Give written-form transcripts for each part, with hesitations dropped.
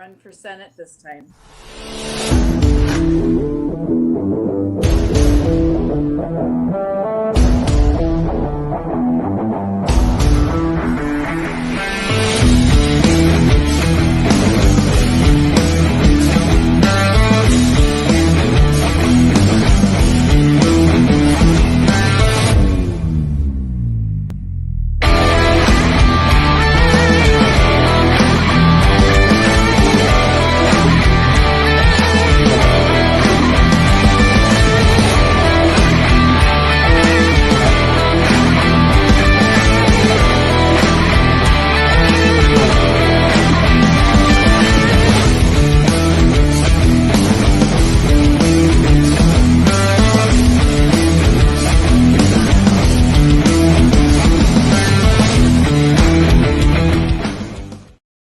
Run for Senate this time.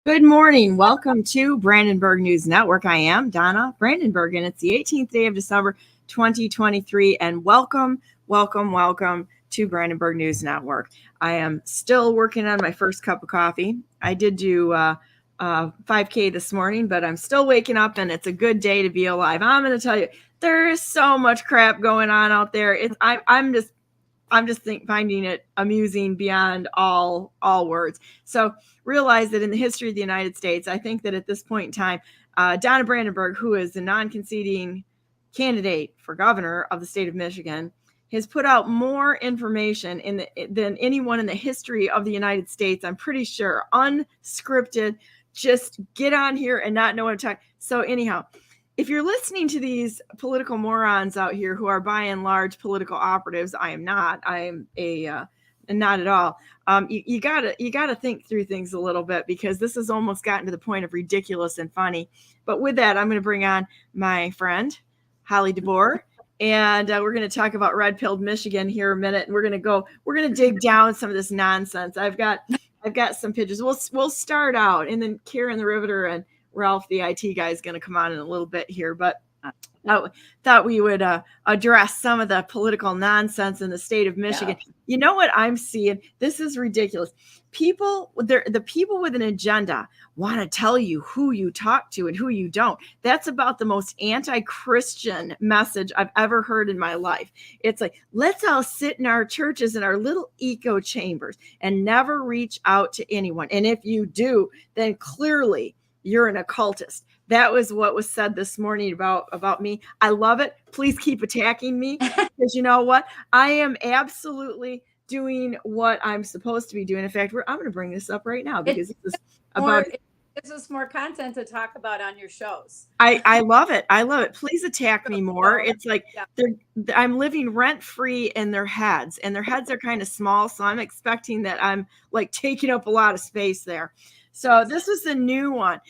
Good morning. Welcome to Brandenburg News Network. I am Donna Brandenburg, and it's the 18th day of December, 2023. And welcome to Brandenburg News Network. I am still working on my first cup of coffee. I did do 5K this morning, but I'm still waking up, and it's a good day to be alive. I'm going to tell you, there is so much crap going on out there. I'm just finding it amusing beyond all words. So realize that in the history of the United States, I think that at this point in time, Donna Brandenburg, who is the non-conceding candidate for governor of the state of Michigan, has put out more information than anyone in the history of the United States. I'm pretty sure, unscripted, just get on here and not know what I'm talking. So anyhow, if you're listening to these political morons out here who are by and large political operatives, I am not. I am not at all. You gotta think through things a little bit, because this has almost gotten to the point of ridiculous and funny. But with that, I'm going to bring on my friend Holly DeBoer, and we're going to talk about red-pilled Michigan here a minute. And we're going to dig down some of this nonsense. I've got some pictures. We'll start out, and then Karen the Riveter and Ralph, the IT guy, is going to come on in a little bit here, but I thought we would address some of the political nonsense in the state of Michigan. Yeah. You know what I'm seeing? This is ridiculous. The people with an agenda want to tell you who you talk to and who you don't. That's about the most anti-Christian message I've ever heard in my life. It's like, let's all sit in our churches in our little echo chambers and never reach out to anyone. And if you do, then clearly you're an occultist. That was what was said this morning about me. I love it. Please keep attacking me, because you know what? I am absolutely doing what I'm supposed to be doing. In fact, I'm going to bring this up right now, because this gives us more content to talk about on your shows. I love it. I love it. Please attack me more. It's like I'm living rent free in their heads, and their heads are kind of small. So I'm expecting that I'm like taking up a lot of space there. So this was the new one.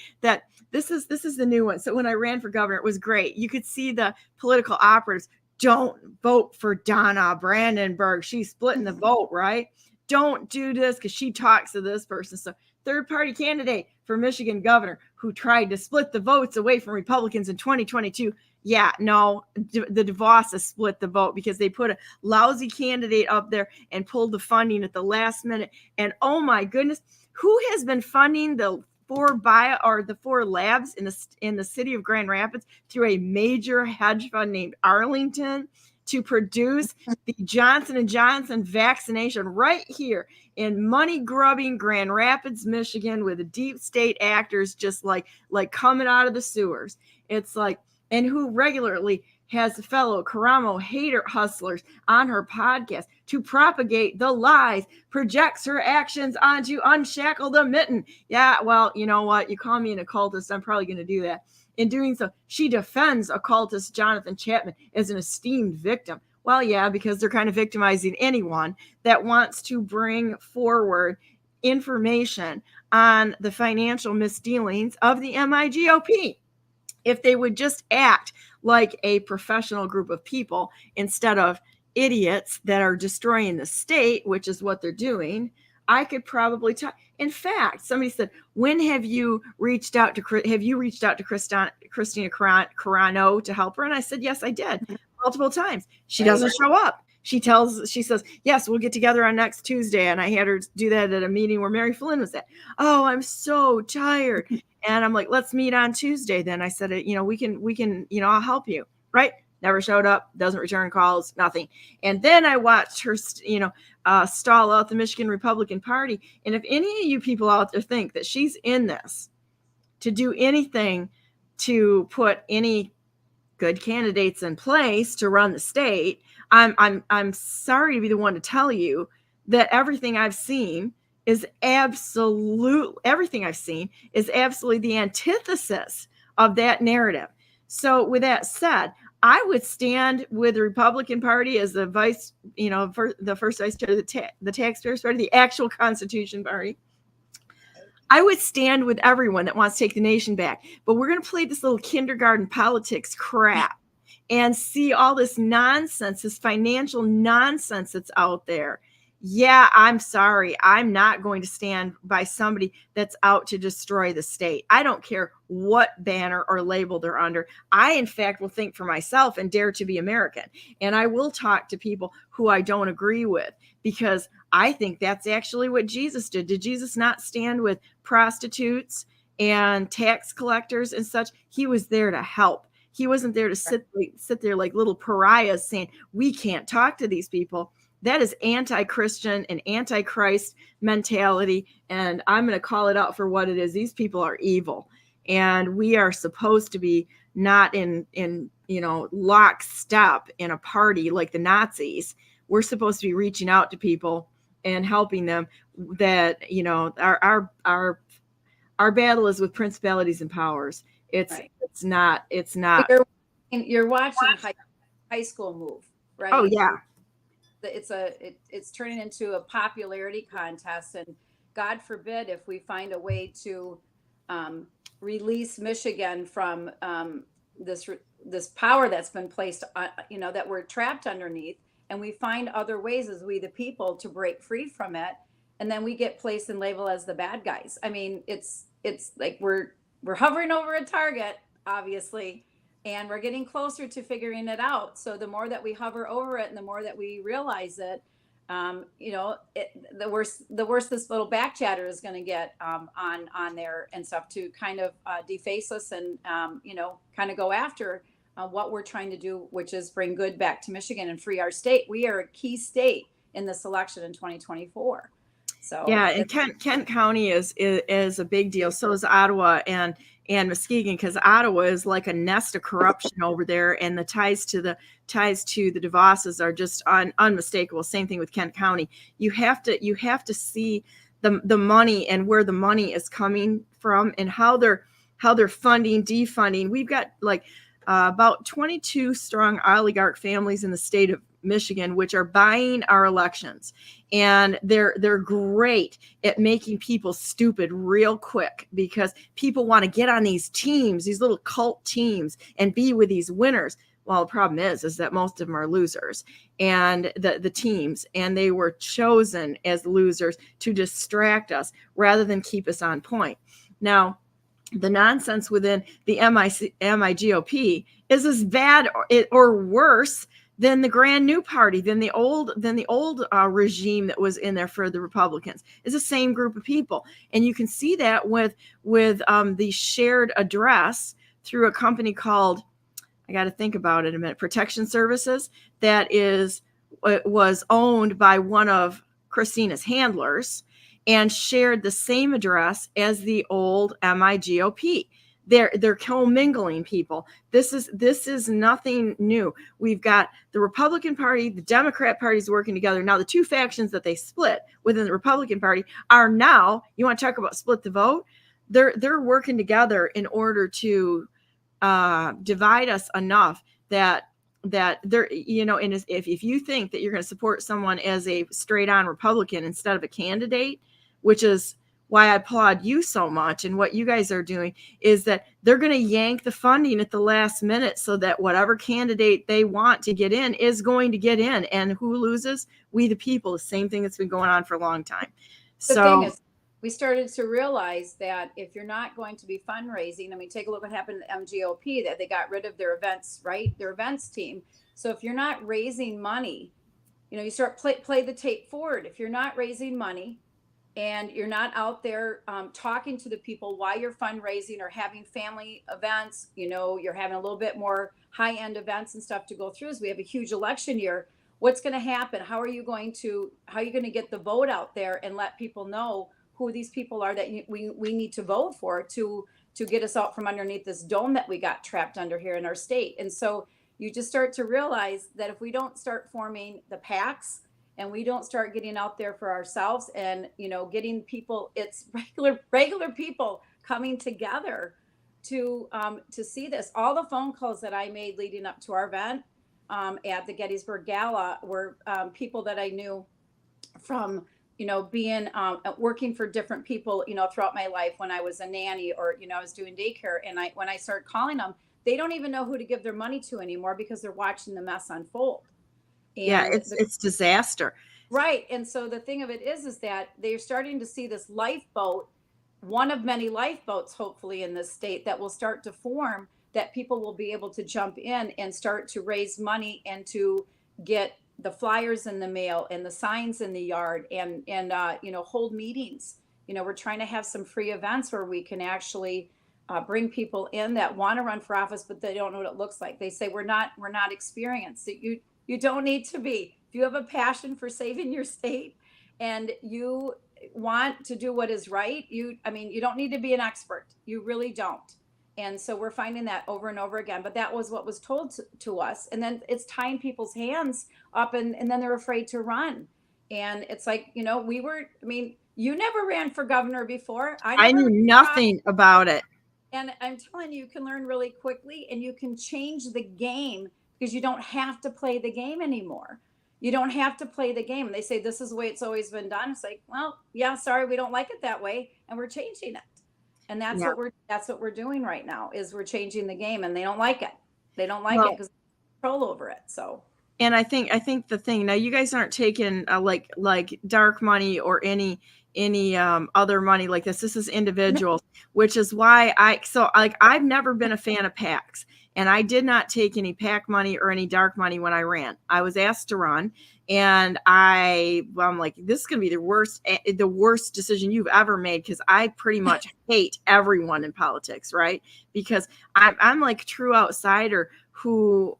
This is the new one. So when I ran for governor, it was great. You could see the political operatives. Don't vote for Donna Brandenburg. She's splitting the vote, right? Don't do this because she talks to this person. So third-party candidate for Michigan governor who tried to split the votes away from Republicans in 2022. Yeah, no, the DeVos split the vote because they put a lousy candidate up there and pulled the funding at the last minute. And oh my goodness, who has been funding the four labs in the city of Grand Rapids through a major hedge fund named Arlington to produce the Johnson & Johnson vaccination right here in money-grubbing Grand Rapids, Michigan, with the deep state actors just like coming out of the sewers. It's like, and who regularly has fellow Karamo hater hustlers on her podcast to propagate the lies, projects her actions onto Unshackle the Mitten. Yeah, well, you know what? You call me an occultist, I'm probably going to do that. In doing so, she defends occultist Jonathan Chapman as an esteemed victim. Well, yeah, because they're kind of victimizing anyone that wants to bring forward information on the financial misdealings of the MIGOP. If they would just act like a professional group of people instead of idiots that are destroying the state, which is what they're doing, I could probably talk. In fact, somebody said, when have you reached out to Christina Carano to help her? And I said, yes, I did multiple times. She doesn't show up. She says, yes, we'll get together on next Tuesday. And I had her do that at a meeting where Mary Flynn was at. Oh, I'm so tired. And I'm like, let's meet on Tuesday. Then I said, we can, I'll help you. Right. Never showed up, doesn't return calls, nothing. And then I watched her, stall out the Michigan Republican Party. And if any of you people out there think that she's in this to do anything to put any good candidates in place to run the state, I'm sorry to be the one to tell you that everything I've seen is absolutely the antithesis of that narrative. So with that said, I would stand with the Republican Party as the the first vice chair of the Taxpayers Party, the actual Constitution Party. I would stand with everyone that wants to take the nation back. But we're going to play this little kindergarten politics crap and see all this nonsense, this financial nonsense that's out there. Yeah, I'm sorry. I'm not going to stand by somebody that's out to destroy the state. I don't care what banner or label they're under. I, in fact, will think for myself and dare to be American. And I will talk to people who I don't agree with, because I think that's actually what Jesus did. Did Jesus not stand with prostitutes and tax collectors and such? He was there to help. He wasn't there to sit there like little pariahs saying, we can't talk to these people. That is anti-Christian and anti-Christ mentality. And I'm going to call it out for what it is. These people are evil. And we are supposed to be not in lockstep in a party like the Nazis. We're supposed to be reaching out to people and helping them. That, our battle is with principalities and powers. It's not. You're watching high school move, right? Oh yeah. It's turning into a popularity contest, and God forbid if we find a way to release Michigan from this power that's been placed, that we're trapped underneath, and we find other ways as we the people to break free from it, and then we get placed and labeled as the bad guys. I mean, it's like we're hovering over a target, obviously. And we're getting closer to figuring it out. So the more that we hover over it and the more that we realize it, the worse this little back chatter is going to get on there and stuff to kind of deface us and, kind of go after what we're trying to do, which is bring good back to Michigan and free our state. We are a key state in this election in 2024. So yeah, and Kent County is a big deal. So is Ottawa and Muskegon, because Ottawa is like a nest of corruption over there, and the ties to the DeVosses are just unmistakable. Same thing with Kent County. You have to see the money and where the money is coming from and how they're funding, defunding. We've got like about 22 strong oligarch families in the state of Michigan, which are buying our elections, and they're great at making people stupid real quick, because people want to get on these teams, these little cult teams, and be with these winners. Well, the problem is that most of them are losers, and the teams, and they were chosen as losers to distract us rather than keep us on point. Now, the nonsense within the MIGOP is as bad or worse than the brand new party, than the old regime that was in there for the Republicans. It's the same group of people, and you can see that with the shared address through a company called, I got to think about it a minute, Protection Services, that was owned by one of Christina's handlers and shared the same address as the old MIGOP. They're commingling people. This is nothing new. We've got the Republican Party, the Democrat Party's working together. Now, the two factions that they split within the Republican Party are now, you want to talk about split the vote? They're working together in order to divide us enough that they're, and if you think that you're going to support someone as a straight on Republican instead of a candidate, which is why I applaud you so much, and what you guys are doing is that they're going to yank the funding at the last minute so that whatever candidate they want to get in is going to get in. And who loses? We the people. The same thing that's been going on for a long time. The thing is, we started to realize that if you're not going to be fundraising, I mean, take a look what happened to MGOP, that they got rid of their events, right? Their events team. So if you're not raising money you start play the tape forward. If you're not raising money and you're not out there talking to the people while you're fundraising or having family events, you're having a little bit more high-end events and stuff to go through, as we have a huge election year. What's going to happen? How are you going to get the vote out there and let people know who these people are that we need to vote for to get us out from underneath this dome that we got trapped under here in our state? And so you just start to realize that if we don't start forming the PACs and we don't start getting out there for ourselves and getting people, it's regular people coming together to see this. All the phone calls that I made leading up to our event at the Gettysburg Gala were people that I knew from being working for different people throughout my life, when I was a nanny or I was doing daycare, and when I started calling them, they don't even know who to give their money to anymore because they're watching the mess unfold. And yeah, it's disaster. Right. And so the thing of it is that they're starting to see this lifeboat, one of many lifeboats, hopefully in this state, that will start to form, that people will be able to jump in and start to raise money and to get the flyers in the mail and the signs in the yard and hold meetings. We're trying to have some free events where we can actually bring people in that want to run for office, but they don't know what it looks like. They say, we're not experienced. You don't need to be. If you have a passion for saving your state and you want to do what is right, you don't need to be an expert. You really don't. And so we're finding that over and over again. But that was what was told to us. And then it's tying people's hands up and then they're afraid to run. And it's like, you never ran for governor before. I knew nothing about it. And I'm telling you, you can learn really quickly and you can change the game, because you don't have to play the game anymore. You don't have to play the game. And they say, this is the way it's always been done. It's like, well, yeah, sorry, we don't like it that way. And we're changing it. And that's what we're doing right now, is we're changing the game, and they don't like it. They don't like it because they have control over it. So. And I think the thing now, you guys aren't taking like dark money or any other money like this. This is individuals, which is why I've never been a fan of PACs, and I did not take any PAC money or any dark money when I ran. I was asked to run, and I'm like, this is going to be the worst decision you've ever made, because I pretty much hate everyone in politics, right? Because I'm like a true outsider who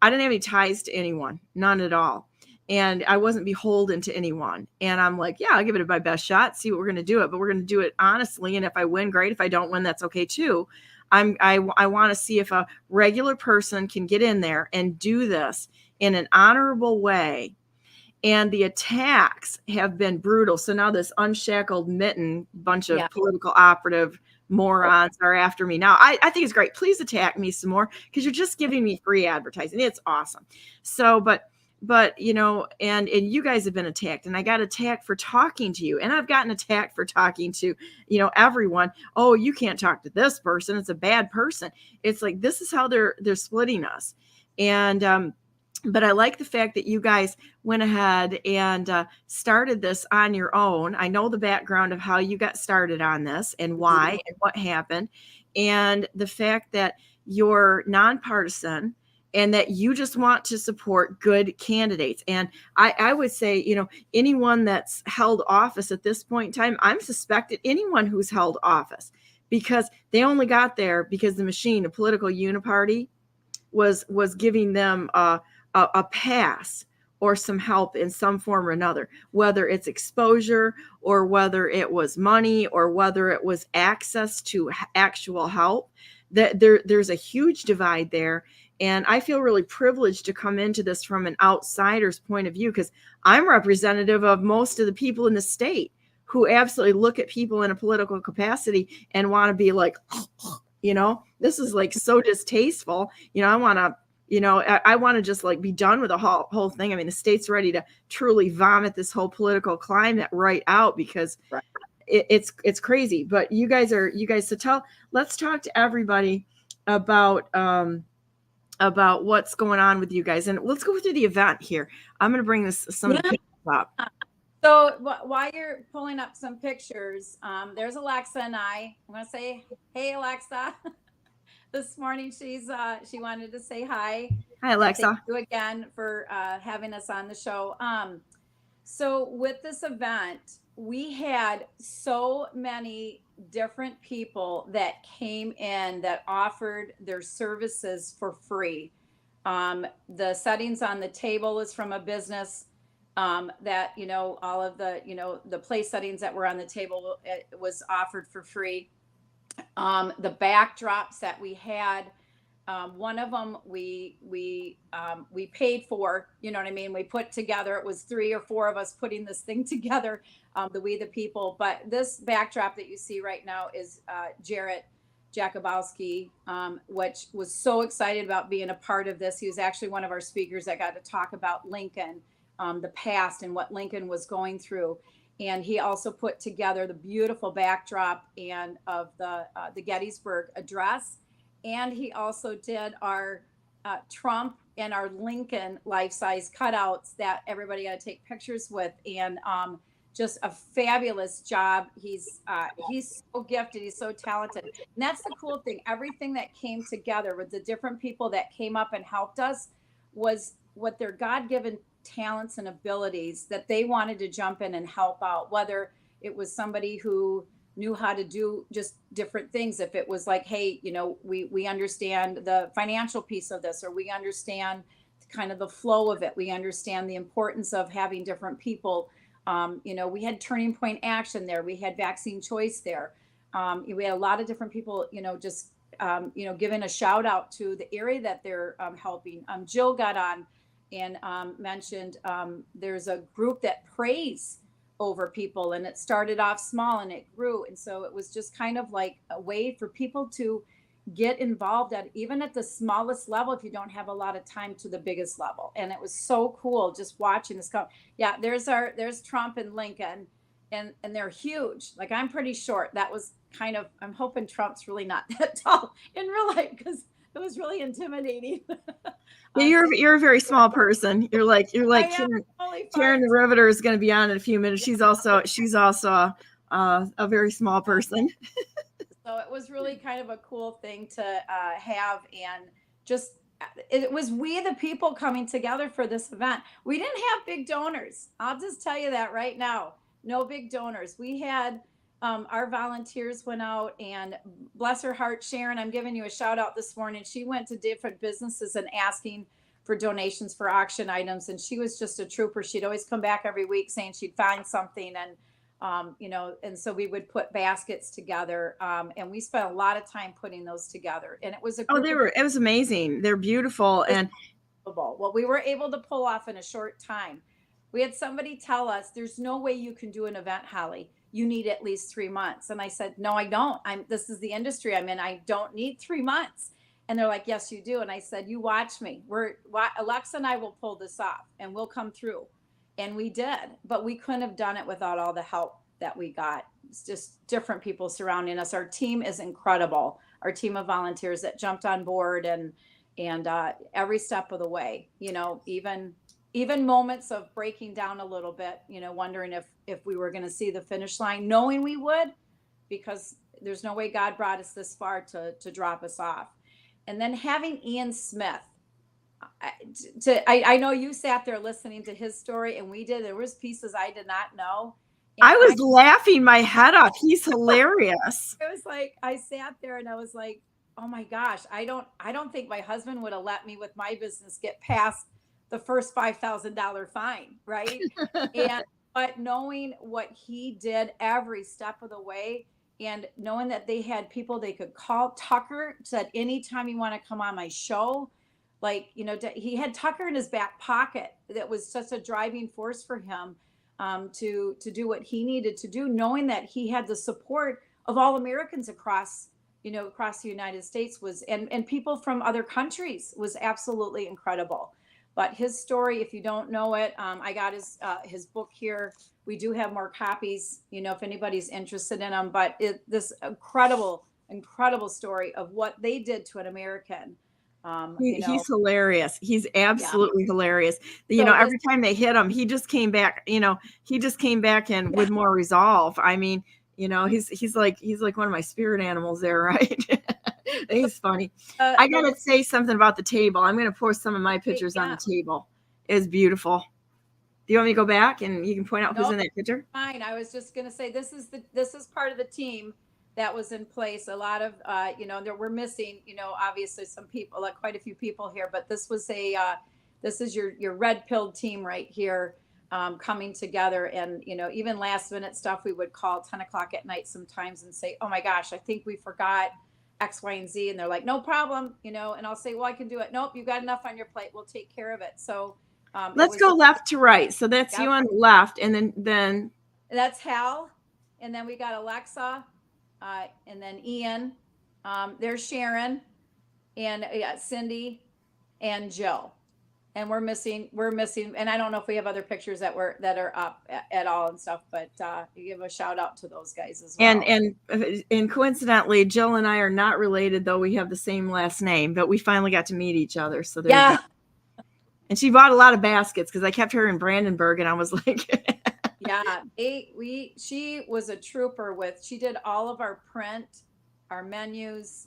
I didn't have any ties to anyone, none at all. And I wasn't beholden to anyone. And I'm like, yeah, I'll give it my best shot, see what we're going to do it. But we're going to do it honestly. And if I win, great. If I don't win, that's okay too. I want to see if a regular person can get in there and do this in an honorable way. And the attacks have been brutal. So now this unshackled mitten bunch of political operative morons are after me now. I think it's great. Please attack me some more, because you're just giving me free advertising. It's awesome. So, but and you guys have been attacked, and I got attacked for talking to you, and I've gotten attacked for talking to, everyone. Oh, you can't talk to this person. It's a bad person. It's like, this is how they're splitting us. And, but I like the fact that you guys went ahead and started this on your own. I know the background of how you got started on this and why and what happened. And the fact that you're nonpartisan and that you just want to support good candidates. And I would say, anyone that's held office at this point in time, I'm suspected anyone who's held office, because they only got there because the machine, a political uniparty, was giving them a pass or some help in some form or another, whether it's exposure or whether it was money or whether it was access to actual help. That there's a huge divide there. And I feel really privileged to come into this from an outsider's point of view, because I'm representative of most of the people in the state who absolutely look at people in a political capacity and want to be like, this is like so distasteful. I want to, I want to just like be done with the whole thing. I mean, the state's ready to truly vomit this whole political climate right out, because it's crazy. But let's talk to everybody about what's going on with you guys, and let's go through the event here. I'm going to bring some of the pictures up. So while you're pulling up some pictures, there's Alexa and I'm going to say, hey, Alexa. This morning she wanted to say hi. Hi, Alexa. Thank you again for having us on the show. So with this event, we had so many different people that came in that offered their services for free. The settings on the table is from a business that, all of the, the place settings that were on the table, it was offered for free. The backdrops that we had, one of them we paid for, you know what I mean? We put together, it was 3 or 4 of us putting this thing together, We the People. But this backdrop that you see right now is Jarrett Jakubowski, which was so excited about being a part of this. He was actually one of our speakers that got to talk about Lincoln, the past and what Lincoln was going through. And he also put together the beautiful backdrop and of the Gettysburg Address. And he also did our Trump and our Lincoln life-size cutouts that everybody got to take pictures with. And just a fabulous job. He's so gifted. He's so talented. And that's the cool thing. Everything that came together with the different people that came up and helped us was what their God-given talents and abilities that they wanted to jump in and help out, whether it was somebody who knew how to do just different things. If it was like, hey, we understand the financial piece of this, or we understand kind of the flow of it. We understand the importance of having different people. We had Turning Point Action there. We had Vaccine Choice there. We had a lot of different people, just, giving a shout out to the area that they're helping. Jill got on and mentioned there's a group that prays over people, and it started off small and it grew. And so it was just kind of like a way for people to get involved at even at the smallest level, if you don't have a lot of time, to the biggest level. And it was so cool just watching this come. Yeah, there's Trump and Lincoln, and they're huge. Like, I'm pretty short. That was kind of, I'm hoping Trump's really not that tall in real life, because it was really intimidating. Yeah, you're a very small person. You're like Karen the Riveter is going to be on in a few minutes. She's also a very small person. So it was really kind of a cool thing to have, and just it was we the people coming together for this event. We didn't have big donors. I'll just tell you that right now. No big donors. We had our volunteers went out, and bless her heart, Sharon, I'm giving you a shout out this morning. She went to different businesses and asking for donations for auction items. And she was just a trooper. She'd always come back every week saying she'd find something. And, and so we would put baskets together. And we spent a lot of time putting those together. And it was it was amazing. They're beautiful. And what we were able to pull off in a short time. We had somebody tell us, there's no way you can do an event, Holly. You need at least 3 months. And I said, no, I don't. This is the industry I'm in. I don't need 3 months. And they're like, yes, you do. And I said, you watch me. Alexa and I will pull this off, and we'll come through. And we did, but we couldn't have done it without all the help that we got. It's just different people surrounding us. Our team is incredible. Our team of volunteers that jumped on board and every step of the way, even moments of breaking down a little bit, wondering if we were going to see the finish line, knowing we would, because there's no way God brought us this far to drop us off. And then having Ian Smith, I know you sat there listening to his story, and we did. There was pieces I did not know. I was laughing my head off. He's hilarious. It was like, I sat there and I was like, oh my gosh, I don't think my husband would have let me with my business get past the first $5,000 fine, right? But knowing what he did every step of the way, and knowing that they had people they could call. Tucker said, anytime you want to come on my show, he had Tucker in his back pocket. That was such a driving force for him to do what he needed to do, knowing that he had the support of all Americans across the United States and people from other countries was absolutely incredible. But his story, if you don't know it, I got his book here. We do have more copies, if anybody's interested in them. But this incredible story of what they did to an American. He's hilarious. He's absolutely hilarious. Every time they hit him, he just came back. And with more resolve. I mean, he's like one of my spirit animals there, right? He's funny. I got to say something about the table. I'm going to post some of my pictures on the table. It's beautiful. Do you want me to go back and you can point out who's in that picture? Fine. I was just going to say, this is part of the team that was in place. A lot of, we're missing, obviously some people, like quite a few people here, but this was this is your red pilled team right here, coming together. And, even last minute stuff, we would call 10 o'clock at night sometimes and say, oh my gosh, I think we forgot X, Y, and Z. And they're like, no problem, and I'll say, well, I can do it. Nope, you've got enough on your plate. We'll take care of it. So let's go left to right. So that's you on the left. And then that's Hal. And then we got Alexa, and then Ian. There's Sharon and Cindy and Jill. And we're missing, and I don't know if we have other pictures that are up at all and stuff, but you give a shout out to those guys as well. And coincidentally, Jill and I are not related, though we have the same last name, but we finally got to meet each other. So there you go. And she bought a lot of baskets because I kept her in Brandenburg, and I was like, yeah, she was a trooper she did all of our print, our menus.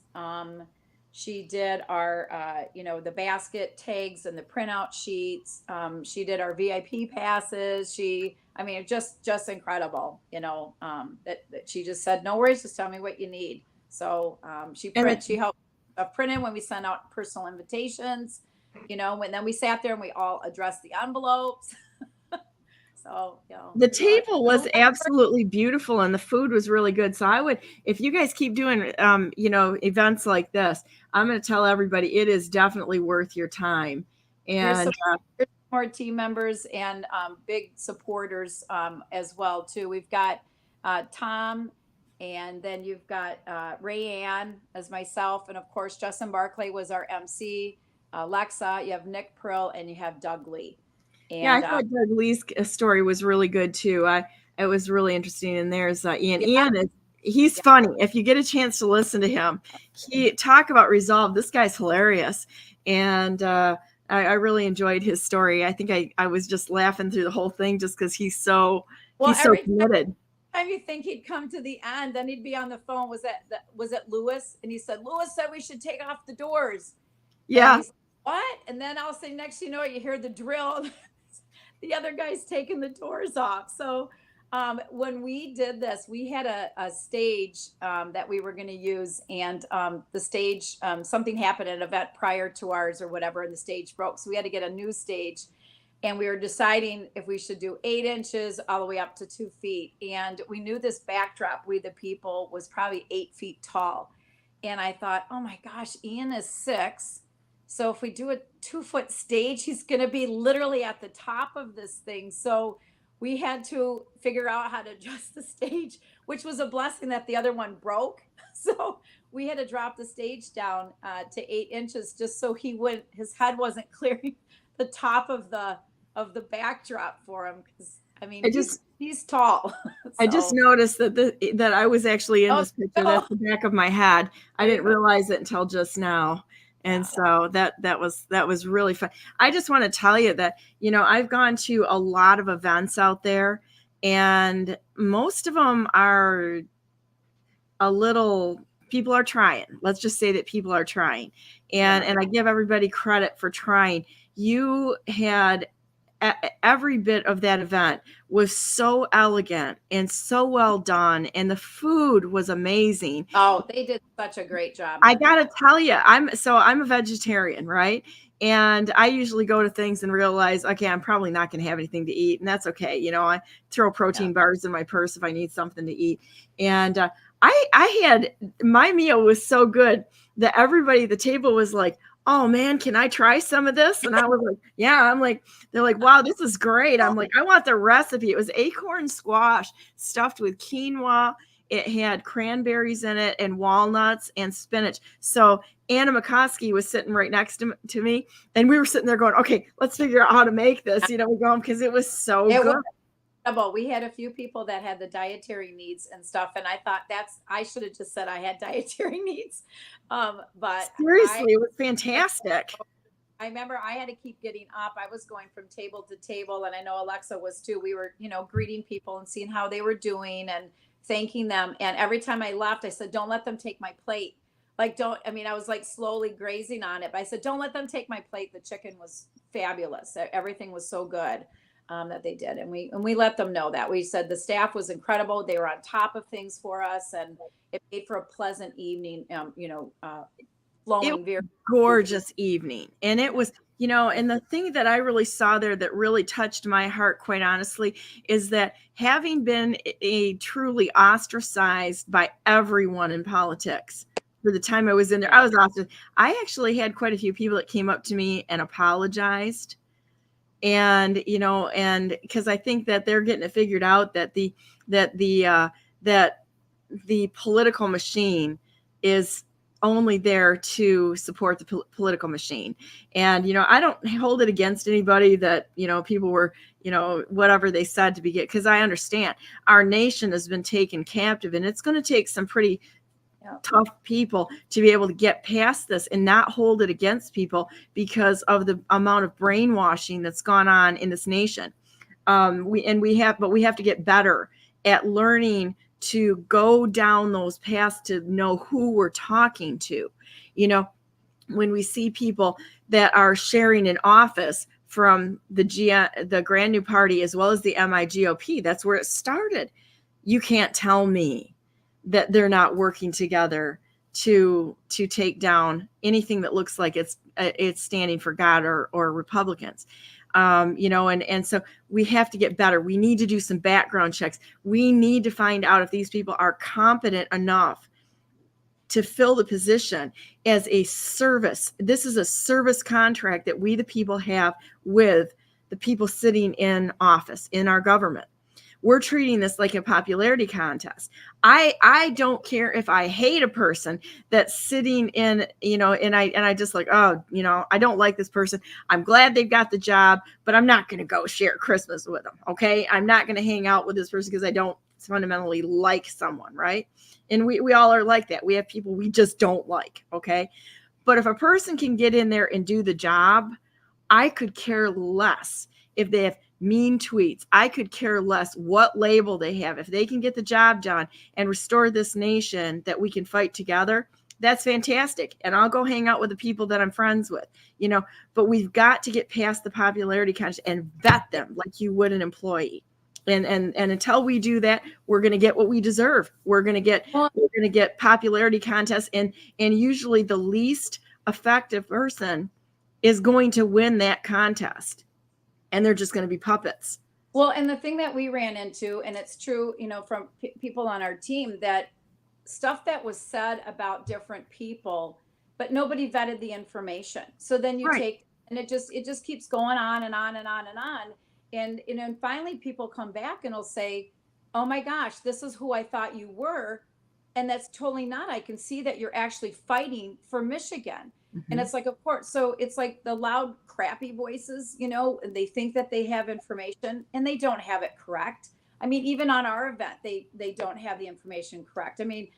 She did our, the basket tags and the printout sheets. She did our VIP passes. Just incredible, that she just said, no worries, just tell me what you need. So she helped print in when we sent out personal invitations, and then we sat there and we all addressed the envelopes. So, the table was absolutely beautiful and the food was really good. So if you guys keep doing, events like this, I'm going to tell everybody it is definitely worth your time. And there's more team members and big supporters as well too. We've got Tom, and then you've got Rayanne as myself, and of course Justin Barclay was our MC. Alexa, you have Nick Prill, and you have Doug Lee. And, I thought Doug Lee's story was really good too. It was really interesting. And there's Ian. Ian he's funny. If you get a chance to listen to him, he talk about resolve. This guy's hilarious, and I really enjoyed his story. I think I was just laughing through the whole thing just because he's so committed. Time you think he'd come to the end, then he'd be on the phone. Was it Lewis? And he said, Lewis said we should take off the doors. Yeah. And said, what? And then I'll say, next you know it, you hear the drill. The other guy's taking the doors off. So when we did this, we had a stage that we were going to use, and the stage, something happened at an event prior to ours or whatever, and the stage broke. So we had to get a new stage, and we were deciding if we should do 8 inches all the way up to 2 feet. And we knew this backdrop, We the People, was probably 8 feet tall. And I thought, oh my gosh, Ian is 6. So if we do a 2-foot stage, he's going to be literally at the top of this thing. So we had to figure out how to adjust the stage, which was a blessing that the other one broke. So we had to drop the stage down to 8 inches just so his head wasn't clearing the top of the backdrop for him. Because he's tall. So. I just noticed that I was actually in this picture. That's the back of my head. I didn't realize it until just now. And so that was really fun. I just want to tell you that, I've gone to a lot of events out there, and most of them are people are trying. Let's just say that people are trying. And I give everybody credit for trying. You had every bit of that event was so elegant and so well done, and the food was amazing. Oh, they did such a great job. I gotta tell you, I'm a vegetarian, right? And I usually go to things and realize, okay, I'm probably not going to have anything to eat, and that's okay. I throw protein bars in my purse if I need something to eat. And I had, my meal was so good that everybody at the table was like, oh man, can I try some of this? And I was like, yeah. They're like, wow, this is great. I'm like, I want the recipe. It was acorn squash stuffed with quinoa. It had cranberries in it and walnuts and spinach. So Anna McCoskey was sitting right next to me, and we were sitting there going, okay, let's figure out how to make this. We're going, because it was so good. We had a few people that had the dietary needs and stuff, and I thought I should have just said I had dietary needs. But seriously, it was fantastic. I remember I had to keep getting up. I was going from table to table, and I know Alexa was too. We were, greeting people and seeing how they were doing and thanking them. And every time I left, I said, don't let them take my plate, Like, don't, I mean, I was like slowly grazing on it, but I said, don't let them take my plate. The chicken was fabulous. Everything was so good that they did. And we let them know that. We said the staff was incredible. They were on top of things for us, and it made for a pleasant evening, flowing very gorgeous evening. And it was, and the thing that I really saw there that really touched my heart, quite honestly, is that having been a truly ostracized by everyone in politics for the time I was in there, I was ostracized. I actually had quite a few people that came up to me and apologized. And, and because I think that they're getting it figured out that the political machine is only there to support the political machine. And, I don't hold it against anybody that, people were, whatever they said to begin, because I understand our nation has been taken captive, and it's going to take some pretty tough people to be able to get past this and not hold it against people because of the amount of brainwashing that's gone on in this nation. We have to get better at learning to go down those paths to know who we're talking to. When we see people that are sharing an office from the Grand New Party as well as the MIGOP, that's where it started. You can't tell me that they're not working together to take down anything that looks like it's standing for God or Republicans. And so we have to get better. We need to do some background checks. We need to find out if these people are competent enough to fill the position as a service. This is a service contract that we, the people, have with the people sitting in office in our government. We're treating this like a popularity contest. I don't care if I hate a person that's sitting in, and I just like, I don't like this person. I'm glad they've got the job, but I'm not going to go share Christmas with them. Okay. I'm not going to hang out with this person because I don't fundamentally like someone. Right. And we all are like that. We have people we just don't like. Okay. But if a person can get in there and do the job, I could care less if they have mean tweets. I could care less what label they have. If they can get the job done and restore this nation that we can fight together, that's fantastic. And I'll go hang out with the people that I'm friends with, but we've got to get past the popularity contest and vet them like you would an employee. And until we do that, we're going to get what we deserve. We're going to get popularity contests, and usually the least effective person is going to win that contest. And they're just going to be puppets. Well, and the thing that we ran into, and it's true, from people on our team, that stuff that was said about different people, but nobody vetted the information. So then you take, and it just keeps going on and on and on and on. And finally people come back and will say, oh my gosh, this is who I thought you were. And that's totally not. I can see that you're actually fighting for Michigan. Mm-hmm. And it's like, of course, so it's like the loud, crappy voices, and they think that they have information and they don't have it correct. I mean, even on our event, they don't have the information correct. I mean,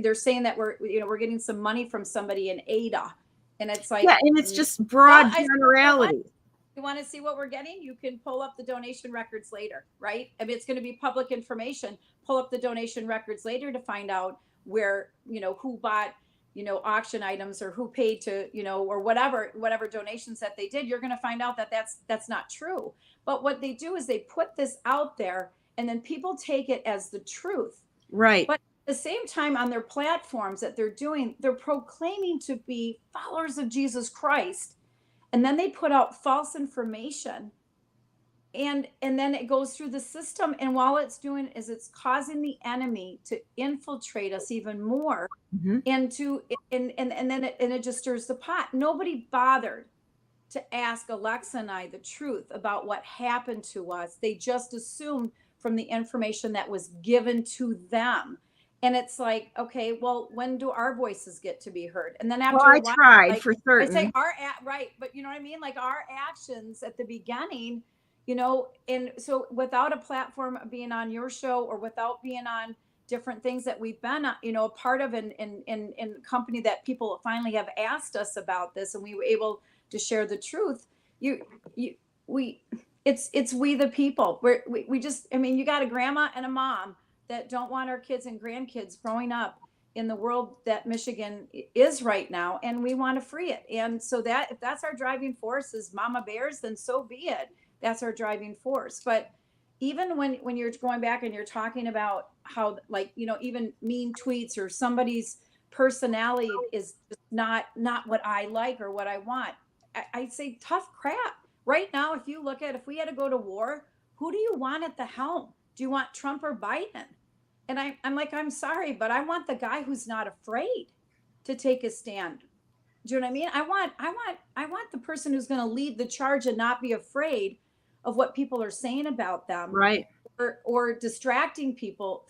they're saying that we're getting some money from somebody in Ada, and it's like, and it's just broad generality. You want to see what we're getting? You can pull up the donation records later, right? I mean, it's going to be public information. Pull up the donation records later to find out where, who bought, auction items, or who paid to, or whatever donations that they did. You're going to find out that that's not true. But what they do is they put this out there, and then people take it as the truth. Right. But at the same time, on their platforms that they're proclaiming to be followers of Jesus Christ. And then they put out false information, and then it goes through the system. And while it's doing is it's causing the enemy to infiltrate us even more, mm-hmm. and then it just stirs the pot. Nobody bothered to ask Alexa and I the truth about what happened to us. They just assumed from the information that was given to them. And it's like, okay, well, when do our voices get to be heard? And then after I tried for certain. I say right, but you know what I mean? Like our actions at the beginning, and so without a platform being on your show, or without being on different things that we've been, a part of in company that people finally have asked us about this, and we were able to share the truth. It's we the people. We just, I mean, you got a grandma and a mom that don't want our kids and grandkids growing up in the world that Michigan is right now, and we want to free it. And so that if that's our driving force is mama bears, then so be it. That's our driving force. But even when you're going back and you're talking about how, like, even mean tweets or somebody's personality is just not what I like or what I want, I'd say tough crap. Right now, if we had to go to war, who do you want at the helm? Do you want Trump or Biden? And I'm like, I'm sorry, but I want the guy who's not afraid to take a stand. Do you know what I mean? I want the person who's going to lead the charge and not be afraid of what people are saying about them, Right. or distracting people.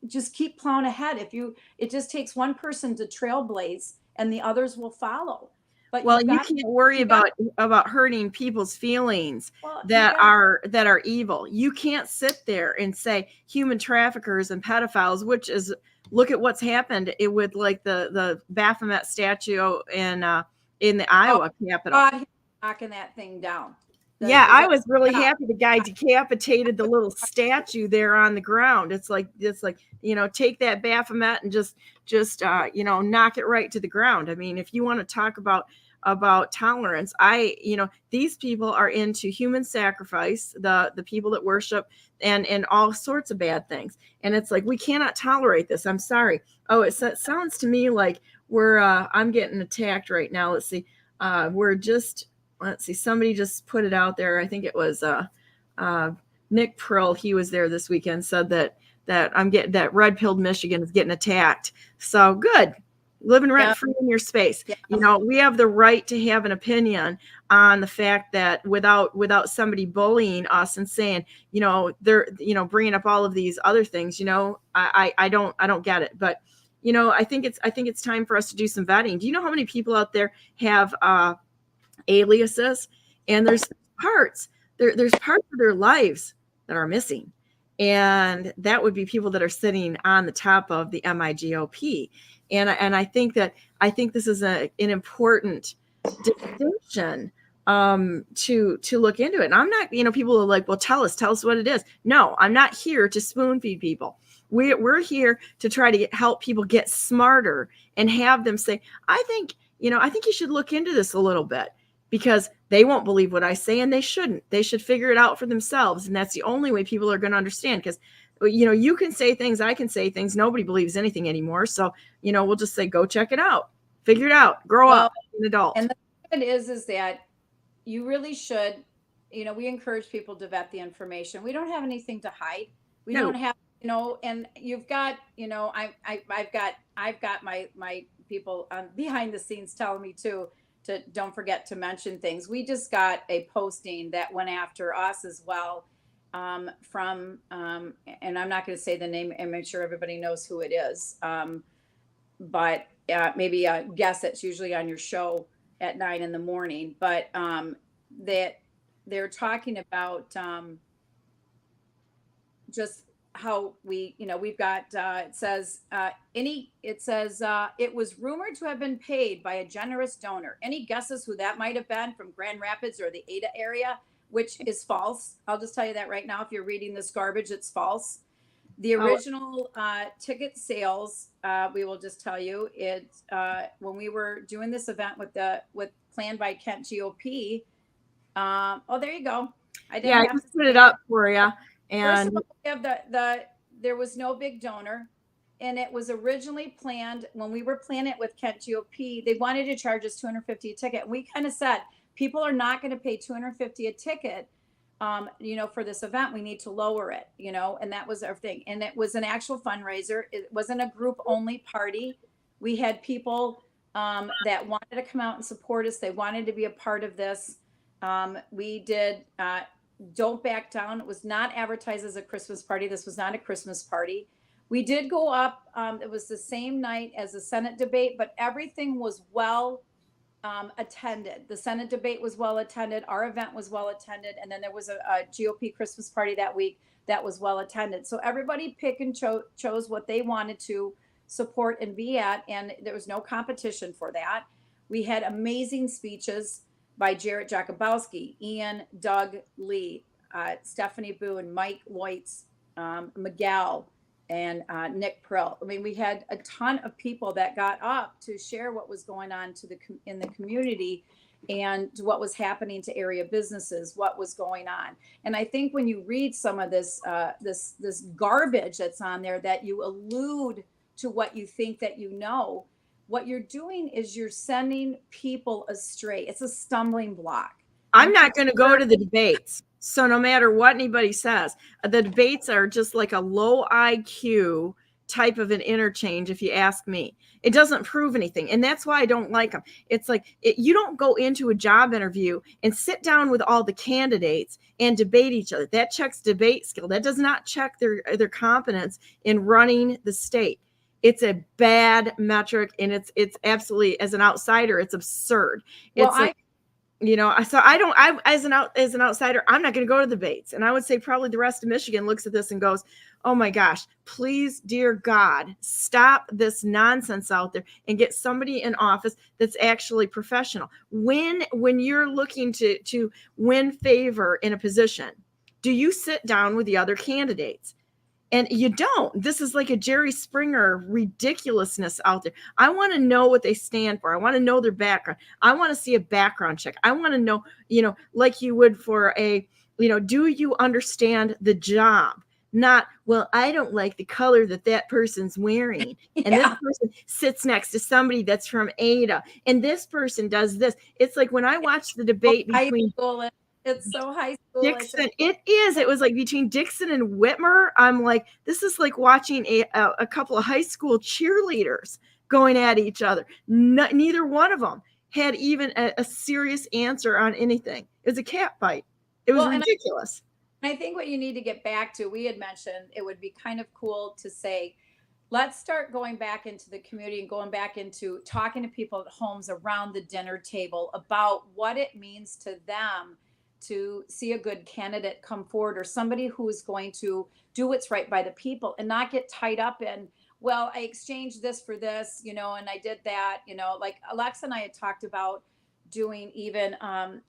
Just keep plowing ahead. It just takes one person to trailblaze, and the others will follow. But Well, you can't worry about hurting people's feelings that are evil. You can't sit there and say human traffickers and pedophiles, which is, look at what's happened with like the Baphomet statue in the Iowa Capitol. God, knocking that thing down. I was really happy the guy decapitated the little statue there on the ground. It's like take that Baphomet and just knock it right to the ground. I mean, if you want to talk about tolerance, these people are into human sacrifice, the people that worship and all sorts of bad things. And it's like, we cannot tolerate this. I'm sorry. Oh, it sounds to me like I'm getting attacked right now. Let's see. Somebody just put it out there. I think it was Nick Prill. He was there this weekend, said that that red-pilled Michigan is getting attacked. So good. Living rent free in your space. Yeah. We have the right to have an opinion on the fact that without somebody bullying us and saying, they're, bringing up all of these other things, I don't get it. But, I think it's time for us to do some vetting. Do you know how many people out there have aliases? And there's parts of their lives that are missing. And that would be people that are sitting on the top of the MIGOP. And I think this is an important distinction to look into it. And I'm not, people are like, well, tell us what it is. No, I'm not here to spoon feed people. We're here to try to help people get smarter and have them say, I think you should look into this a little bit, because they won't believe what I say, and they shouldn't. They should figure it out for themselves. And that's the only way people are going to understand, because you can say things, I can say things. Nobody believes anything anymore. So, we'll just say, go check it out, figure it out, grow up, an adult. And the thing is that you really should, we encourage people to vet the information. We don't have anything to hide. We don't have, and you've got, I've got my people behind the scenes telling me to don't forget to mention things. We just got a posting that went after us as well. From and I'm not going to say the name and make sure everybody knows who it is, but maybe guess it's usually on your show at 9 a.m. But that they're talking about just how we've got it says it was rumored to have been paid by a generous donor. Any guesses who that might have been from Grand Rapids or the Ada area? Which is false. I'll just tell you that right now. If you're reading this garbage, it's false. The original ticket sales, we will just tell you, it's when we were doing this event with planned by Kent GOP. There you go. I just put it up for you. And first of all, there was no big donor, and it was originally planned when we were planning it with Kent GOP. They wanted to charge us $250 a ticket. And we kind of said, people are not going to pay $250 a ticket, for this event. We need to lower it, and that was our thing. And it was an actual fundraiser. It wasn't a group only party. We had people that wanted to come out and support us. They wanted to be a part of this. We did Don't Back Down. It was not advertised as a Christmas party. This was not a Christmas party. We did go up. It was the same night as the Senate debate, but everything was well attended. The Senate debate was well attended. Our event was well attended. And then there was a GOP Christmas party that week that was well attended. So everybody picked and chose what they wanted to support and be at. And there was no competition for that. We had amazing speeches by Jarrett Jakubowski, Ian, Doug Lee, Stephanie Boone, Mike Loitz, Miguel, and Nick Prill. I mean, we had a ton of people that got up to share what was going on in the community and what was happening to area businesses, what was going on. And I think when you read some of this this garbage that's on there, that you allude to what you think that you know, what you're doing is you're sending people astray. It's a stumbling block. I'm not going to go to the debates. So no matter what anybody says, the debates are just like a low IQ type of an interchange, if you ask me. It doesn't prove anything. And that's why I don't like them. It's like you don't go into a job interview and sit down with all the candidates and debate each other. That checks debate skill. That does not check their competence in running the state. It's a bad metric, and it's absolutely, as an outsider, it's absurd. It's Well, so I as an outsider, I'm not going to go to the debates. And I would say probably the rest of Michigan looks at this and goes, oh my gosh, please, dear God, stop this nonsense out there and get somebody in office that's actually professional. When you're looking to win favor in a position, do you sit down with the other candidates? And you don't. This is like a Jerry Springer ridiculousness out there. I want to know what they stand for. I want to know their background. I want to see a background check. I want to know, like you would for a, do you understand the job? Not, well, I don't like the color that person's wearing. And this person sits next to somebody that's from Ada. And this person does this. It's like when I watch the debate between... It's so high school. Dixon, it is. It was like between Dixon and Whitmer. I'm like, this is like watching a couple of high school cheerleaders going at each other. Neither one of them had even a serious answer on anything. It was a cat fight. It was ridiculous. I think what you need to get back to, we had mentioned it would be kind of cool to say, let's start going back into the community and going back into talking to people at homes around the dinner table about what it means to them to see a good candidate come forward, or somebody who's going to do what's right by the people, and not get tied up in, well, I exchanged this for this, and I did that, like Alexa and I had talked about doing even,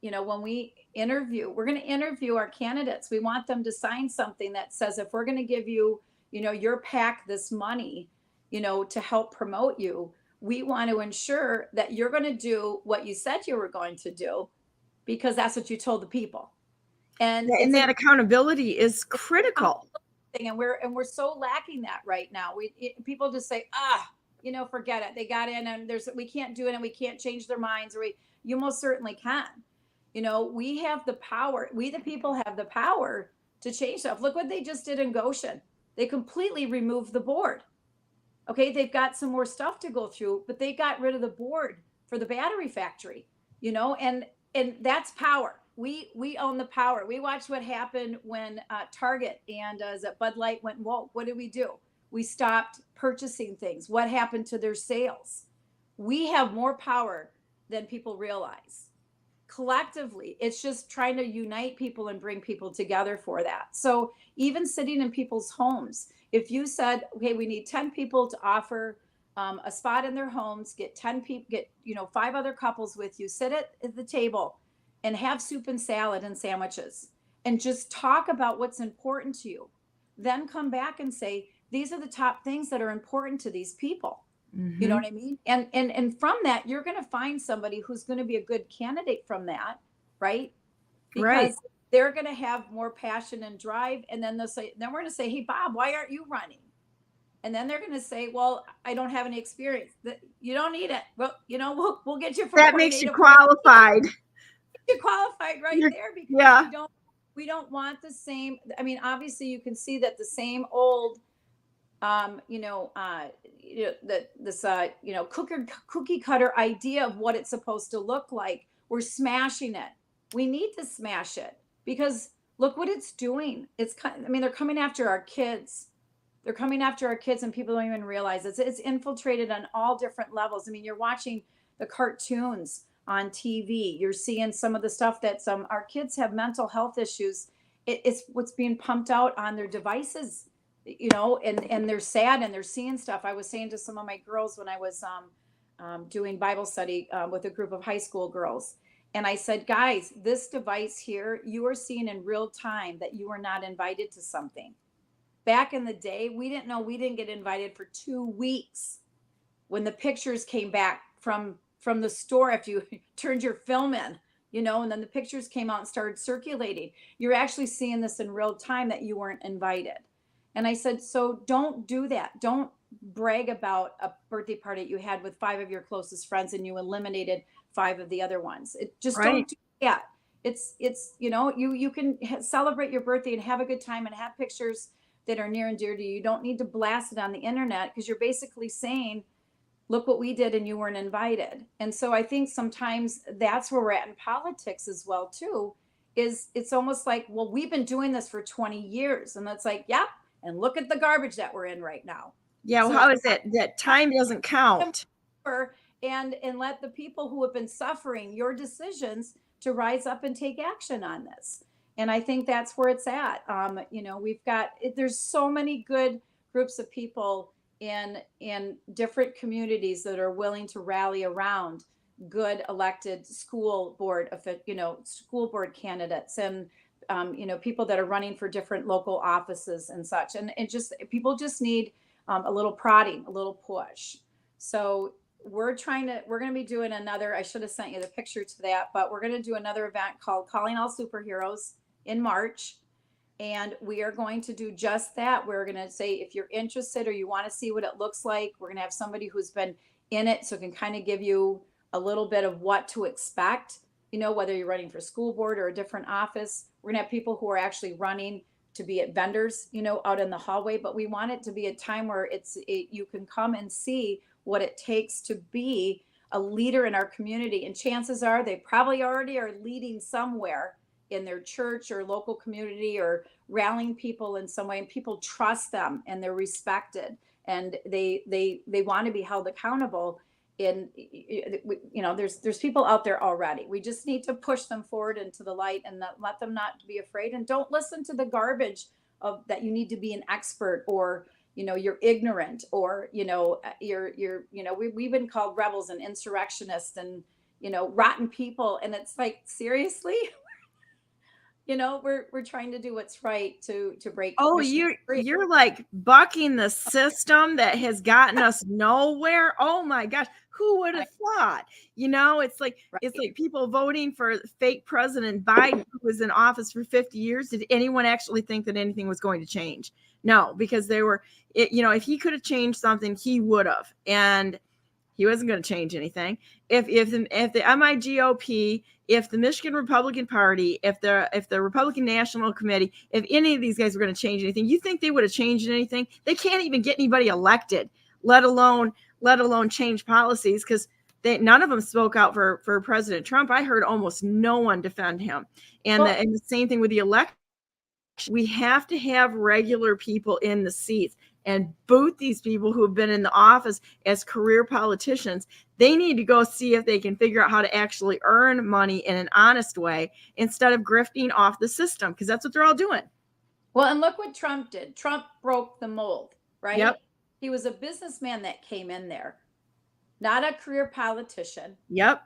when we interview, we're going to interview our candidates. We want them to sign something that says, if we're going to give you, your PAC this money, to help promote you, we want to ensure that you're going to do what you said you were going to do, because that's what you told the people. And that accountability is critical. And we're so lacking that right now. People just say, forget it. They got in, and we can't do it, and we can't change their minds. You most certainly can. We have the power. We, the people, have the power to change stuff. Look what they just did in Goshen. They completely removed the board. Okay, they've got some more stuff to go through, but they got rid of the board for the battery factory. And that's power. We own the power. We watched what happened when Target and Bud Light went woke. What did we do? We stopped purchasing things. What happened to their sales? We have more power than people realize. Collectively, it's just trying to unite people and bring people together for that. So even sitting in people's homes, if you said, okay, we need 10 people to offer a spot in their homes, get 10 people, get 5 other couples with you, sit at the table and have soup and salad and sandwiches, and just talk about what's important to you. Then come back and say, these are the top things that are important to these people. Mm-hmm. You know what I mean? And from that, you're going to find somebody who's going to be a good candidate from that, right? Because they're going to have more passion and drive. And then we're going to say, hey, Bob, why aren't you running? And then they're going to say, well, I don't have any experience. You don't need it. Well, we'll get you. That makes you qualified. You're qualified there, because we don't want the same. I mean, obviously you can see that the same old, cookie cutter idea of what it's supposed to look like. We're smashing it. We need to smash it, because look what it's doing. They're coming after our kids. They're coming after our kids, and people don't even realize it's infiltrated on all different levels. I mean, you're watching the cartoons on TV. You're seeing some of the stuff that our kids have mental health issues. It's what's being pumped out on their devices, and they're sad and they're seeing stuff. I was saying to some of my girls when I was doing Bible study with a group of high school girls, and I said, guys, this device here, you are seeing in real time that you are not invited to something. back in the day, we didn't know we didn't get invited for 2 weeks when the pictures came back from the store after you turned your film in, and then the pictures came out and started circulating. You're actually seeing this in real time that you weren't invited. And I said, so don't do that. Don't brag about a birthday party you had with 5 of your closest friends and you eliminated 5 of the other ones. Just Right. don't do that. It's you can celebrate your birthday and have a good time and have pictures that are near and dear to you. You don't need to blast it on the internet, because you're basically saying, look what we did and you weren't invited. And so I think sometimes that's where we're at in politics as well too, is it's almost like, well, we've been doing this for 20 years. And that's like, yep. And look at the garbage that we're in right now. Yeah. Well, So how is it that time doesn't count? and let the people who have been suffering your decisions to rise up and take action on this. And I think that's where it's at. We've got, there's so many good groups of people in different communities that are willing to rally around good elected school board candidates, and people that are running for different local offices and such. And people just need a little prodding, a little push. So we're going to be doing another, I should have sent you the picture to that, but we're going to do another event called Calling All Superheroes in March. And we are going to do just that. We're going to say, if you're interested or you want to see what it looks like, we're going to have somebody who's been in it, so it can kind of give you a little bit of what to expect, whether you're running for school board or a different office. We're going to have people who are actually running to be at vendors, out in the hallway. But we want it to be a time where you can come and see what it takes to be a leader in our community. And chances are they probably already are leading somewhere in their church or local community, or rallying people in some way, and people trust them and they're respected and they want to be held accountable. There's people out there already. We just need to push them forward into the light and let them not be afraid, and don't listen to the garbage of that you need to be an expert, or you're ignorant, or we've been called rebels and insurrectionists and rotten people. And it's like, seriously. We're trying to do what's right to break. Oh, you're like bucking the system that has gotten us nowhere. Oh my gosh, who would have thought? It's like It's like people voting for fake President Biden, who was in office for 50 years. Did anyone actually think that anything was going to change? No, because if he could have changed something, he would have, and he wasn't going to change anything. If the MIGOP, if the Michigan Republican Party, if the Republican National Committee, if any of these guys were going to change anything, you think they would have changed anything? They can't even get anybody elected, let alone change policies, because none of them spoke out for President Trump. I heard almost no one defend him. And the same thing with the election. We have to have regular people in the seats and boot these people who have been in the office as career politicians. They need to go see if they can figure out how to actually earn money in an honest way instead of grifting off the system, because that's what they're all doing. Well, and look what Trump did. Trump broke the mold, right? Yep. He was a businessman that came in there, not a career politician. Yep.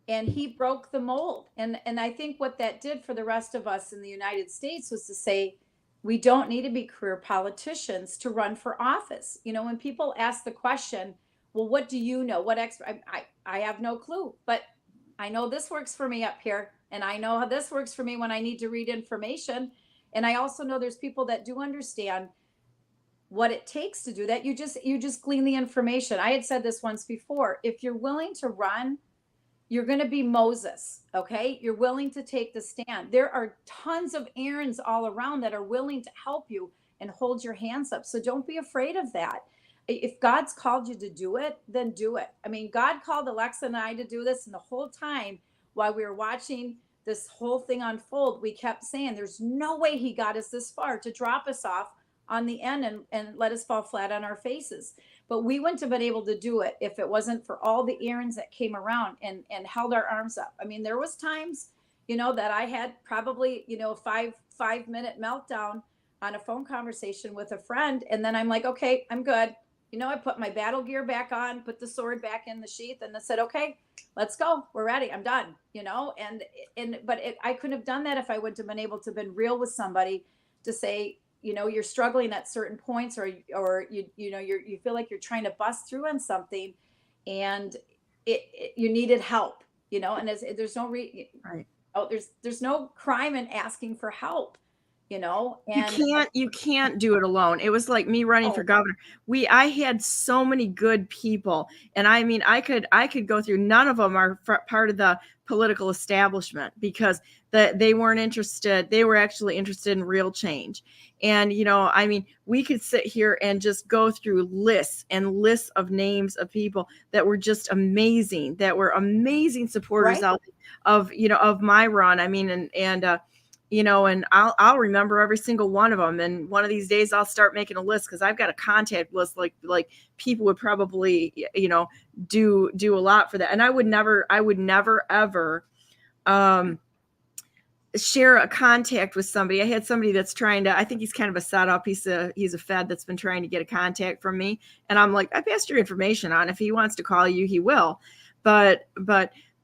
And he broke the mold. And I think what that did for the rest of us in the United States was to say, we don't need to be career politicians to run for office. When people ask the question, well, what do you know? What expert? I have no clue, but I know this works for me up here. And I know how this works for me when I need to read information. And I also know there's people that do understand what it takes to do that. You just glean the information. I had said this once before. If you're willing to run, you're going to be Moses, okay? You're willing to take the stand. There are tons of Aarons all around that are willing to help you and hold your hands up. So don't be afraid of that. If God's called you to do it, then do it. I mean, God called Alexa and I to do this, and the whole time while we were watching this whole thing unfold, we kept saying, there's no way he got us this far to drop us off on the end and let us fall flat on our faces. But we wouldn't have been able to do it if it wasn't for all the Aarons that came around and held our arms up. I mean, there was times, that I had probably, 5-minute meltdown on a phone conversation with a friend. And then I'm like, okay, I'm good. I put my battle gear back on, put the sword back in the sheath, and I said, okay, let's go. We're ready. I'm done, but I couldn't have done that if I wouldn't have been able to have been real with somebody to say, you're struggling at certain points, or you feel like you're trying to bust through on something, and you needed help, and there's no Right. there's no crime in asking for help, and You can't do it alone. It was like me running for governor. I had so many good people, and I mean, I could go through. None of them are part of the political establishment, because they weren't interested. They were actually interested in real change. And I mean, we could sit here and just go through lists and lists of names of people that were just amazing, that were amazing supporters out of of my run. I mean, and I'll remember every single one of them. And one of these days I'll start making a list, because I've got a contact list like people would probably, do a lot for that. And I would never ever share a contact with somebody. I had somebody that's trying to, I think he's kind of a setup. He's a Fed that's been trying to get a contact from me. And I'm like, I passed your information on. If he wants to call you, he will. But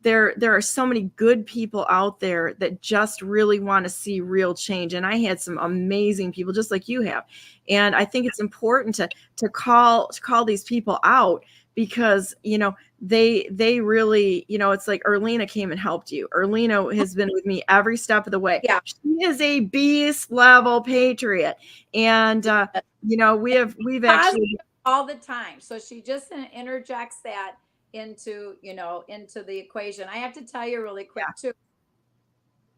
there are so many good people out there that just really want to see real change. And I had some amazing people, just like you have. And I think it's important to call these people out, because, they really, it's like Erlina came and helped you. Erlina has been with me every step of the way. Yeah. She is a beast level patriot. And, we've actually all the time. So she just interjects that into the equation. I have to tell you really quick too,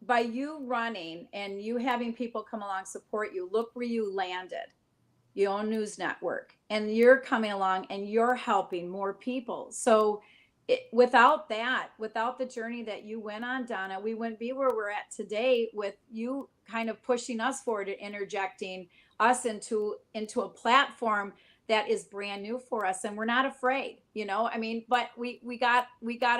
by you running and you having people come along, support you, look where you landed. You own news network, and you're coming along and you're helping more people. So without the journey that you went on, Donna, we wouldn't be where we're at today, with you kind of pushing us forward and interjecting us into a platform that is brand new for us. And we're not afraid, I mean, but we got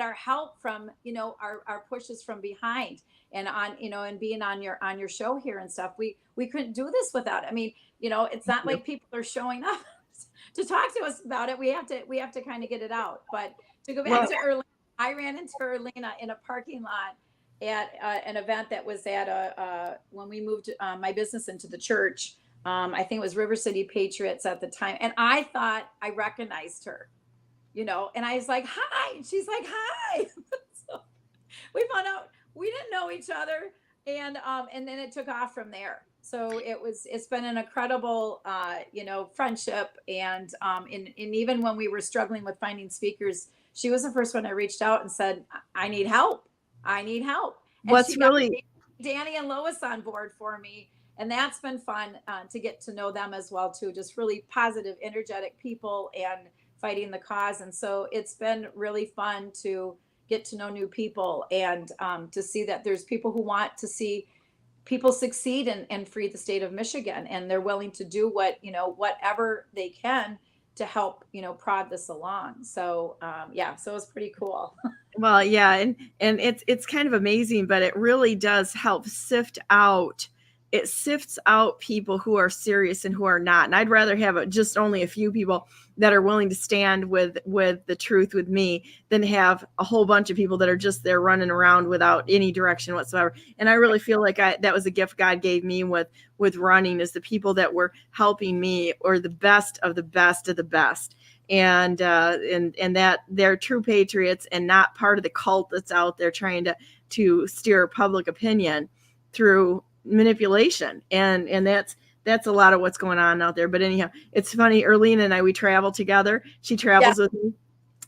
our help from, our pushes from behind, and on, and being on your show here and stuff. We couldn't do this without, I mean, it's not like people are showing up to talk to us about it. We have to kind of get it out. But to go back to Erlina, I ran into Erlina in a parking lot at an event that was at when we moved my business into the church. I think it was River City Patriots at the time. And I thought I recognized her, and I was like, hi. And she's like, hi. So we found out we didn't know each other. And then it took off from there. So it's been an incredible, friendship. And even when we were struggling with finding speakers, she was the first one I reached out and said, I need help. And what's she really got Danny and Lois on board for me. And that's been fun to get to know them as well, too. Just really positive, energetic people and fighting the cause. And so it's been really fun to get to know new people, and to see that there's people who want to see people succeed and free the state of Michigan. And they're willing to do whatever they can to help, prod this along. So, so it's pretty cool. Well, yeah. And it's kind of amazing, but it really does help sift out people who are serious and who are not. And I'd rather have just only a few people that are willing to stand with the truth with me than have a whole bunch of people that are just there running around without any direction whatsoever. And I really feel like that was a gift God gave me with running, is the people that were helping me, or the best of the best of the best. And that they're true patriots and not part of the cult that's out there trying to steer public opinion through manipulation. And that's a lot of what's going on out there. But anyhow, it's funny, Erlina and I, we travel together. She travels with me,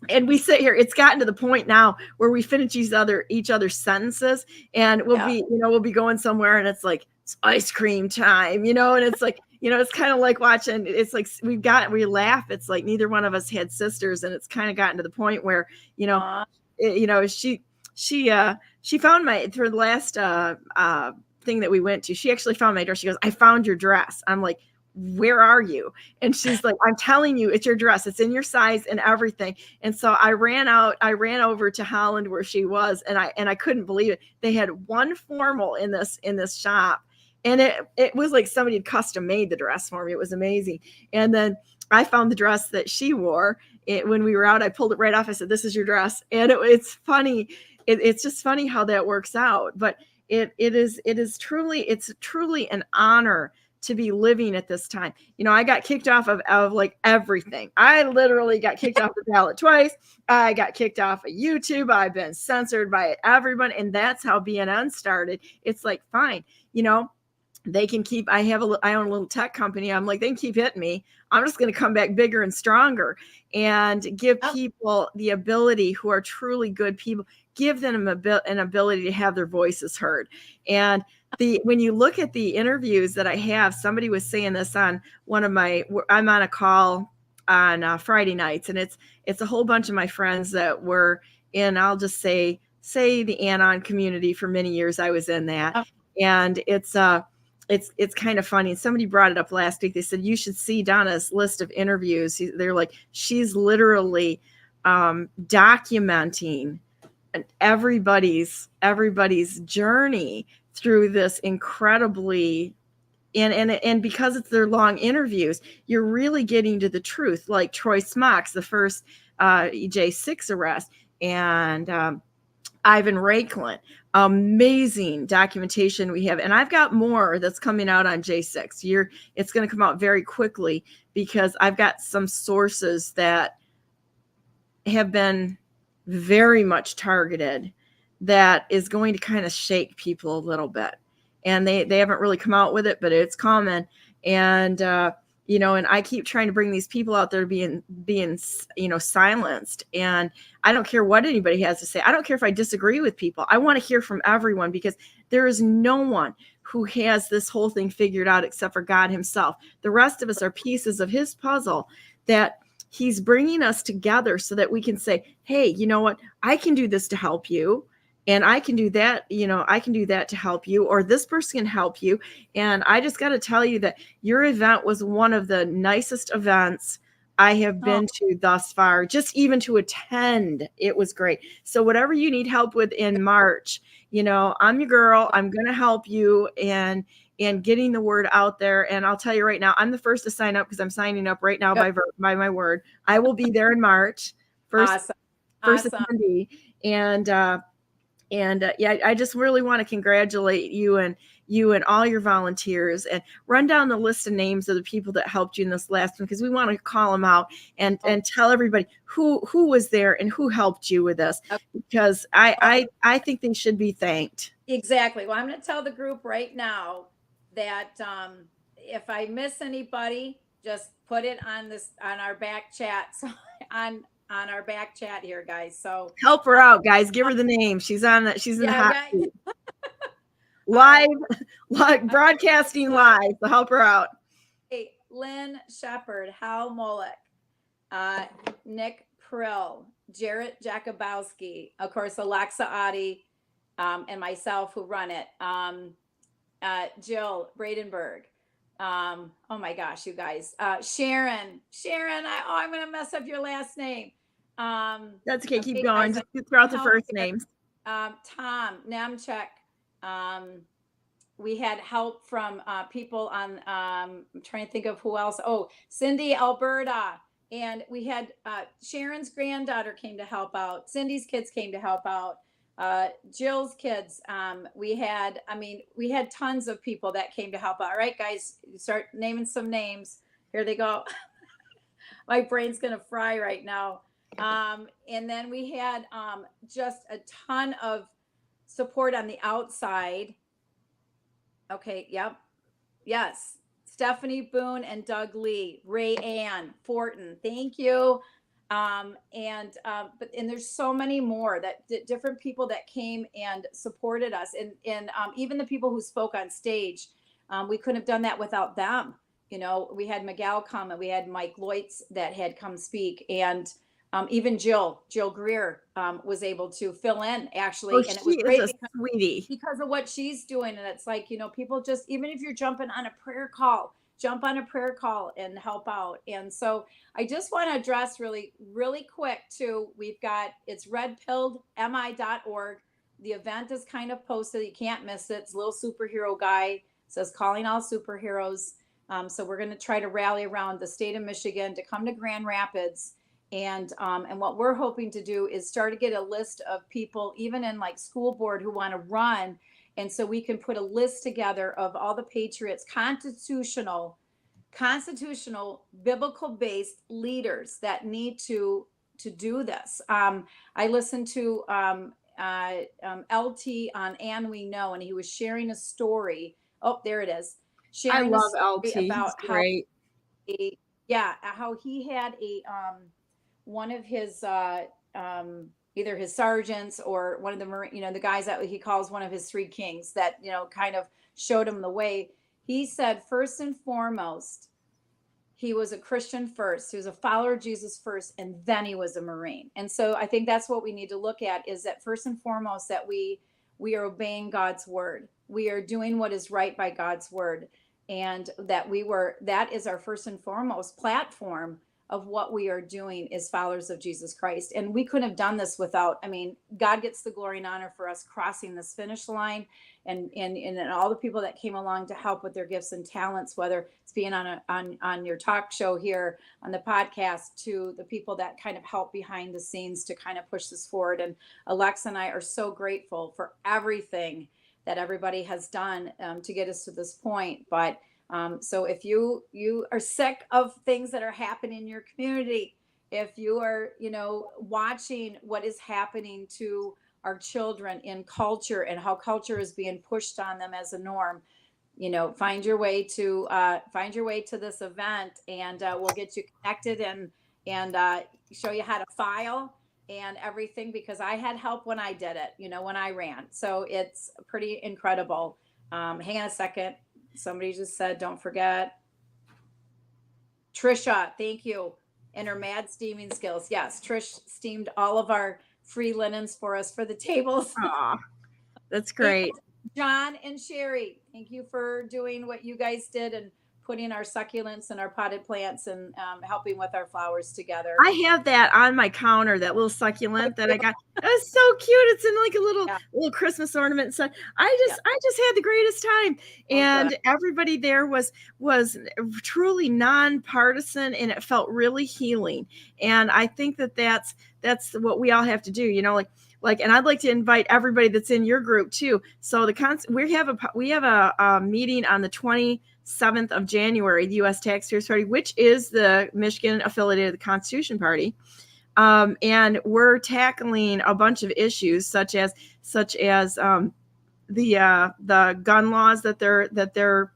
and we sit here. It's gotten to the point now where we finish each other's sentences, and we'll be going somewhere, and it's like, it's ice cream time, and it's like, it's kind of like watching, it's like we laugh. It's like neither one of us had sisters, and it's kind of gotten to the point where, she found for the last thing that we went to, she actually found my dress. She goes, I found your dress. I'm like, where are you? And she's like, I'm telling you, it's your dress. It's in your size and everything. And so I ran over to Holland where she was, and I couldn't believe it. They had one formal in this shop, and it was like somebody had custom made the dress for me. It was amazing. And then I found the dress that she wore when we were out. I pulled it right off. I said, this is your dress. And it's funny. It's just funny how that works out. But it's truly an honor to be living at this time. You know, I got kicked off of like everything. I literally got kicked off the ballot twice. I got kicked off of YouTube. I've been censored by everyone. And that's how BNN started. It's like, fine, you know, they can keep, I own a little tech company. I'm like, they can keep hitting me. I'm just going to come back bigger and stronger and give people the ability who are truly good people, give them an ability to have their voices heard. And when you look at the interviews that I have, somebody was saying this on I'm on a call on Friday nights, and it's a whole bunch of my friends that were in, I'll just say the Anon community for many years. I was in that. And it's kind of funny. Somebody brought it up last week. They said, you should see Donna's list of interviews. They're like, she's literally documenting everybody's journey through this incredibly, and because it's their long interviews, you're really getting to the truth. Like Troy Smocks, the first J6 arrest, and Ivan Rakelin, amazing documentation we have. And I've got more that's coming out on J6. It's going to come out very quickly because I've got some sources that have been very much targeted that is going to kind of shake people a little bit. And they haven't really come out with it, but it's common. And, you know, and I keep trying to bring these people out there being, you know, silenced. And I don't care what anybody has to say. I don't care if I disagree with people. I want to hear from everyone, because there is no one who has this whole thing figured out except for God himself. The rest of us are pieces of his puzzle that he's bringing us together so that we can say, hey, you know what? I can do this to help you. And I can do that, you know, I can do that to help you, or this person can help you. And I just got to tell you that your event was one of the nicest events I have been to thus far, just even to attend. It was great. So whatever you need help with in March, you know, I'm your girl. I'm going to help you and getting the word out there. And I'll tell you right now, I'm the first to sign up because I'm signing up right now by my word. I will be there in March, first attendee. And yeah, I just really want to congratulate you and all your volunteers, and run down the list of names of the people that helped you in this last one, because we want to call them out and tell everybody who was there and who helped you with this, because I think they should be thanked. Exactly. Well, I'm going to tell the group right now that if I miss anybody, just put it on our back chat. So on our back chat here, guys. So help her out, guys. Give her the name. She's in the hot seat. live broadcasting live. So help her out. Hey, Lynn Shepard, Hal Molek, Nick Prill, Jarrett Jakubowski, of course, Alexa Adi, and myself who run it. Jill Brandenburg. Oh my gosh, you guys. Sharon, I'm going to mess up your last name. That's okay. Keep going. Just throw out the first names. Tom Nemchek. We had help from people on, I'm trying to think of who else. Oh, Cindy, Alberta. And we had Sharon's granddaughter came to help out. Cindy's kids came to help out. Jill's kids. We had tons of people that came to help out. All right, guys, start naming some names. Here they go. My brain's going to fry right now. And then we had just a ton of support on the outside. Okay. Yep. Yes. Stephanie Boone and Doug Lee, Ray Ann Fortin. Thank you. But there's so many more that different people that came and supported us, and even the people who spoke on stage, we couldn't have done that without them. You know, we had Miguel come, and we had Mike Loitz that had come speak, and even Jill Greer was able to fill in actually. And it was great because of what she's doing. And it's like, you know, people just, even if you're jumping on a prayer call, jump on a prayer call and help out. And so I just want to address really, really quick too. It's redpilledmi.org. The event is kind of posted. You can't miss it. It's a little superhero guy. It says calling all superheroes. So we're going to try to rally around the state of Michigan to come to Grand Rapids. And what we're hoping to do is start to get a list of people, even in like school board, who want to run And so we can put a list together of all the patriots, constitutional, biblical based leaders that need to do this. I listened to LT on And We Know, and he was sharing a story. Oh, there it is. I Sharing love a LT. story about He's great. how he had one of his either his sergeants or one of the Marine, the guys that he calls one of his three kings that, kind of showed him the way. He said, first and foremost, he was a Christian first. He was a follower of Jesus first, and then he was a Marine. And so I think that's what we need to look at, is that first and foremost, that we are obeying God's word. We are doing what is right by God's word. And that is our first and foremost platform of what we are doing as followers of Jesus Christ. And we couldn't have done this without, God gets the glory and honor for us crossing this finish line, and all the people that came along to help with their gifts and talents, whether it's being on your talk show here, on the podcast, to the people that kind of help behind the scenes to kind of push this forward. And Alexa and I are so grateful for everything that everybody has done to get us to this point. But so if you are sick of things that are happening in your community, if you are, watching what is happening to our children in culture and how culture is being pushed on them as a norm, find your way to this event, and we'll get you connected and show you how to file and everything, because I had help when I did it, when I ran. So it's pretty incredible. Hang on a second. Somebody just said, don't forget. Trisha, thank you. And her mad steaming skills. Yes, Trish steamed all of our free linens for us for the tables. Aw, that's great. John and Sherry, thank you for doing what you guys did and putting our succulents and our potted plants and helping with our flowers together. I have that on my counter, that little succulent that I got. It's so cute. It's in like a little Christmas ornament. So I just had the greatest time. And everybody there was truly nonpartisan, and it felt really healing. And I think that's what we all have to do, and I'd like to invite everybody that's in your group too. So we have a meeting on the 27th of January, the U.S. Taxpayers Party, which is the Michigan affiliate of the Constitution Party. And we're tackling a bunch of issues such as the gun laws that they're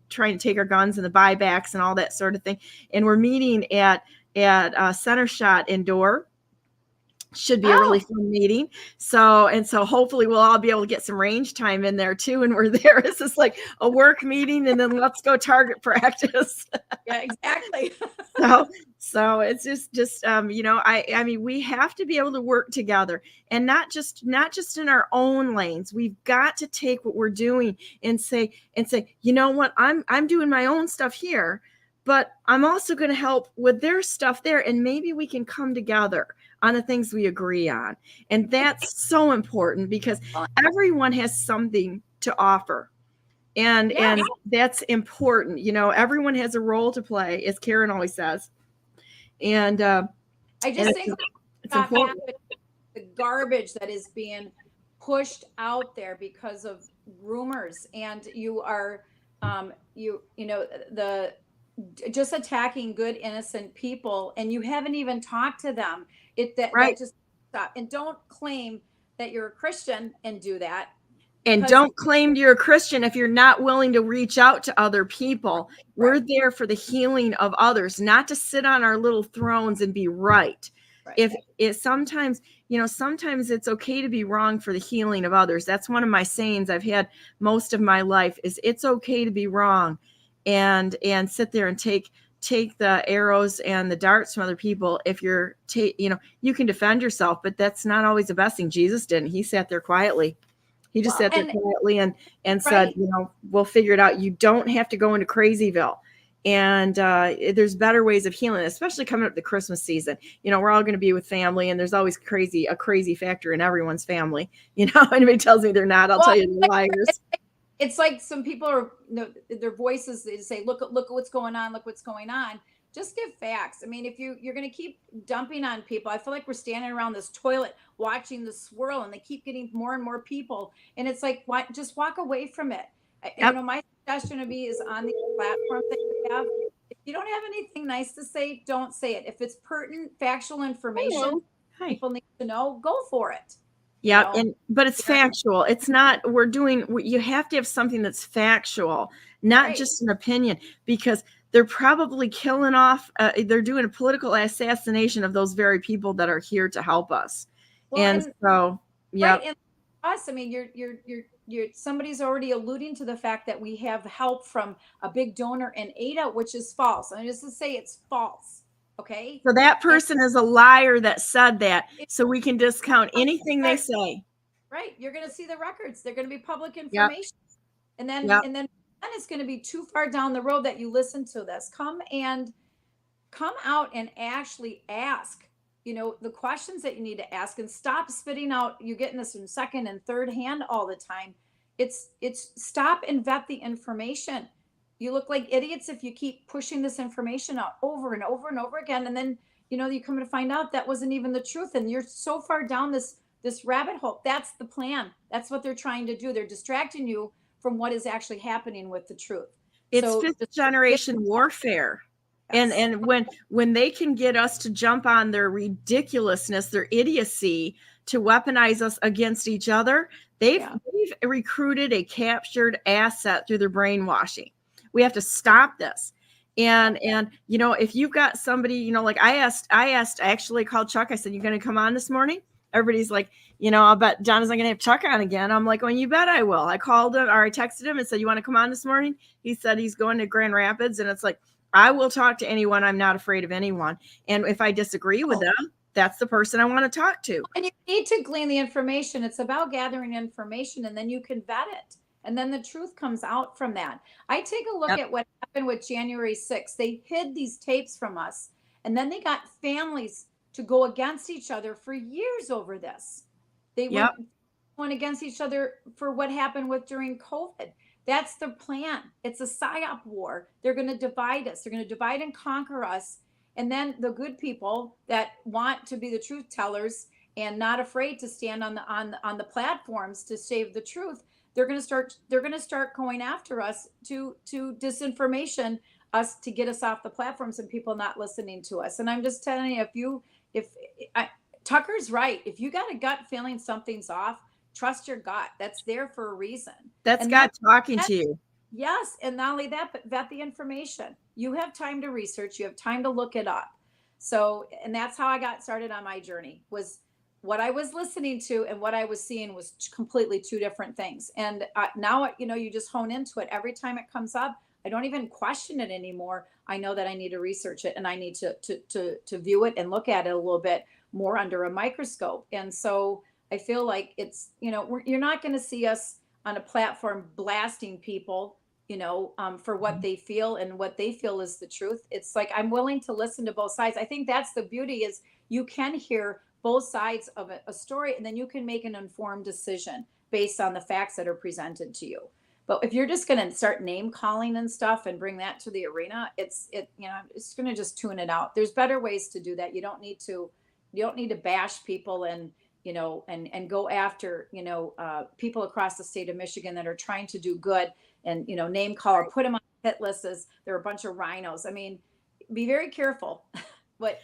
trying to take our guns, and the buybacks and all that sort of thing. And we're meeting at Center Shot Indoor. Should be a really fun meeting. So hopefully we'll all be able to get some range time in there too. And we're there. It's just like a work meeting, and then let's go target practice. Yeah, exactly. So it's just we have to be able to work together, and not just in our own lanes. We've got to take what we're doing and say, you know what, I'm doing my own stuff here, but I'm also going to help with their stuff there. And maybe we can come together on the things we agree on. And that's so important, because everyone has something to offer. And that's important. Everyone has a role to play, as Karen always says. And I just think it's important. The garbage that is being pushed out there because of rumors, and you are just attacking good, innocent people, and you haven't even talked to them. That just stop. And don't claim that you're a Christian and do that. And don't claim you're a Christian if you're not willing to reach out to other people. We're there for the healing of others, not to sit on our little thrones and be right. If sometimes it's okay to be wrong for the healing of others. That's one of my sayings I've had most of my life, is it's okay to be wrong, and sit there and take the arrows and the darts from other people. If you're you can defend yourself, but that's not always the best thing. Jesus didn't. He sat there quietly. He just sat there quietly and said, we'll figure it out. You don't have to go into Crazyville. And there's better ways of healing, especially coming up the Christmas season. We're all going to be with family, and there's always a crazy factor in everyone's family. Anybody tells me they're not, I'll tell you they're liars. It's like some people are, their voices, they say, look at what's going on. Look what's going on. Just give facts. I mean, if you're going to keep dumping on people, I feel like we're standing around this toilet watching the swirl, and they keep getting more and more people. And it's like, what? Just walk away from it. Yep. My suggestion to be is on these platforms that you have. If you don't have anything nice to say, don't say it. If it's pertinent, factual information, Hi. people need to know, go for it. Yeah, but it's factual. It's not, you have to have something that's factual, not Right. just an opinion, because they're probably killing off, they're doing a political assassination of those very people that are here to help us. Well, and so, yeah. Right, and us, I mean, you're somebody's already alluding to the fact that we have help from a big donor in Ada, which is false. And just to say it's false. Okay. So that person is a liar that said that, so we can discount anything they say. Right. You're going to see the records. They're going to be public information. Yep. And then it's going to be too far down the road that you listen to this. Come out and actually ask, the questions that you need to ask, and stop spitting out. You're getting this in second and third hand all the time. It's stop and vet the information. You look like idiots if you keep pushing this information out over and over and over again. And then, you come to find out that wasn't even the truth. And you're so far down this rabbit hole. That's the plan. That's what they're trying to do. They're distracting you from what is actually happening with the truth. It's fifth generation warfare. Yes. And when they can get us to jump on their ridiculousness, their idiocy, to weaponize us against each other, they've recruited a captured asset through their brainwashing. We have to stop this. And if you've got somebody, like I actually called Chuck. I said, "You going to come on this morning?" Everybody's like, I'll bet Donna's not going to have Chuck on again. I'm like, "Well, you bet I will." I called him, or I texted him and said, "You want to come on this morning?" He said he's going to Grand Rapids. And it's like, I will talk to anyone. I'm not afraid of anyone. And if I disagree with them, that's the person I want to talk to. And you need to glean the information. It's about gathering information, and then you can vet it. And then the truth comes out from that. I take a look at what happened with January 6th. They hid these tapes from us, and then they got families to go against each other for years over this. They went against each other for what happened during COVID. That's the plan. It's a psyop war. They're going to divide us. They're going to divide and conquer us. And then the good people that want to be the truth tellers and not afraid to stand on the platforms to save the truth, they're going to start going after us to disinformation us, to get us off the platforms and people not listening to us. And I'm just telling you, Tucker's right. If you got a gut feeling something's off, trust your gut. That's there for a reason. That's God talking to you. Yes. And not only that, but vet the information. You have time to research. You have time to look it up. So, and that's how I got started on my journey, was what I was listening to and what I was seeing was completely two different things. And now, you just hone into it. Every time it comes up, I don't even question it anymore. I know that I need to research it, and I need to view it and look at it a little bit more under a microscope. And so I feel like it's, you're not going to see us on a platform blasting people, for what they feel and what they feel is the truth. It's like, I'm willing to listen to both sides. I think that's the beauty, is you can hear both sides of a story, and then you can make an informed decision based on the facts that are presented to you. But if you're just going to start name calling and stuff and bring that to the arena, it's going to just tune it out. There's better ways to do that. You don't need to bash people and go after, people across the state of Michigan that are trying to do good, and, name call or put them on hit lists as they're a bunch of rhinos. I mean, be very careful. But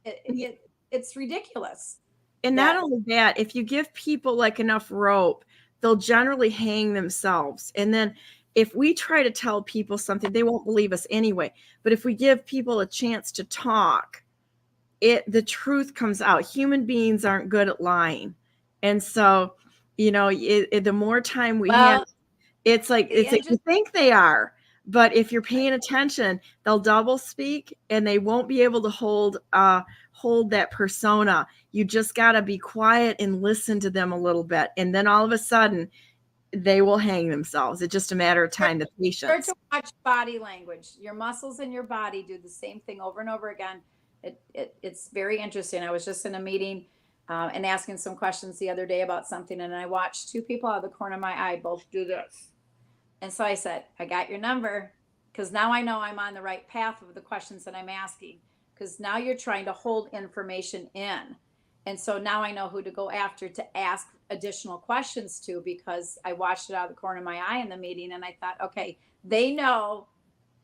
it's ridiculous. And not only that, if you give people like enough rope, they'll generally hang themselves. And then if we try to tell people something, they won't believe us anyway. But if we give people a chance to talk, the truth comes out. Human beings aren't good at lying. And so, the more time we have, it's like you think they are. But if you're paying attention, they'll double speak, and they won't be able to hold that persona. You just got to be quiet and listen to them a little bit. And then all of a sudden, they will hang themselves. It's just a matter of time, the patience. Start to watch body language. Your muscles in your body do the same thing over and over again. It's very interesting. I was just in a meeting and asking some questions the other day about something, and I watched two people out of the corner of my eye both do this. And so I said, "I got your number. because now I know I'm on the right path of the questions that I'm asking, because now you're trying to hold information in. And so now I know who to go after to ask additional questions to, because I watched it out of the corner of my eye in the meeting and I thought, okay, they know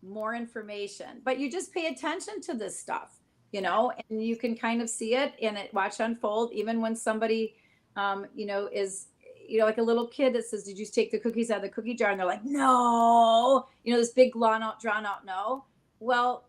more information, but you just pay attention to this stuff, and you can kind of see it and watch unfold, even when somebody, is, like a little kid that says, did you take the cookies out of the cookie jar? And they're like, no, this big drawn out no. Well,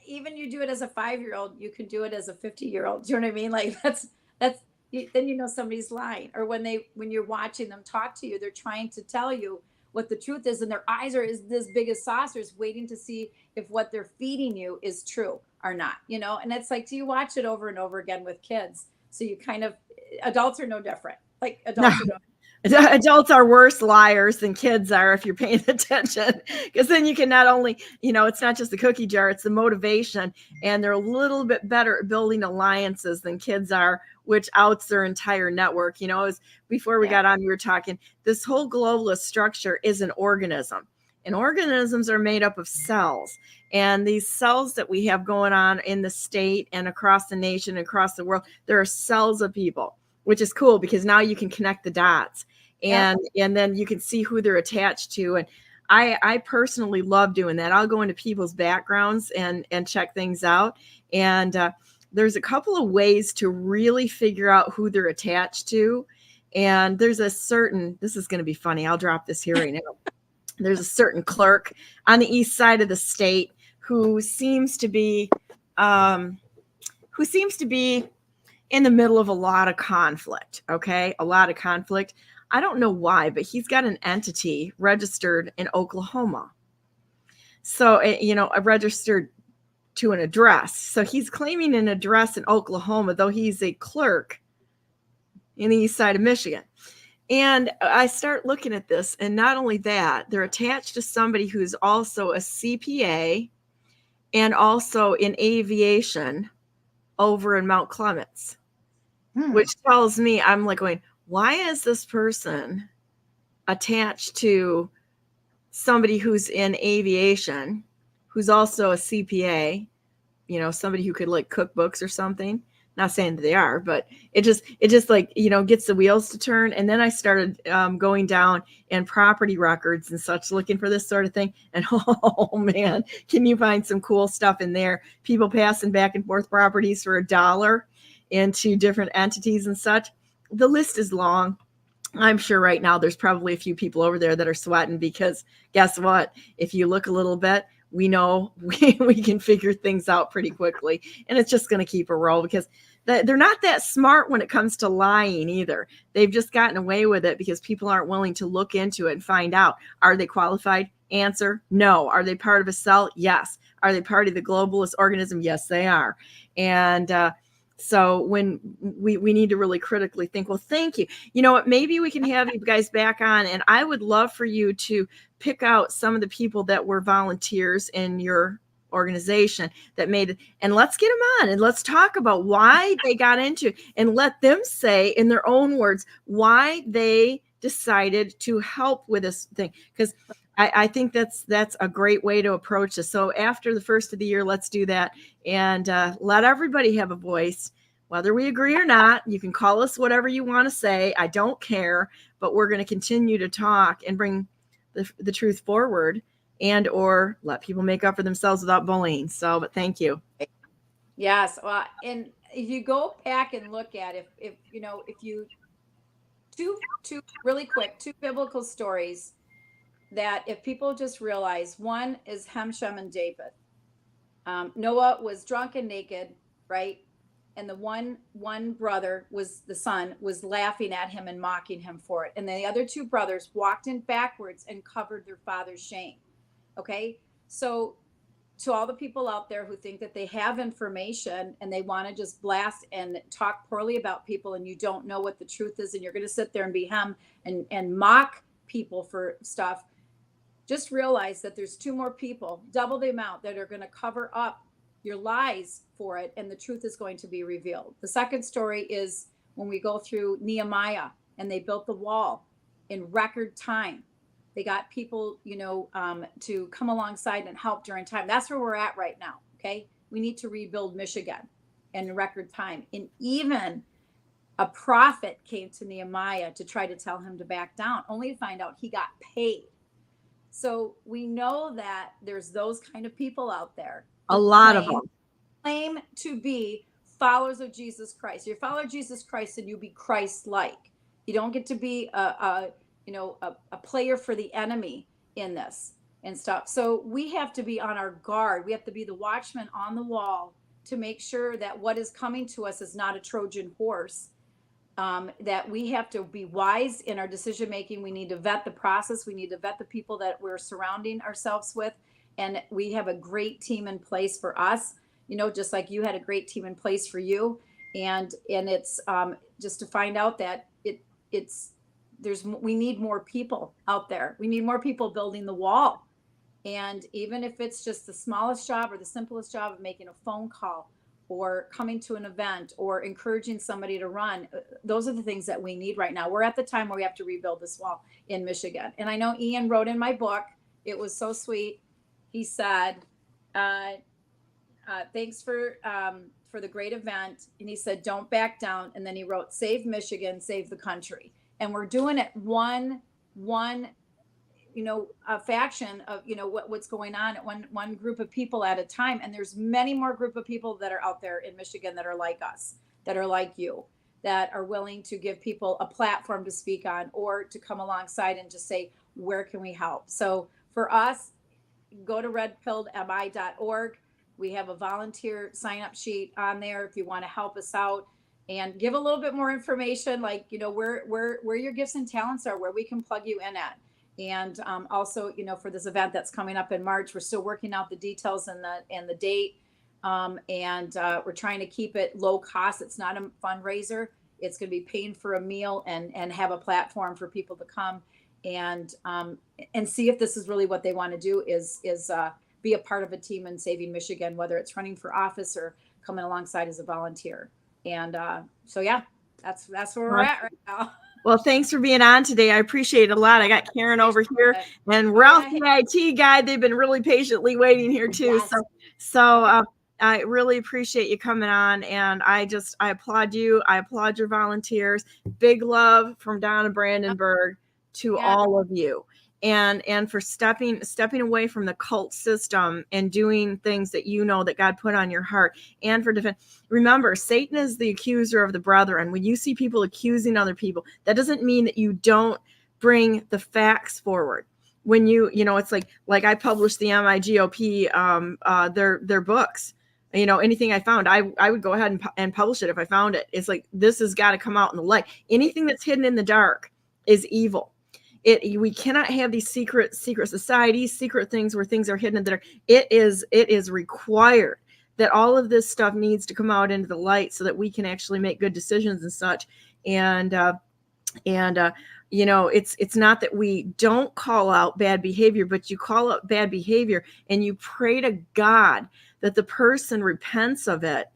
even you do it as a 5-year-old, you can do it as a 50-year-old. Do you know what I mean? Like that's then somebody's lying. Or when you're watching them talk to you, they're trying to tell you what the truth is, and their eyes are this big as saucers, waiting to see if what they're feeding you is true or not. And it's like, do you watch it over and over again with kids? So you kind of, adults are no different. Like adults are no Adults are worse liars than kids are if you're paying attention, because then you can not only, it's not just the cookie jar, it's the motivation, and they're a little bit better at building alliances than kids are, which outs their entire network. As before we got on, we were talking, this whole globalist structure is an organism, and organisms are made up of cells. And these cells that we have going on in the state and across the nation, across the world, there are cells of people, which is cool because now you can connect the dots. And then you can see who they're attached to. And I personally love doing that. I'll go into people's backgrounds and check things out. And there's a couple of ways to really figure out who they're attached to. And there's this is going to be funny. I'll drop this here right now. There's a certain clerk on the east side of the state who seems to be in the middle of a lot of conflict. Okay. A lot of conflict. I don't know why, but he's got an entity registered in Oklahoma. So, registered to an address. So he's claiming an address in Oklahoma, though he's a clerk in the east side of Michigan. And I start looking at this, and not only that, they're attached to somebody who's also a CPA and also in aviation over in Mount Clements, which tells me, I'm like going, why is this person attached to somebody who's in aviation, who's also a CPA, somebody who could like cook books or something? Not saying that they are, but it just like, gets the wheels to turn. And then I started going down in property records and such, looking for this sort of thing. And oh man, can you find some cool stuff in there? People passing back and forth properties for $1 into different entities and such. The list is long. I'm sure right now there's probably a few people over there that are sweating, because guess what? If you look a little bit, we know we can figure things out pretty quickly. And it's just going to keep a roll, because they're not that smart when it comes to lying either. They've just gotten away with it because people aren't willing to look into it and find out. Are they qualified? Answer, no. Are they part of a cell? Yes. Are they part of the globalist organism? Yes, they are. And so when we need to really critically think, well, thank you. You know what? Maybe we can have you guys back on, and I would love for you to pick out some of the people that were volunteers in your organization that made it, and let's get them on and let's talk about why they got into it, and let them say in their own words why they decided to help with this thing. Because I think that's a great way to approach this. So after the first of the year, let's do that, and let everybody have a voice, whether we agree or not. You can call us whatever you want to say. I don't care, but we're going to continue to talk and bring the truth forward, and or let people make up for themselves without bullying. So, but thank you. Yes. Well, and if you go back and look at if you two really quick, two biblical stories that if people just realize, one is Ham, Shem, and David. Noah was drunk and naked, right? And the one brother, was the son, was laughing at him and mocking him for it. And the other two brothers walked in backwards and covered their father's shame. Okay. So to all the people out there who think that they have information and they want to just blast and talk poorly about people, and you don't know what the truth is, and you're going to sit there and be hem and mock people for stuff, just realize that there's two more people, double the amount, that are going to cover up your lies for it, and the truth is going to be revealed. The second story is when we go through Nehemiah, and they built the wall in record time. They got people, to come alongside and help during time. That's where we're at right now. Okay. We need to rebuild Michigan in record time. And even a prophet came to Nehemiah to try to tell him to back down, only to find out he got paid. So we know that there's those kind of people out there. A lot of them claim to be followers of Jesus Christ. You're a follower of Jesus Christ, and you be Christ-like. You don't get to be a player for the enemy in this and stuff. So we have to be on our guard. We have to be the watchman on the wall to make sure that what is coming to us is not a Trojan horse. That we have to be wise in our decision making. We need to vet the process. We need to vet the people that we're surrounding ourselves with. And we have a great team in place for us, just like you had a great team in place for you. And it's just to find out that we need more people out there. We need more people building the wall. And even if it's just the smallest job or the simplest job of making a phone call or coming to an event or encouraging somebody to run, those are the things that we need right now. We're at the time where we have to rebuild this wall in Michigan. And I know Ian wrote in my book, it was so sweet. He said, thanks for the great event. And he said, don't back down. And then he wrote, save Michigan, save the country. And we're doing it one a faction of, what's going on at one group of people at a time. And there's many more group of people that are out there in Michigan that are like us, that are like you, that are willing to give people a platform to speak on or to come alongside and just say, where can we help? So for us, go to redpilledmi.org. We have a volunteer sign-up sheet on there if you want to help us out and give a little bit more information, like, where your gifts and talents are, where we can plug you in at. And also, for this event that's coming up in March, we're still working out the details and the date. And we're trying to keep it low cost. It's not a fundraiser. It's going to be paying for a meal and have a platform for people to come and see if this is really what they want to do is be a part of a team in saving Michigan, whether it's running for office or coming alongside as a volunteer. And so, yeah, that's where we're at right now. Well, thanks for being on today. I appreciate it a lot. I got Karen over here and Ralph, the IT guy. They've been really patiently waiting here too. Yes. So I really appreciate you coming on, and I applaud you. I applaud your volunteers. Big love from Donna Brandenburg to all of you. And for stepping away from the cult system and doing things that that God put on your heart, and for defense. Remember, Satan is the accuser of the brethren. When you see people accusing other people, that doesn't mean that you don't bring the facts forward. When it's like I published the MIGOP their books. Anything I found, I would go ahead and publish it if I found it. It's like, this has got to come out in the light. Anything that's hidden in the dark is evil. We cannot have these secret societies, secret things where things are hidden in the dark. It is required that all of this stuff needs to come out into the light so that we can actually make good decisions and such. And it's not that we don't call out bad behavior, but you call out bad behavior and you pray to God that the person repents of it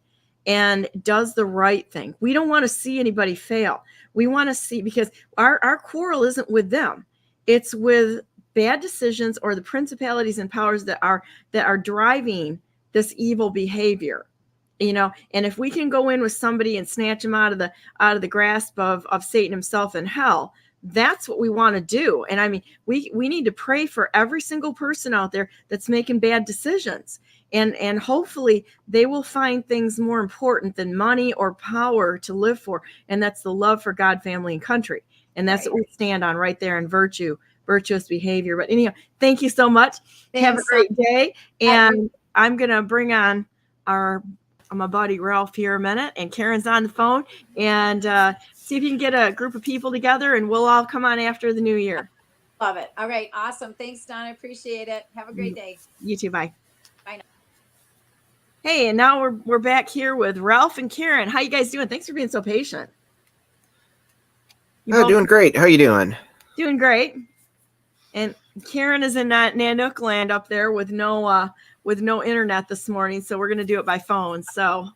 and does the right thing. We don't want to see anybody fail. We want to see, because our quarrel isn't with them. It's with bad decisions or the principalities and powers that are driving this evil behavior. And if we can go in with somebody and snatch them out of the grasp of Satan himself in hell, that's what we want to do. And I mean, we need to pray for every single person out there that's making bad decisions. And hopefully they will find things more important than money or power to live for. And that's the love for God, family, and country. And that's what we stand on right there in virtuous behavior. But anyhow, thank you so much. Thanks. Have a great day. And I'm going to bring on my buddy Ralph here a minute, and Karen's on the phone, and see if you can get a group of people together, and we'll all come on after the new year. Love it. All right. Awesome. Thanks, Donna. Appreciate it. Have a great day. You too. Bye. Bye now. Hey, and now we're back here with Ralph and Karen. How you guys doing? Thanks for being so patient. Doing great. How are you doing? Doing great. And Karen is in that Nanook land up there with no internet this morning, so we're going to do it by phone. So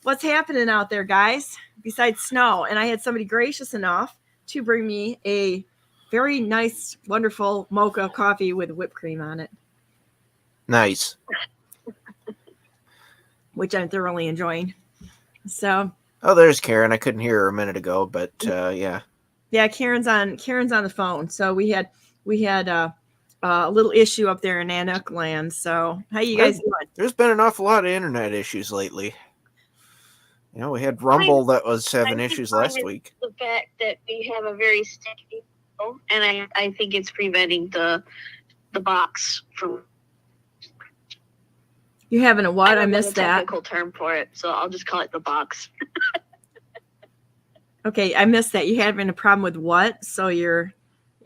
what's happening out there, guys, besides snow? And I had somebody gracious enough to bring me a very nice, wonderful mocha coffee with whipped cream on it. Nice. Which I'm thoroughly enjoying. So. Oh, there's Karen. I couldn't hear her a minute ago, but yeah. Yeah, Karen's on the phone. So we had a little issue up there in Nanook land. So how you guys doing? There's been an awful lot of internet issues lately. We had Rumble that was having issues last week. The fact that we have a very sticky, and I think it's preventing the box from. You having a what? I missed that. Technical term for it, so I'll just call it the box. Okay, I missed that. You having a problem with what? So your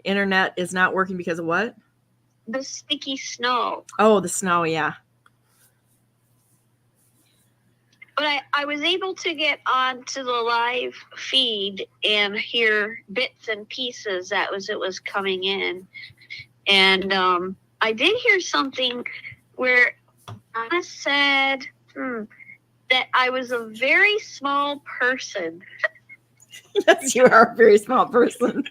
internet is not working because of what? The sticky snow. Oh, the snow, yeah. But I was able to get onto the live feed and hear bits and pieces it was coming in. And I did hear something where Donna said that I was a very small person. Yes, you are a very small person.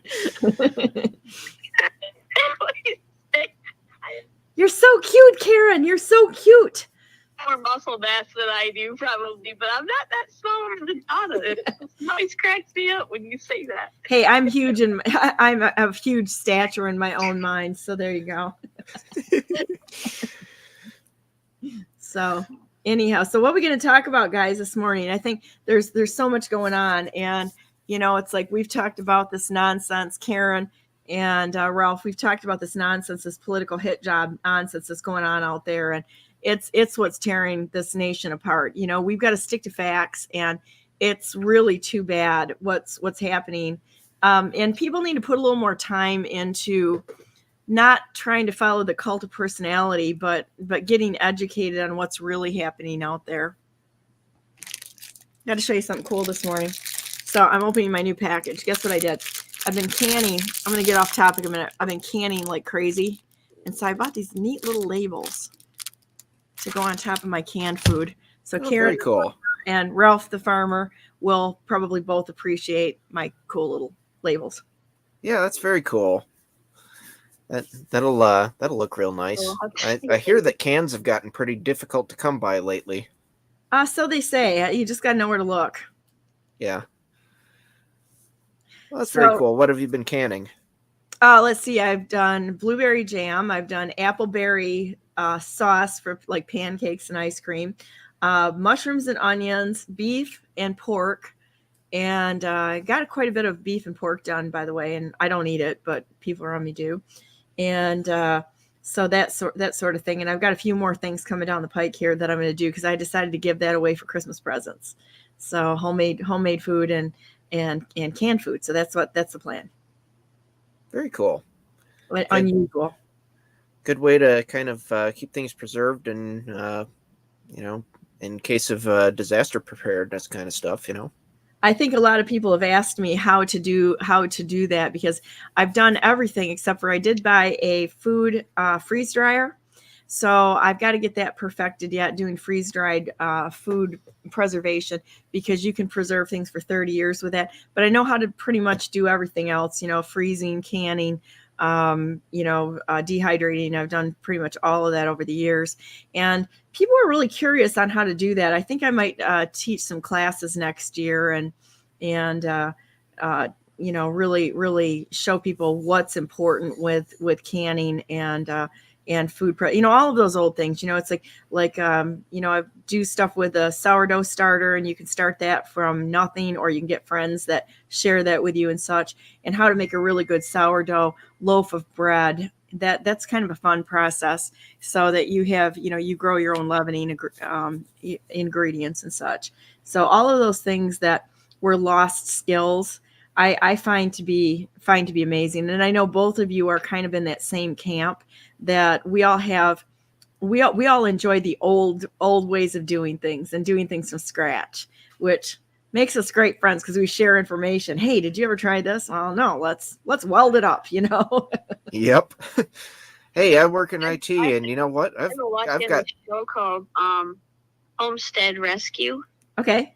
You're so cute, Karen. You're so cute. More muscle mass than I do, probably, but I'm not that smaller than Donna. It always cracks me up when you say that. Hey, I'm huge, and I'm of huge stature in my own mind. So there you go. So anyhow, so what are we going to talk about, guys, this morning? I think there's so much going on, and it's like we've talked about this nonsense, Karen and Ralph. We've talked about this nonsense, this political hit job nonsense that's going on out there, and it's what's tearing this nation apart. We've got to stick to facts, and it's really too bad what's happening. And people need to put a little more time into not trying to follow the cult of personality, but getting educated on what's really happening out there. Got to show you something cool this morning. So I'm opening my new package. Guess what I did? I've been canning. I'm going to get off topic a minute. I've been canning like crazy. And so I bought these neat little labels to go on top of my canned food. So Karen very cool. And Ralph the farmer will probably both appreciate my cool little labels. Yeah, that's very cool. That'll look real nice. I hear that cans have gotten pretty difficult to come by lately. So they say. You just got to know where to look. Yeah. Well, that's very cool. What have you been canning? Let's see. I've done blueberry jam. I've done appleberry sauce for like pancakes and ice cream, mushrooms and onions, beef and pork. And I got quite a bit of beef and pork done, by the way. And I don't eat it, but people around me do. And so that sort of thing. And I've got a few more things coming down the pike here that I'm going to do because I decided to give that away for Christmas presents. So homemade food and canned food. So that's the plan. Very cool. Unusual. Good way to kind of keep things preserved and in case of disaster preparedness kind of stuff. I think a lot of people have asked me how to do that because I've done everything except for I did buy a food freeze dryer. So I've got to get that perfected yet, doing freeze dried food preservation because you can preserve things for 30 years with that. But I know how to pretty much do everything else, freezing, canning, dehydrating. I've done pretty much all of that over the years. And people are really curious on how to do that. I think I might teach some classes next year and really, really show people what's important with canning and food prep, all of those old things, it's like I do stuff with a sourdough starter and you can start that from nothing, or you can get friends that share that with you and such, and how to make a really good sourdough loaf of bread. That's kind of a fun process so that you have, you grow your own leavening ingredients and such. So all of those things that were lost skills, I find to be amazing. And I know both of you are kind of in that same camp that we all enjoy the old ways of doing things and doing things from scratch, which makes us great friends because we share information. Hey, did you ever try this? Well, no, let's weld it up, Yep. Hey, I work in IT, and you know what? I've got a show called Homestead Rescue. Okay.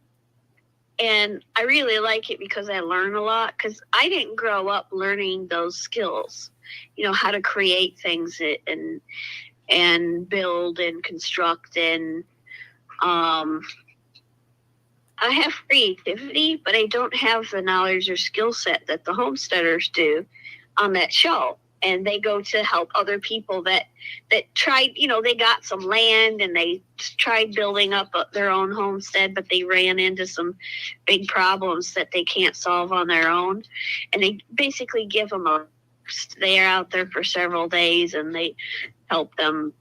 And I really like it because I learn a lot, because I didn't grow up learning those skills, how to create things and build and construct. And I have creativity, but I don't have the knowledge or skill set that the homesteaders do on that show. And they go to help other people that tried, they got some land and they tried building up their own homestead, but they ran into some big problems that they can't solve on their own. And they basically give them they are out there for several days, and they help them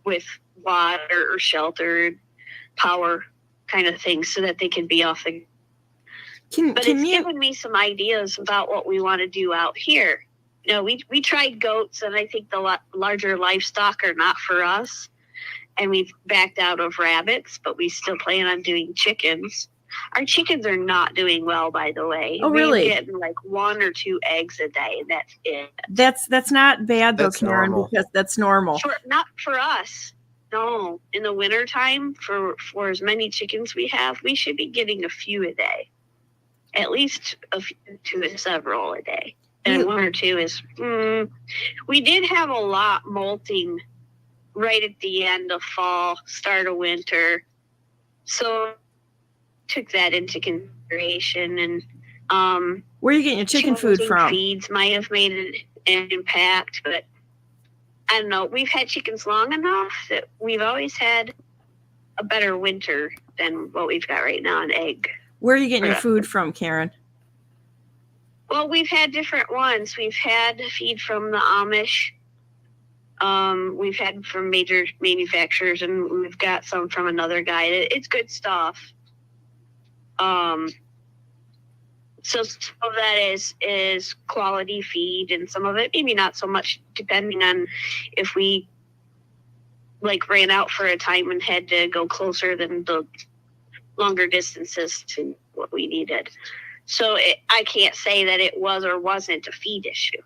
with water or shelter, power kind of things, so that they can be off the. But it's given me some ideas about what we want to do out here. We tried goats, and I think the larger livestock are not for us. And we've backed out of rabbits, but we still plan on doing chickens. Our chickens are not doing well, by the way. Oh, really? We're getting like 1 or 2 eggs a day, and that's it. That's not bad, though, That's Karen, normal. because that's normal. Not for us. No. In the wintertime, for as many chickens we have, we should be getting a few a day. At least a few to several a day. And 1 or 2 is, we did have a lot molting right at the end of fall, start of winter. So took that into consideration. And where are you getting your chicken food from? Feeds might have made an impact, but I don't know. We've had chickens long enough that we've always had a better winter than what we've got right now, an egg. Where are you getting your food from, Karen? Well, we've had different ones. We've had feed from the Amish. We've had from major manufacturers, and we've got some from another guy. It's good stuff. So some of that is quality feed, and some of it maybe not so much, depending on if we ran out for a time and had to go closer than the longer distances to what we needed. So I can't say that it was or wasn't a feed issue.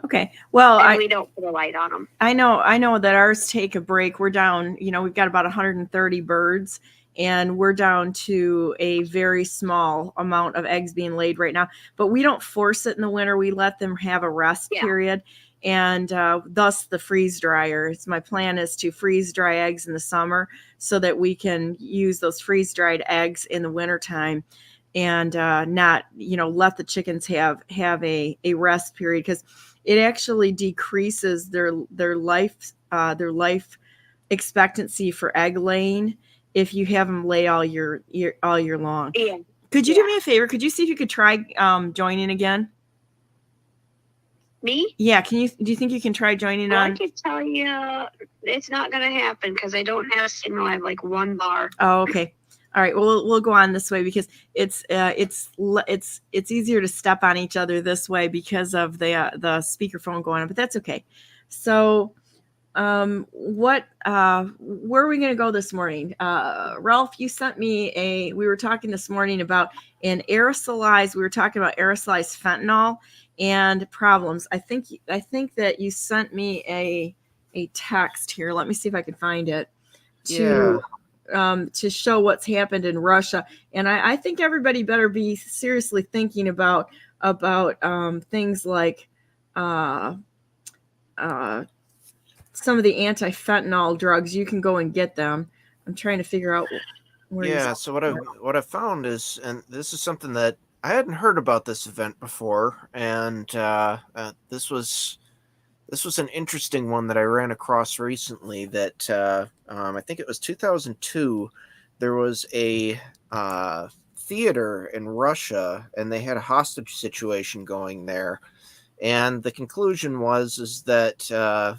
Okay. Well, we don't put a light on them. I know that ours take a break. We're down, we've got about 130 birds, and we're down to a very small amount of eggs being laid right now. But we don't force it in the winter. We let them have a rest period. And thus the freeze dryers. My plan is to freeze dry eggs in the summer so that we can use those freeze dried eggs in the wintertime. And not, let the chickens have a rest period, because it actually decreases their life expectancy for egg laying if you have them lay all year long. Yeah. Could you do me a favor? Could you see if you could try joining again? Me? Yeah. Do you think you can try joining on? I can tell you it's not going to happen because I don't have signal. I have 1 bar. Oh, okay. All right. Well, we'll go on this way because it's easier to step on each other this way because of the speakerphone going on, but that's okay. So, where are we going to go this morning? Ralph, you sent me we were talking this morning about we were talking about aerosolized fentanyl and problems. I think that you sent me a text here. Let me see if I can find it to show what's happened in Russia. And I think everybody better be seriously thinking about things like some of the anti-fentanyl drugs. You can go and get them. I'm trying to figure out where. So what I found is, and this is something that I hadn't heard about this event before, and this was an interesting one that I ran across recently. That I think it was 2002. There was a theater in Russia, and they had a hostage situation going there, and the conclusion is that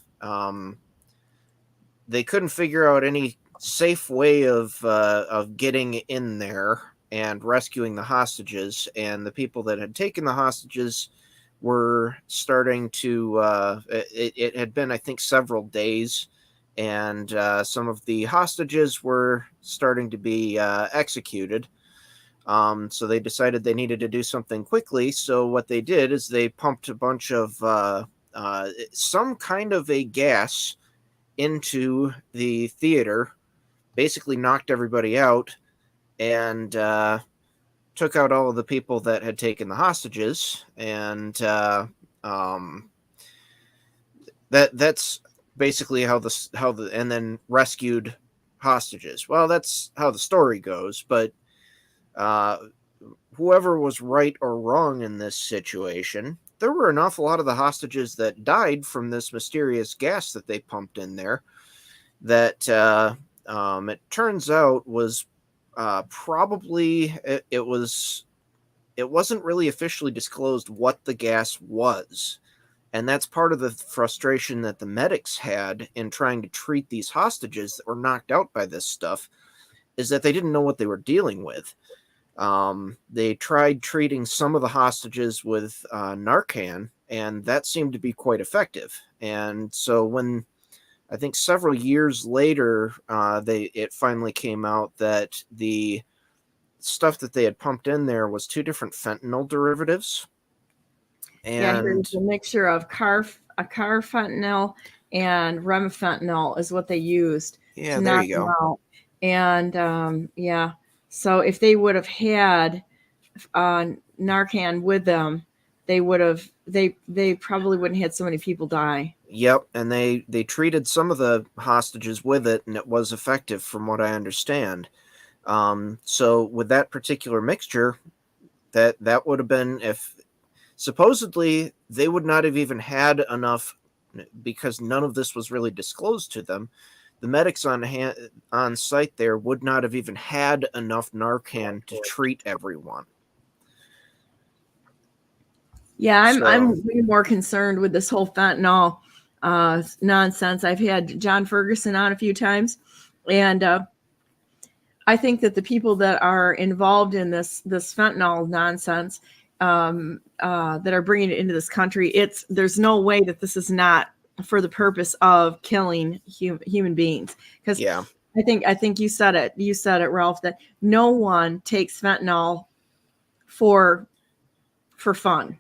they couldn't figure out any safe way of getting in there and rescuing the hostages, and the people that had taken the hostages were starting to it had been, I think, several days, and some of the hostages were starting to be executed. So they decided they needed to do something quickly. So what they did is they pumped a bunch of some kind of a gas into the theater, basically knocked everybody out, and took out all of the people that had taken the hostages, and that's basically and then rescued hostages. Well, that's how the story goes, but whoever was right or wrong in this situation, there were an awful lot of the hostages that died from this mysterious gas that they pumped in there that it turns out was probably it wasn't really officially disclosed what the gas was. And that's part of the frustration that the medics had in trying to treat these hostages that were knocked out by this stuff, is that they didn't know what they were dealing with. They tried treating some of the hostages with Narcan, and that seemed to be quite effective. And so when I think several years later, it finally came out that the stuff that they had pumped in there was 2 different fentanyl derivatives. And here's a mixture of carfentanil and remifentanil is what they used to knock them out. And so if they would have had Narcan with them, they probably wouldn't have had so many people die. Yep, and they treated some of the hostages with it, and it was effective from what I understand. So with that particular mixture, that would have been, if supposedly they would not have even had enough, because none of this was really disclosed to them. The medics on site there would not have even had enough Narcan to treat everyone. Yeah, I'm way more concerned with this whole fentanyl nonsense. I've had John Ferguson on a few times, and I think that the people that are involved in this fentanyl nonsense that are bringing it into this country, there's no way that this is not for the purpose of killing human beings. Because I think you said it, Ralph, that no one takes fentanyl for fun.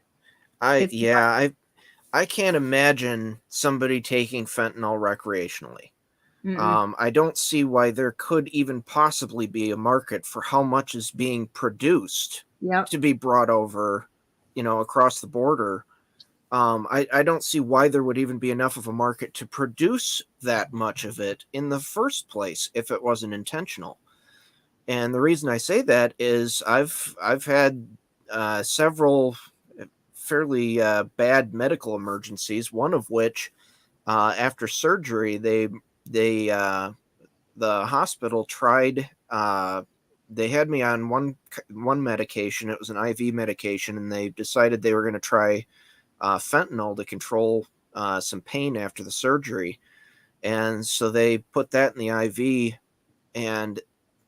I can't imagine somebody taking fentanyl recreationally. I don't see why there could even possibly be a market for how much is being produced to be brought over, across the border. I don't see why there would even be enough of a market to produce that much of it in the first place if it wasn't intentional. And the reason I say that is I've had several fairly bad medical emergencies, one of which after surgery the hospital tried they had me on one medication. It was an IV medication, and they decided they were going to try fentanyl to control some pain after the surgery. And so they put that in the IV, and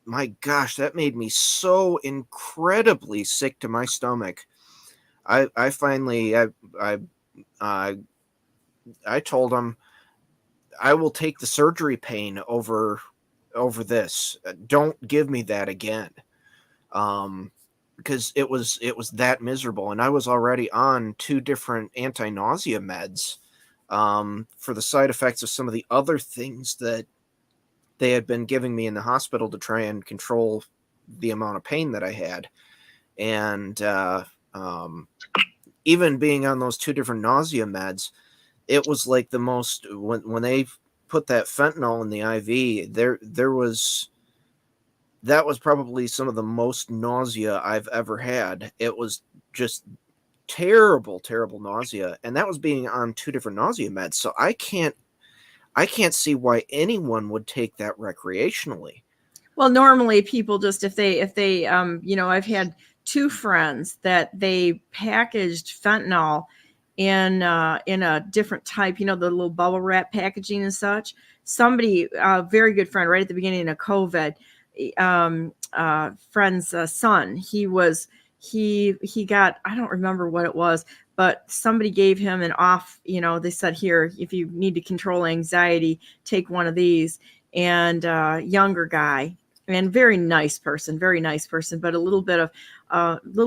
my gosh, that made me so incredibly sick to my stomach. I finally told them, I will take the surgery pain over this. Don't give me that again. Because it was that miserable, and I was already on 2 different anti-nausea meds for the side effects of some of the other things that they had been giving me in the hospital to try and control the amount of pain that I had. And even being on those 2 different nausea meds, it was like the most, when they put that fentanyl in the IV, that was probably some of the most nausea I've ever had. It was just terrible, terrible nausea. And that was being on 2 different nausea meds. So I can't see why anyone would take that recreationally. Well, normally people just, if they I've had 2 friends that they packaged fentanyl in a different type, the little bubble wrap packaging and such. Somebody, a very good friend, right at the beginning of COVID, friend's son, he got, I don't remember what it was, but somebody gave him an off, they said, here, if you need to control anxiety, take one of these. And younger guy, and very nice person, but a little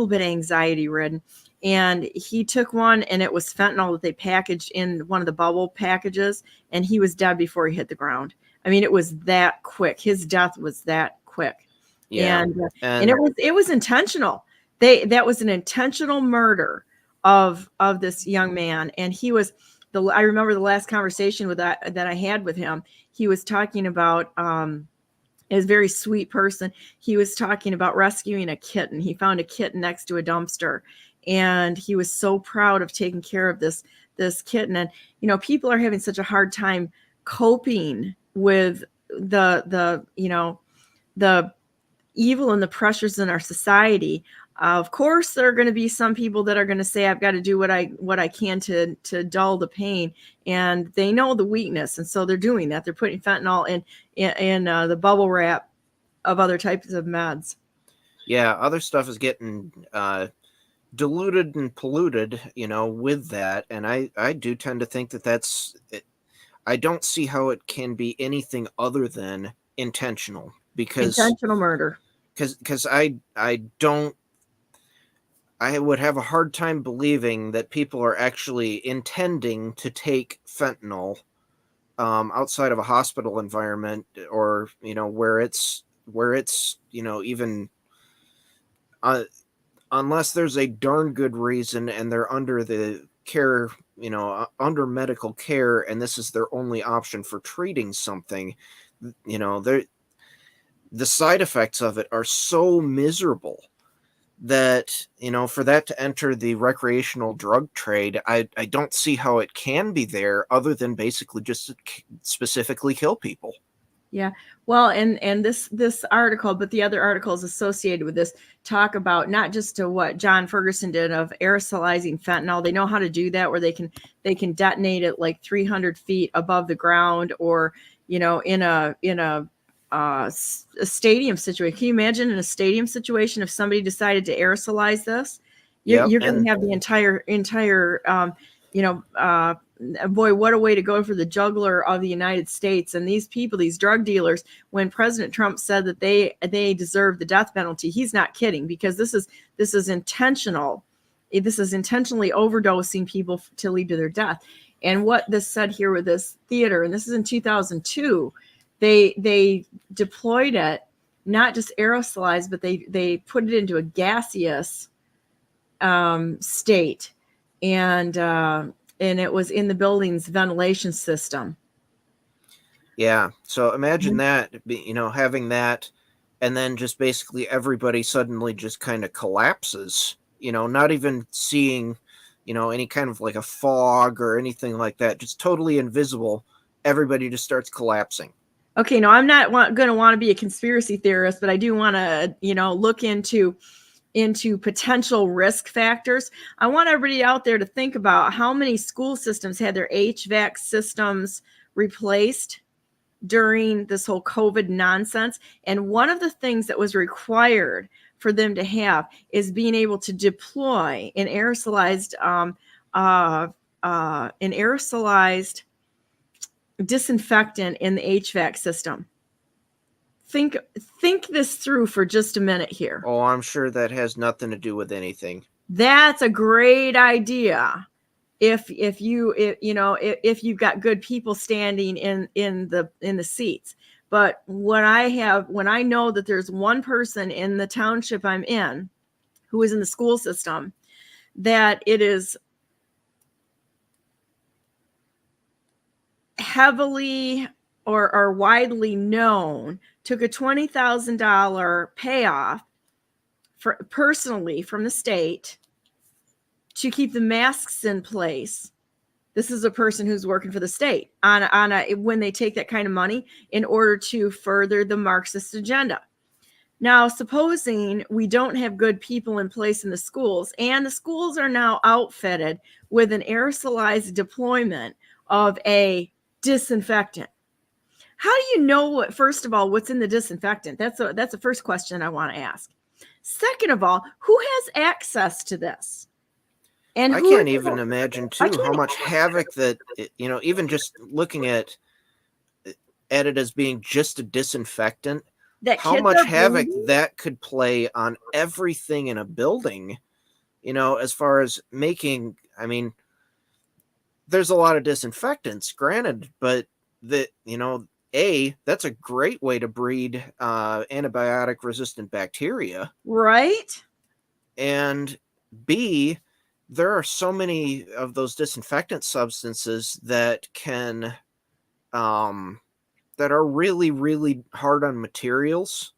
bit anxiety ridden. And he took one, and it was fentanyl that they packaged in one of the bubble packages, and he was dead before he hit the ground. I mean, it was that quick. His death was that quick. Yeah. And it was intentional. That was an intentional murder of this young man. And I remember the last conversation that I had with him. He was talking about is a very sweet person. He was talking about rescuing a kitten. He found a kitten next to a dumpster, and he was so proud of taking care of this kitten. And people are having such a hard time coping with the evil and the pressures in our society. Of course, there are going to be some people that are going to say, I've got to do what I can to dull the pain. And they know the weakness. And so they're doing that. They're putting fentanyl in the bubble wrap of other types of meds. Yeah. Other stuff is getting diluted and polluted, with that. And I do tend to think that's it. I don't see how it can be anything other than intentional, because intentional murder. Because I would have a hard time believing that people are actually intending to take fentanyl outside of a hospital environment, or where it's even unless there's a darn good reason and they're under the care, under medical care, and this is their only option for treating something. The side effects of it are so miserable that, for that to enter the recreational drug trade, I don't see how it can be there other than basically just to specifically kill people. Yeah. Well, and this article, but the other articles associated with this talk about not just to what John Ferguson did of aerosolizing fentanyl. They know how to do that, where they can detonate it like 300 feet above the ground, or, in a stadium situation. Can you imagine in a stadium situation if somebody decided to aerosolize this? You're going to have the entire boy, what a way to go for the juggler of the United States. And these people, these drug dealers, when President Trump said that they deserve the death penalty, he's not kidding, because this is intentional. This is intentionally overdosing people to lead to their death. And what this said here with this theater, and this is in 2002, they deployed it, not just aerosolized, but they put it into a gaseous state, and it was in the building's ventilation system. Yeah. So imagine that, having that, and then just basically everybody suddenly just kind of collapses, not even seeing, any kind of like a fog or anything like that, just totally invisible. Everybody just starts collapsing. Okay. No, I'm not going to want to be a conspiracy theorist, but I do want to, look into potential risk factors. I want everybody out there to think about how many school systems had their HVAC systems replaced during this whole COVID nonsense. And one of the things that was required for them to have is being able to deploy an aerosolized disinfectant in the HVAC system. Think this through for just a minute here. Oh, I'm sure that has nothing to do with anything. That's a great idea. If you've got good people standing in the seats. But when I know that there's one person in the township I'm in who is in the school system, that it is heavily or widely known, took a $20,000 payoff personally from the state to keep the masks in place. This is a person who's working for the state when they take that kind of money in order to further the Marxist agenda. Now, supposing we don't have good people in place in the schools, and the schools are now outfitted with an aerosolized deployment of a disinfectant. How do you know first of all, what's in the disinfectant? That's the first question I want to ask. Second of all, who has access to this? And I can't even imagine too how much havoc that, even just looking at it as being just a disinfectant, how much havoc that could play on everything in a building, as far as making, there's a lot of disinfectants, granted, but that's a great way to breed antibiotic resistant bacteria. Right? And B, there are so many of those disinfectant substances that can, that are really, really hard on materials.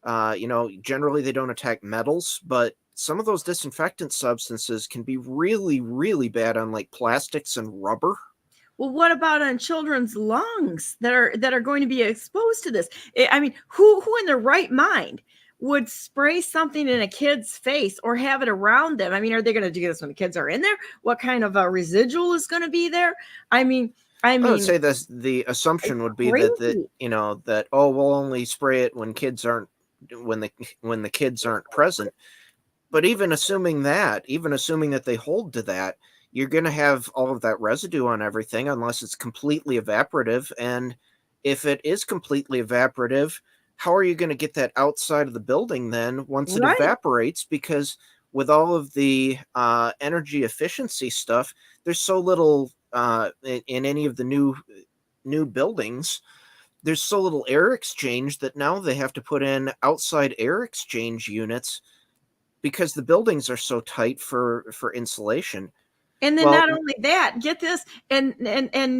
Generally they don't attack metals, but some of those disinfectant substances can be really, really bad on like plastics and rubber. Well, what about on children's lungs that are going to be exposed to this? I mean, who in their right mind would spray something in a kid's face or have it around them? I mean, are they going to do this when the kids are in there? What kind of a residual is going to be there? I would say this, the assumption would be that we'll only spray it when kids aren't when the kids aren't present. But even assuming that they hold to that, you're going to have all of that residue on everything unless it's completely evaporative. And if it is completely evaporative, how are you going to get that outside of the building then once it evaporates? Because with all of the energy efficiency stuff, there's so little in any of the new buildings. There's so little air exchange that now they have to put in outside air exchange units because the buildings are so tight for insulation. And then not only that, get this, and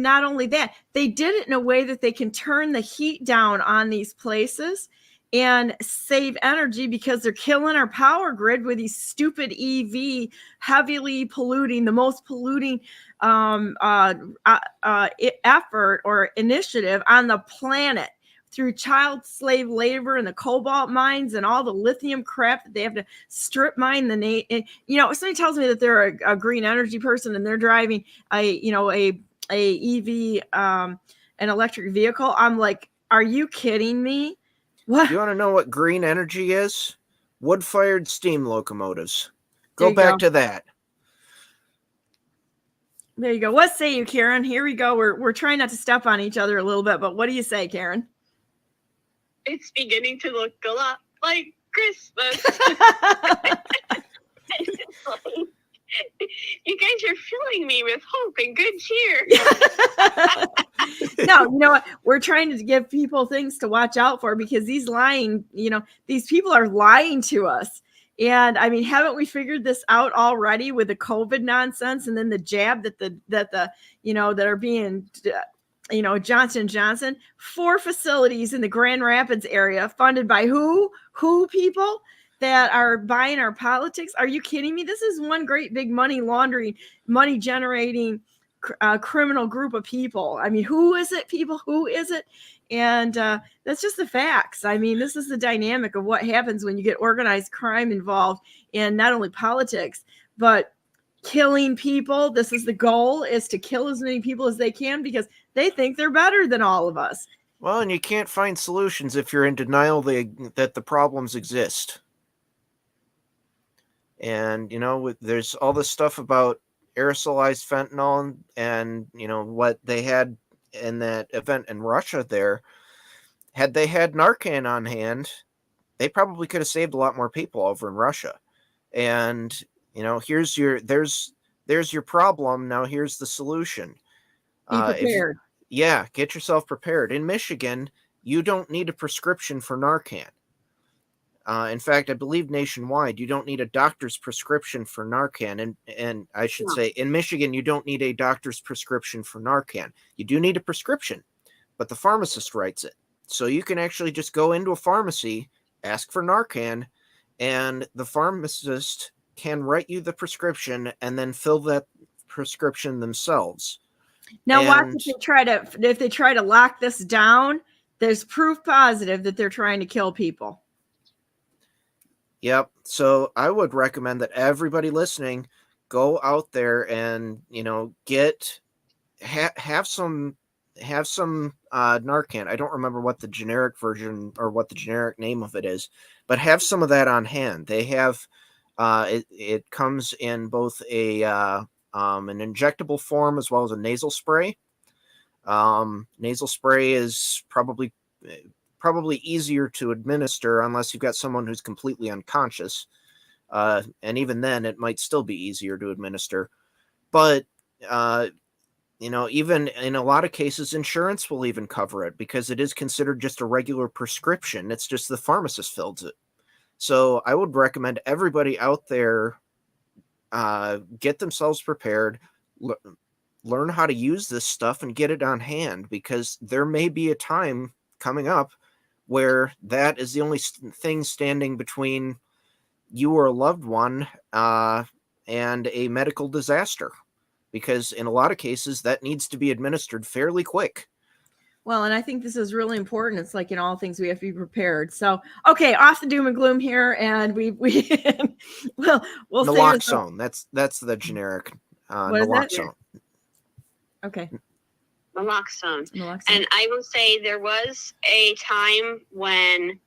not only that, they did it in a way that they can turn the heat down on these places and save energy because they're killing our power grid with these stupid EV, heavily polluting, the most polluting effort or initiative on the planet, through child slave labor and the cobalt mines and all the lithium crap that they have to strip mine. If somebody tells me that they're a green energy person and they're driving a EV, an electric vehicle, I'm like, are you kidding me? What? You want to know what green energy is? Wood-fired steam locomotives. Go back to that. There you go. What say you, Karen? Here we go. We're trying not to step on each other a little bit, but what do you say, Karen? It's beginning to look a lot like Christmas. You guys are filling me with hope and good cheer. No, you know what? We're trying to give people things to watch out for because these people are lying to us. And I mean, haven't we figured this out already with the COVID nonsense and then the jab that are being Johnson & Johnson, 4 facilities in the Grand Rapids area funded by who people that are buying our politics. Are you kidding me? This is one great big money laundering, money generating criminal group of people. I mean, who is it, people? Who is it? And that's just the facts. I mean, this is the dynamic of what happens when you get organized crime involved in not only politics, but killing people. This is the goal, is to kill as many people as they can because they think they're better than all of us. Well, and you can't find solutions if you're in denial that the problems exist. And, there's all this stuff about aerosolized fentanyl and what they had in that event in Russia there. Had they had Narcan on hand, they probably could have saved a lot more people over in Russia. And, there's your problem. Now here's the solution. Be prepared. Get yourself prepared. In Michigan, you don't need a prescription for Narcan. In fact, I believe nationwide, you don't need a doctor's prescription for Narcan. And I should say, in Michigan, you don't need a doctor's prescription for Narcan. You do need a prescription, but the pharmacist writes it. So you can actually just go into a pharmacy, ask for Narcan, and the pharmacist can write you the prescription and then fill that prescription themselves. Now, watch if they try to lock this down, there's proof positive that they're trying to kill people. Yep. So I would recommend that everybody listening go out there and, have some Narcan. I don't remember what the generic version or what the generic name of it is, but have some of that on hand. They have, it comes in both an injectable form as well as a nasal spray. Nasal spray is probably easier to administer unless you've got someone who's completely unconscious. And even then, it might still be easier to administer. But, even in a lot of cases, insurance will even cover it because it is considered just a regular prescription. It's just the pharmacist fills it. So I would recommend everybody out there get themselves prepared, learn how to use this stuff and get it on hand, because there may be a time coming up where that is the only thing standing between you or a loved one and a medical disaster, because in a lot of cases that needs to be administered fairly quick. Well, and I think this is really important. It's like in all things, we have to be prepared. So, okay, off the doom and gloom here, and we'll naloxone. That's the generic naloxone. Okay. Naloxone. And I will say there was a time when,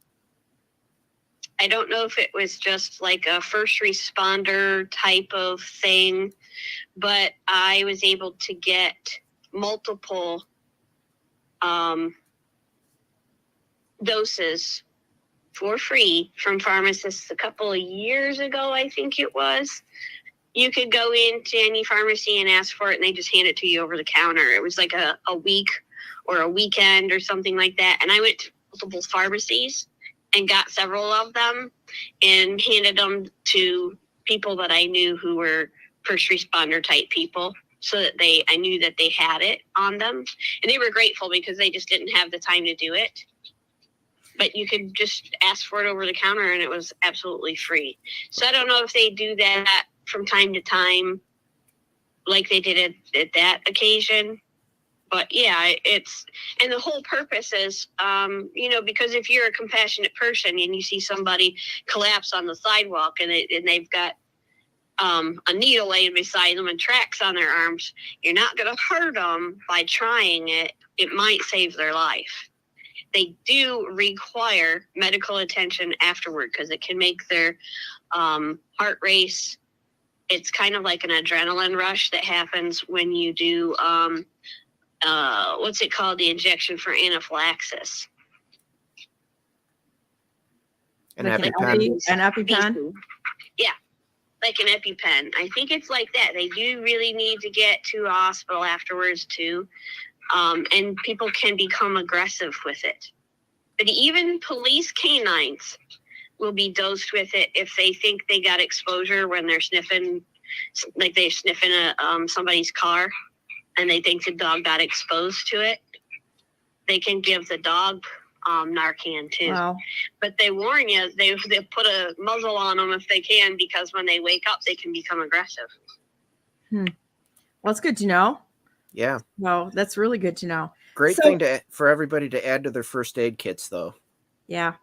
I don't know if it was just like a first responder type of thing, but I was able to get multiple doses for free from pharmacists a couple of years ago, I think it was. You could go into any pharmacy and ask for it, and they just hand it to you over the counter. It was like a week or a weekend or something like that. And I went to multiple pharmacies and got several of them and handed them to people that I knew who were first responder type people, so that I knew that they had it on them. And they were grateful because they just didn't have the time to do it. But you could just ask for it over the counter and it was absolutely free. So I don't know if they do that from time to time, like they did at that occasion. But yeah, and the whole purpose is, because if you're a compassionate person and you see somebody collapse on the sidewalk and they've got a needle laying beside them and tracks on their arms, you're not going to hurt them by trying it. It might save their life. They do require medical attention afterward because it can make their heart race. It's kind of like an adrenaline rush that happens when you do, what's it called? The injection for anaphylaxis. An EpiPen. An EpiPen? Yeah. Like an EpiPen. I think it's like that. They do really need to get to a hospital afterwards too. And people can become aggressive with it. But even police canines will be dosed with it if they think they got exposure when they're sniffing, like they're sniffing somebody's car and they think the dog got exposed to it. They can give the dog Narcan too. Wow. But they warn you, they put a muzzle on them if they can, because when they wake up, they can become aggressive. Well, it's good to know. Yeah. Well, that's really good to know. Great thing for everybody to add to their first aid kits, though. Yeah.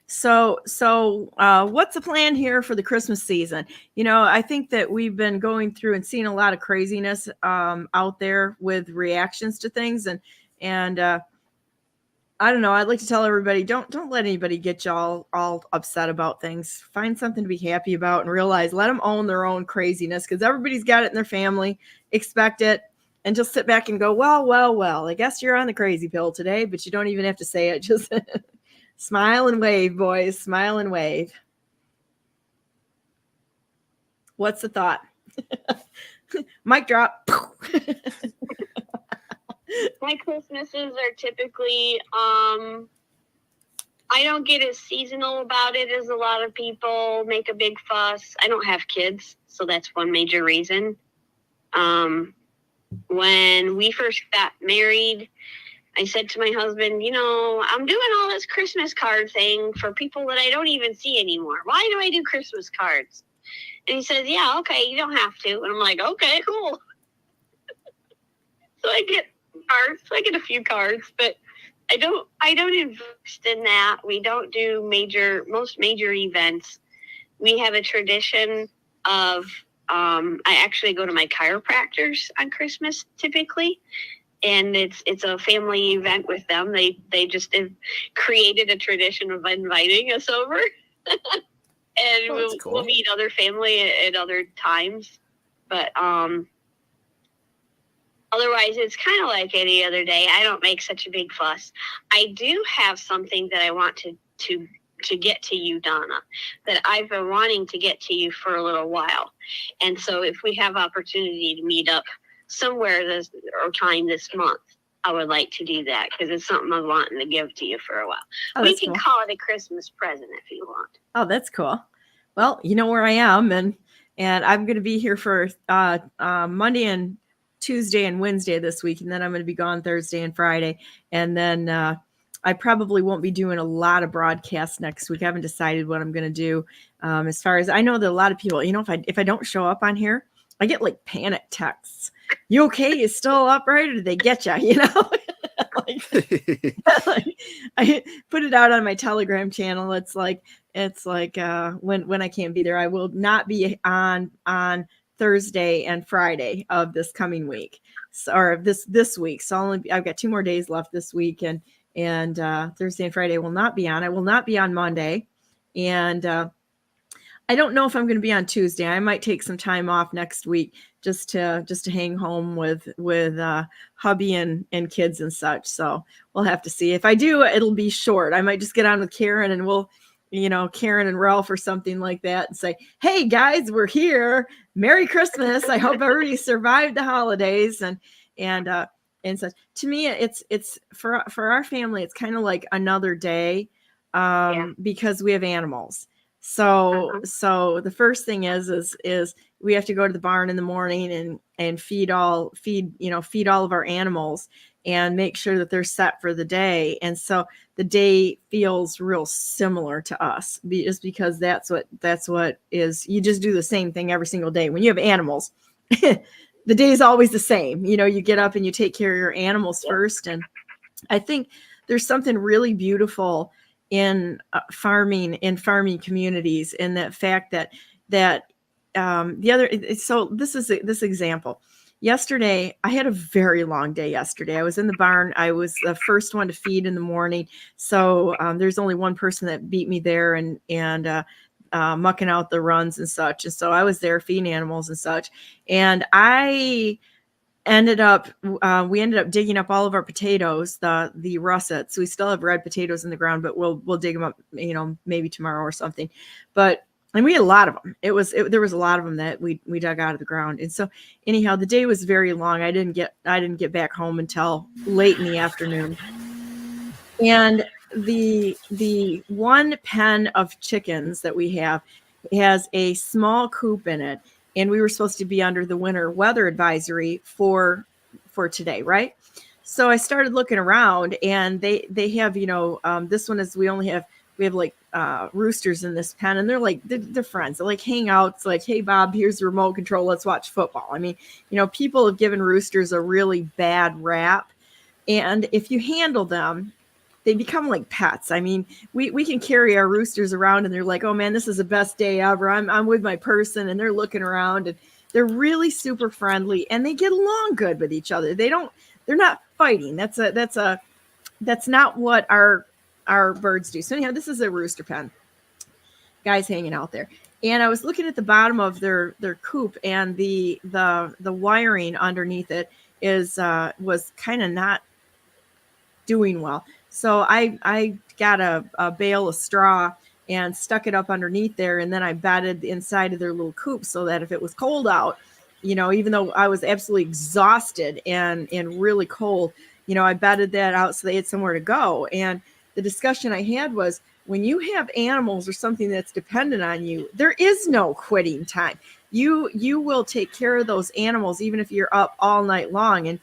So what's the plan here for the Christmas season? I think that we've been going through and seeing a lot of craziness out there with reactions to things, and I don't know. I'd like to tell everybody, don't let anybody get y'all all upset about things. Find something to be happy about and realize, let them own their own craziness, because everybody's got it in their family. Expect it. And just sit back and go, well, I guess you're on the crazy pill today, but you don't even have to say it. Just smile and wave, boys. Smile and wave. What's the thought? Mic drop. My Christmases are typically, I don't get as seasonal about it as a lot of people make a big fuss. I don't have kids, so that's one major reason. When we first got married, I said to my husband, I'm doing all this Christmas card thing for people that I don't even see anymore. Why do I do Christmas cards? And he says, yeah, okay, you don't have to. And I'm like, okay, cool. So I get cards. I get a few cards, but I don't invest in that. We don't do most major events. We have a tradition of, I actually go to my chiropractors on Christmas typically, and it's a family event with them. They just have created a tradition of inviting us over, and we'll meet other family at other times. But otherwise, it's kind of like any other day. I don't make such a big fuss. I do have something that I want to get to you, Donna, that I've been wanting to get to you for a little while. And so if we have opportunity to meet up somewhere this or time this month. I would like to do that because it's something I'm wanting to give to you for a while. Oh, We that's can cool. call it a Christmas present if you want. Oh, that's cool. Well, you know where I am, and I'm going to be here for Monday and Tuesday and Wednesday this week, and then I'm going to be gone Thursday and Friday, and then I probably won't be doing a lot of broadcasts next week. I haven't decided what I'm going to do. As far as I know, that a lot of people, you know, if I don't show up on here, I get like panic texts. You okay? You still up, right? Or did they get you? You know, like, I put it out on my Telegram channel. It's like when I can't be there, I will not be on Thursday and Friday of this coming week, or this week. So I've got 2 more days left this week, and Thursday and Friday will not be on. I will not be on Monday, and I don't know if I'm going to be on Tuesday. I might take some time off next week just to hang home with hubby and kids and such. So we'll have to see. If I do, it'll be short. I might just get on with Karen, and we'll, Karen and Ralph or something like that, and say, hey guys, we're here. Merry Christmas. I hope everybody survived the holidays and such. To me, it's for our family, it's kind of like another day, because we have animals. So the first thing is we have to go to the barn in the morning and feed all of our animals and make sure that they're set for the day. And so the day feels real similar to us, just because that's what is, you just do the same thing every single day. When you have animals, the day is always the same. You get up and you take care of your animals first. And I think there's something really beautiful in farming communities, and that fact that this example. Yesterday, I had a very long day yesterday. I was in the barn. I was the first one to feed in the morning. So there's only one person that beat me there and mucking out the runs and such. And so I was there feeding animals and such. And we ended up digging up all of our potatoes, the russets. We still have red potatoes in the ground, but we'll dig them up, maybe tomorrow or something. And we had a lot of them. There was a lot of them that we dug out of the ground. And so anyhow, the day was very long. I didn't get back home until late in the afternoon. And the one pen of chickens that we have has a small coop in it. And we were supposed to be under the winter weather advisory for today, right? So I started looking around, and they have, this one is, we have like roosters in this pen, and they're friends. They like hang out. It's like, hey Bob, here's the remote control. Let's watch football. I mean, people have given roosters a really bad rap, and if you handle them, they become like pets. I mean, we can carry our roosters around, and they're like, oh man, this is the best day ever. I'm with my person, and they're looking around, and they're really super friendly, and they get along good with each other. They're not fighting. That's not what our birds do. So anyhow, this is a rooster pen. Guys hanging out there. And I was looking at the bottom of their coop, and the wiring underneath it was kind of not doing well. So I got a bale of straw and stuck it up underneath there, and then I bedded the inside of their little coop so that if it was cold out, even though I was absolutely exhausted and really cold, I bedded that out so they had somewhere to go. And the discussion I had was, when you have animals or something that's dependent on you, there is no quitting time. You will take care of those animals even if you're up all night long. And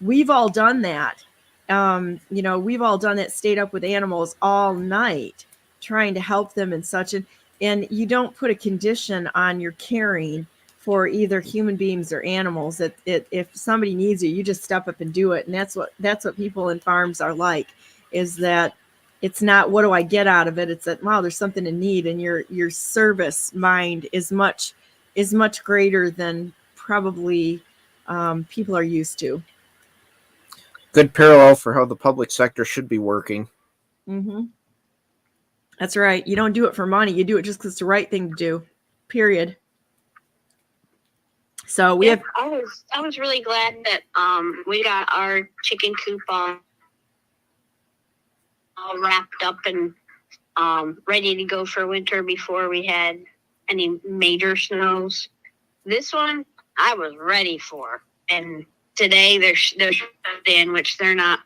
we've all done that. We've all done it, stayed up with animals all night trying to help them and such. And you don't put a condition on your caring for either human beings or animals. That if somebody needs you, you just step up and do it. And that's what people in farms are like, is that it's not, what do I get out of it? It's that, wow, there's something in need, and your service mind is much greater than probably people are used to. Good parallel for how the public sector should be working. Mm-hmm. That's right. You don't do it for money. You do it just because it's the right thing to do. Period. So I was really glad that we got our chicken coop all wrapped up and ready to go for winter before we had any major snows. This one I was ready for. and today they're shut in, which they're not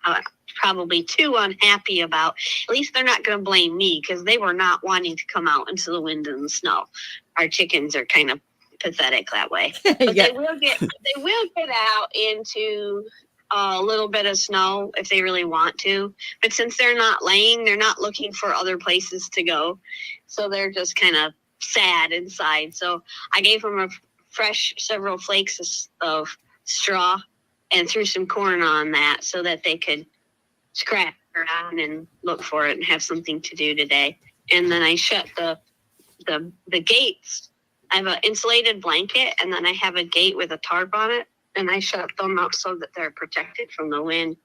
probably too unhappy about. At least they're not going to blame me, because they were not wanting to come out into the wind and the snow. Our chickens are kind of pathetic that way. But Yeah. they will get out into a little bit of snow if they really want to. But since they're not laying, they're not looking for other places to go. So they're just kind of sad inside. So I gave them a fresh several flakes of straw and threw some corn on that so that they could scratch around and look for it and have something to do today. And then I shut the gates. I have an insulated blanket, and then I have a gate with a tarp on it, and I shut them up so that they're protected from the wind.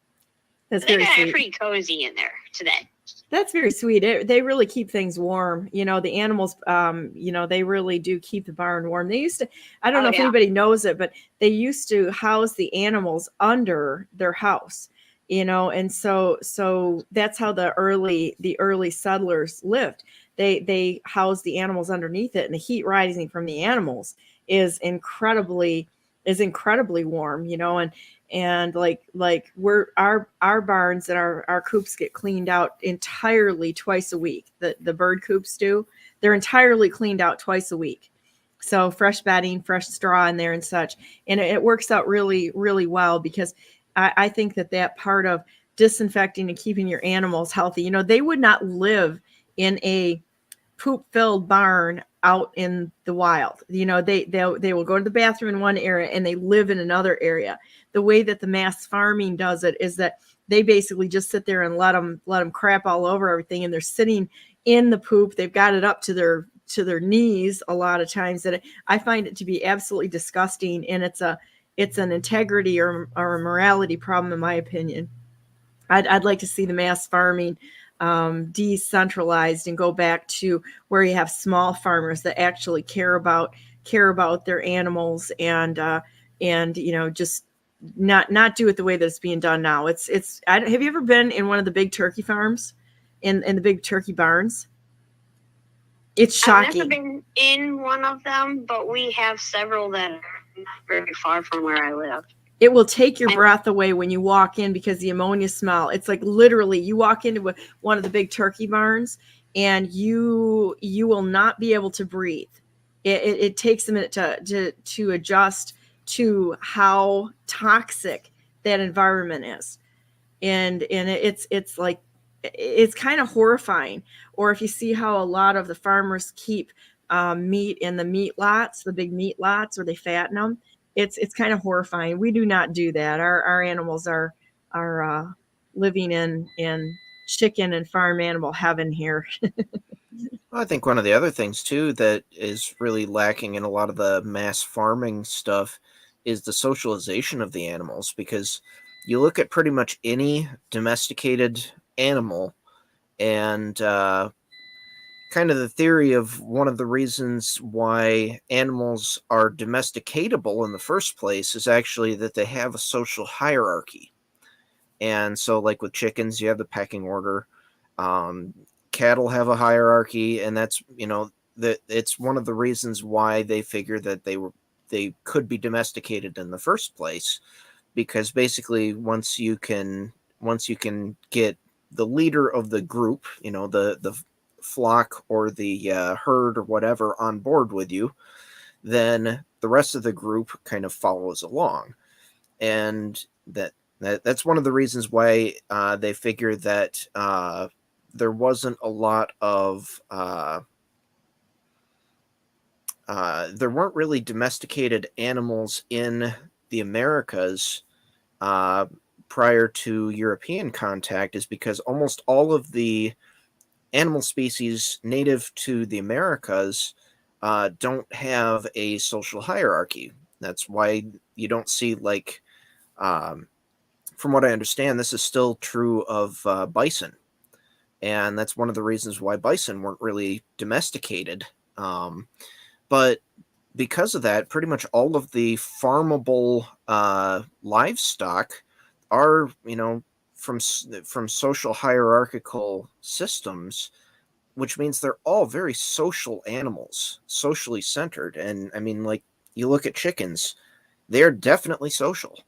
That's They very got sweet. pretty cozy in there today. That's very sweet. They really keep things warm. You know, the animals, they really do keep the barn warm. They used to, I don't know if anybody knows it, but they used to house the animals under their house, and so that's how the early settlers lived. They housed the animals underneath it, and the heat rising from the animals is incredibly warm, and like our barns and our coops get cleaned out entirely twice a week. The bird coops do. They're entirely cleaned out twice a week. So fresh bedding, fresh straw in there and such. And it works out really, really well, because I think that part of disinfecting and keeping your animals healthy, they would not live in a poop-filled barn out in the wild. They will go to the bathroom in one area and they live in another area. The way that the mass farming does it is that they basically just sit there and let them crap all over everything, and they're sitting in the poop. They've got it up to their knees a lot of times. That I find it to be absolutely disgusting, and it's an integrity or a morality problem, in my opinion. I'd like to see the mass farming decentralized and go back to where you have small farmers that actually care about their animals, and just not do it the way that it's being done now. Have you ever been in one of the big turkey farms, in the big turkey barns? It's shocking. I've never been in one of them, but we have several that are not very far from where I live. It will take your breath away when you walk in, because the ammonia smell. It's like literally you walk into one of the big turkey barns and you will not be able to breathe. It takes a minute to adjust to how toxic that environment is. And it's like, it's kind of horrifying. Or if you see how a lot of the farmers keep meat in the meat lots, the big meat lots where they fatten them, it's kind of horrifying. We do not do that. Our animals are living in chicken and farm animal heaven here. Well, I think one of the other things too that is really lacking in a lot of the mass farming stuff is the socialization of the animals, because you look at pretty much any domesticated animal, and kind of the theory of one of the reasons why animals are domesticatable in the first place is actually that they have a social hierarchy. And so, like with chickens, you have the pecking order. Cattle have a hierarchy, and that's, that it's one of the reasons why they figure that they could be domesticated in the first place, because basically once you can get the leader of the group, the flock or the herd or whatever on board with you, then the rest of the group kind of follows along. And that's one of the reasons why they figure that there wasn't a lot of there weren't really domesticated animals in the Americas prior to European contact, is because almost all of the animal species native to the Americas don't have a social hierarchy. That's why you don't see, like, from what I understand, this is still true of bison. And that's one of the reasons why bison weren't really domesticated. But because of that, pretty much all of the farmable livestock are, from social hierarchical systems, which means they're all very social animals, socially centered. And I mean, like, you look at chickens, they're definitely social.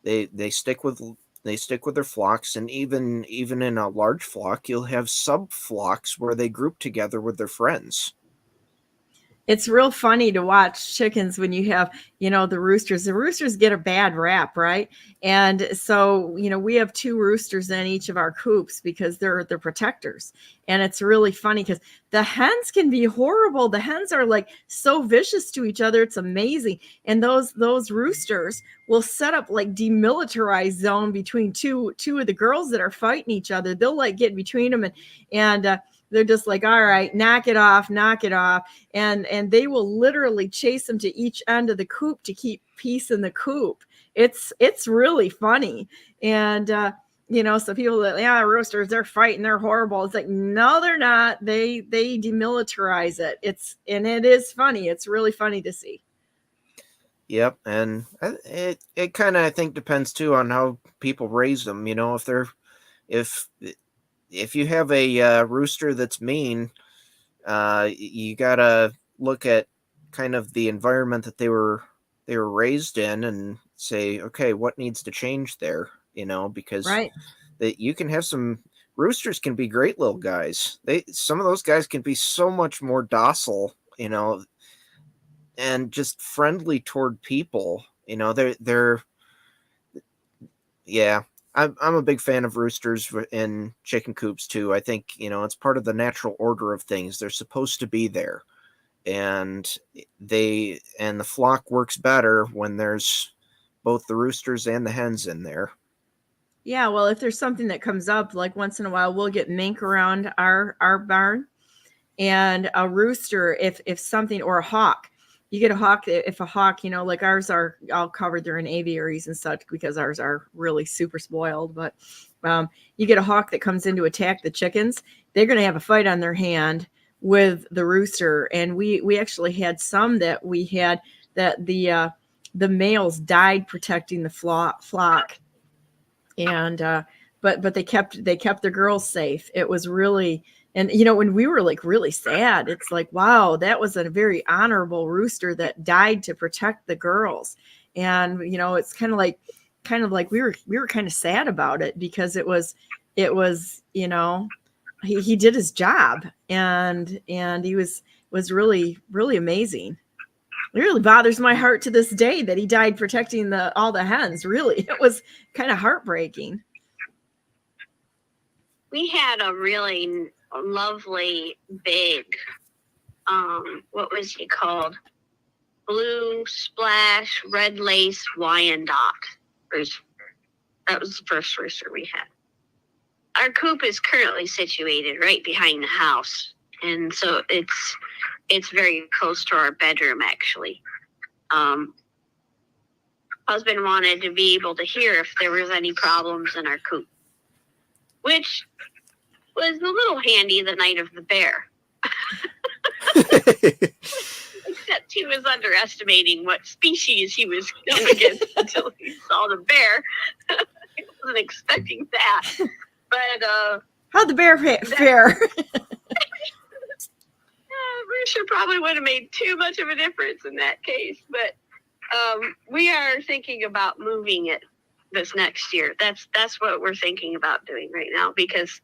They stick with their flocks, and even in a large flock, you'll have sub flocks where they group together with their friends. It's real funny to watch chickens when you have, the roosters. The roosters get a bad rap, right? And so, we have 2 roosters in each of our coops because they're protectors. And it's really funny because the hens can be horrible. The hens are like so vicious to each other. It's amazing. And those roosters will set up like demilitarized zone between two of the girls that are fighting each other. They'll like get between them and they're just like, all right, knock it off. And they will literally chase them to each end of the coop to keep peace in the coop. It's really funny. And, so people that, roosters, they're fighting, they're horrible. It's like, no, they're not. They demilitarize it. It is funny. It's really funny to see. Yep. And it kind of, I think, depends too on how people raise them. If you have a rooster that's mean, you gotta look at kind of the environment that they were raised in and say, okay, what needs to change there? Because right. You can have some roosters can be great little guys. Some of those guys can be so much more docile, and just friendly toward people. They're yeah. I'm a big fan of roosters in chicken coops too. I think, it's part of the natural order of things. They're supposed to be there. And the flock works better when there's both the roosters and the hens in there. Yeah, well, if there's something that comes up, like once in a while, we'll get mink around our barn, and a rooster, if something, or a hawk. You get a hawk, if a hawk, like ours are all covered, they're in aviaries and such because ours are really super spoiled. But you get a hawk that comes in to attack the chickens, they're going to have a fight on their hand with the rooster. And we actually had some that we had that the males died protecting the flock. And but they kept the girls safe. It was really. And, when we were like really sad, it's like, wow, that was a very honorable rooster that died to protect the girls. And, it's kind of like we were kind of sad about it because it was, he did his job and he was really, really amazing. It really bothers my heart to this day that he died protecting all the hens. Really, it was kind of heartbreaking. We had a really lovely big, what was he called? Blue Splash Red Lace Wyandotte. That was the first rooster we had. Our coop is currently situated right behind the house, and so it's very close to our bedroom, actually. Husband wanted to be able to hear if there was any problems in our coop, which was a little handy the night of the bear. Except he was underestimating what species he was up against until he saw the bear. He wasn't expecting that. But how'd the bear fare? Rooster probably would have made too much of a difference in that case. But we are thinking about moving it this next year. That's what we're thinking about doing right now, because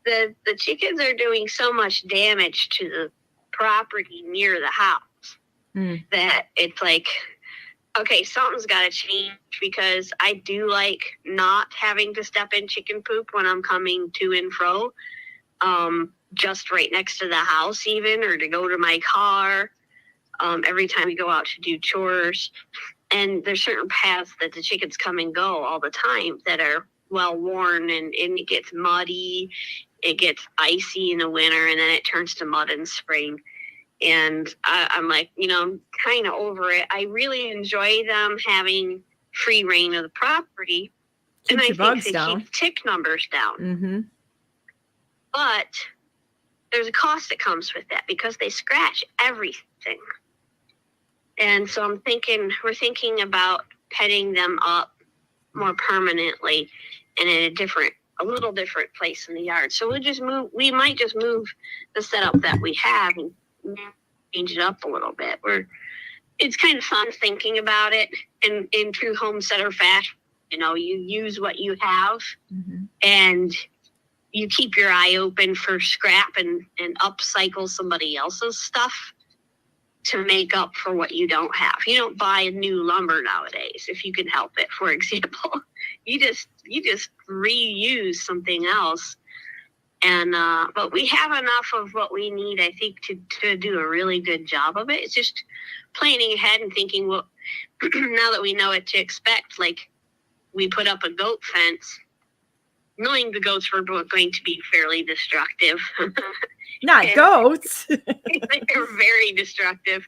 the chickens are doing so much damage to the property near the house that it's like, okay, something's got to change, because I do like not having to step in chicken poop when I'm coming to and fro, just right next to the house even, or to go to my car every time we go out to do chores. And there's certain paths that the chickens come and go all the time that are well worn, and it gets muddy, it gets icy in the winter, and then it turns to mud in spring. And I'm like, I'm kind of over it. I really enjoy them having free reign of the property. Keeps and I think they down. keep tick numbers down. Mm-hmm. But there's a cost that comes with that, because they scratch everything. And so we're thinking about petting them up more permanently and in a little different place in the yard. So we might just move the setup that we have and change it up a little bit. it's kind of fun thinking about it in true homesteader fashion. You use what you have, and you keep your eye open for scrap and upcycle somebody else's stuff to make up for what you don't have. You don't buy new lumber nowadays if you can help it, for example. You just reuse something else. And but we have enough of what we need, I think, to do a really good job of it. It's just planning ahead and thinking, well, now that we know what to expect, like we put up a goat fence, knowing the goats were going to be fairly destructive. Not goats. They're very destructive.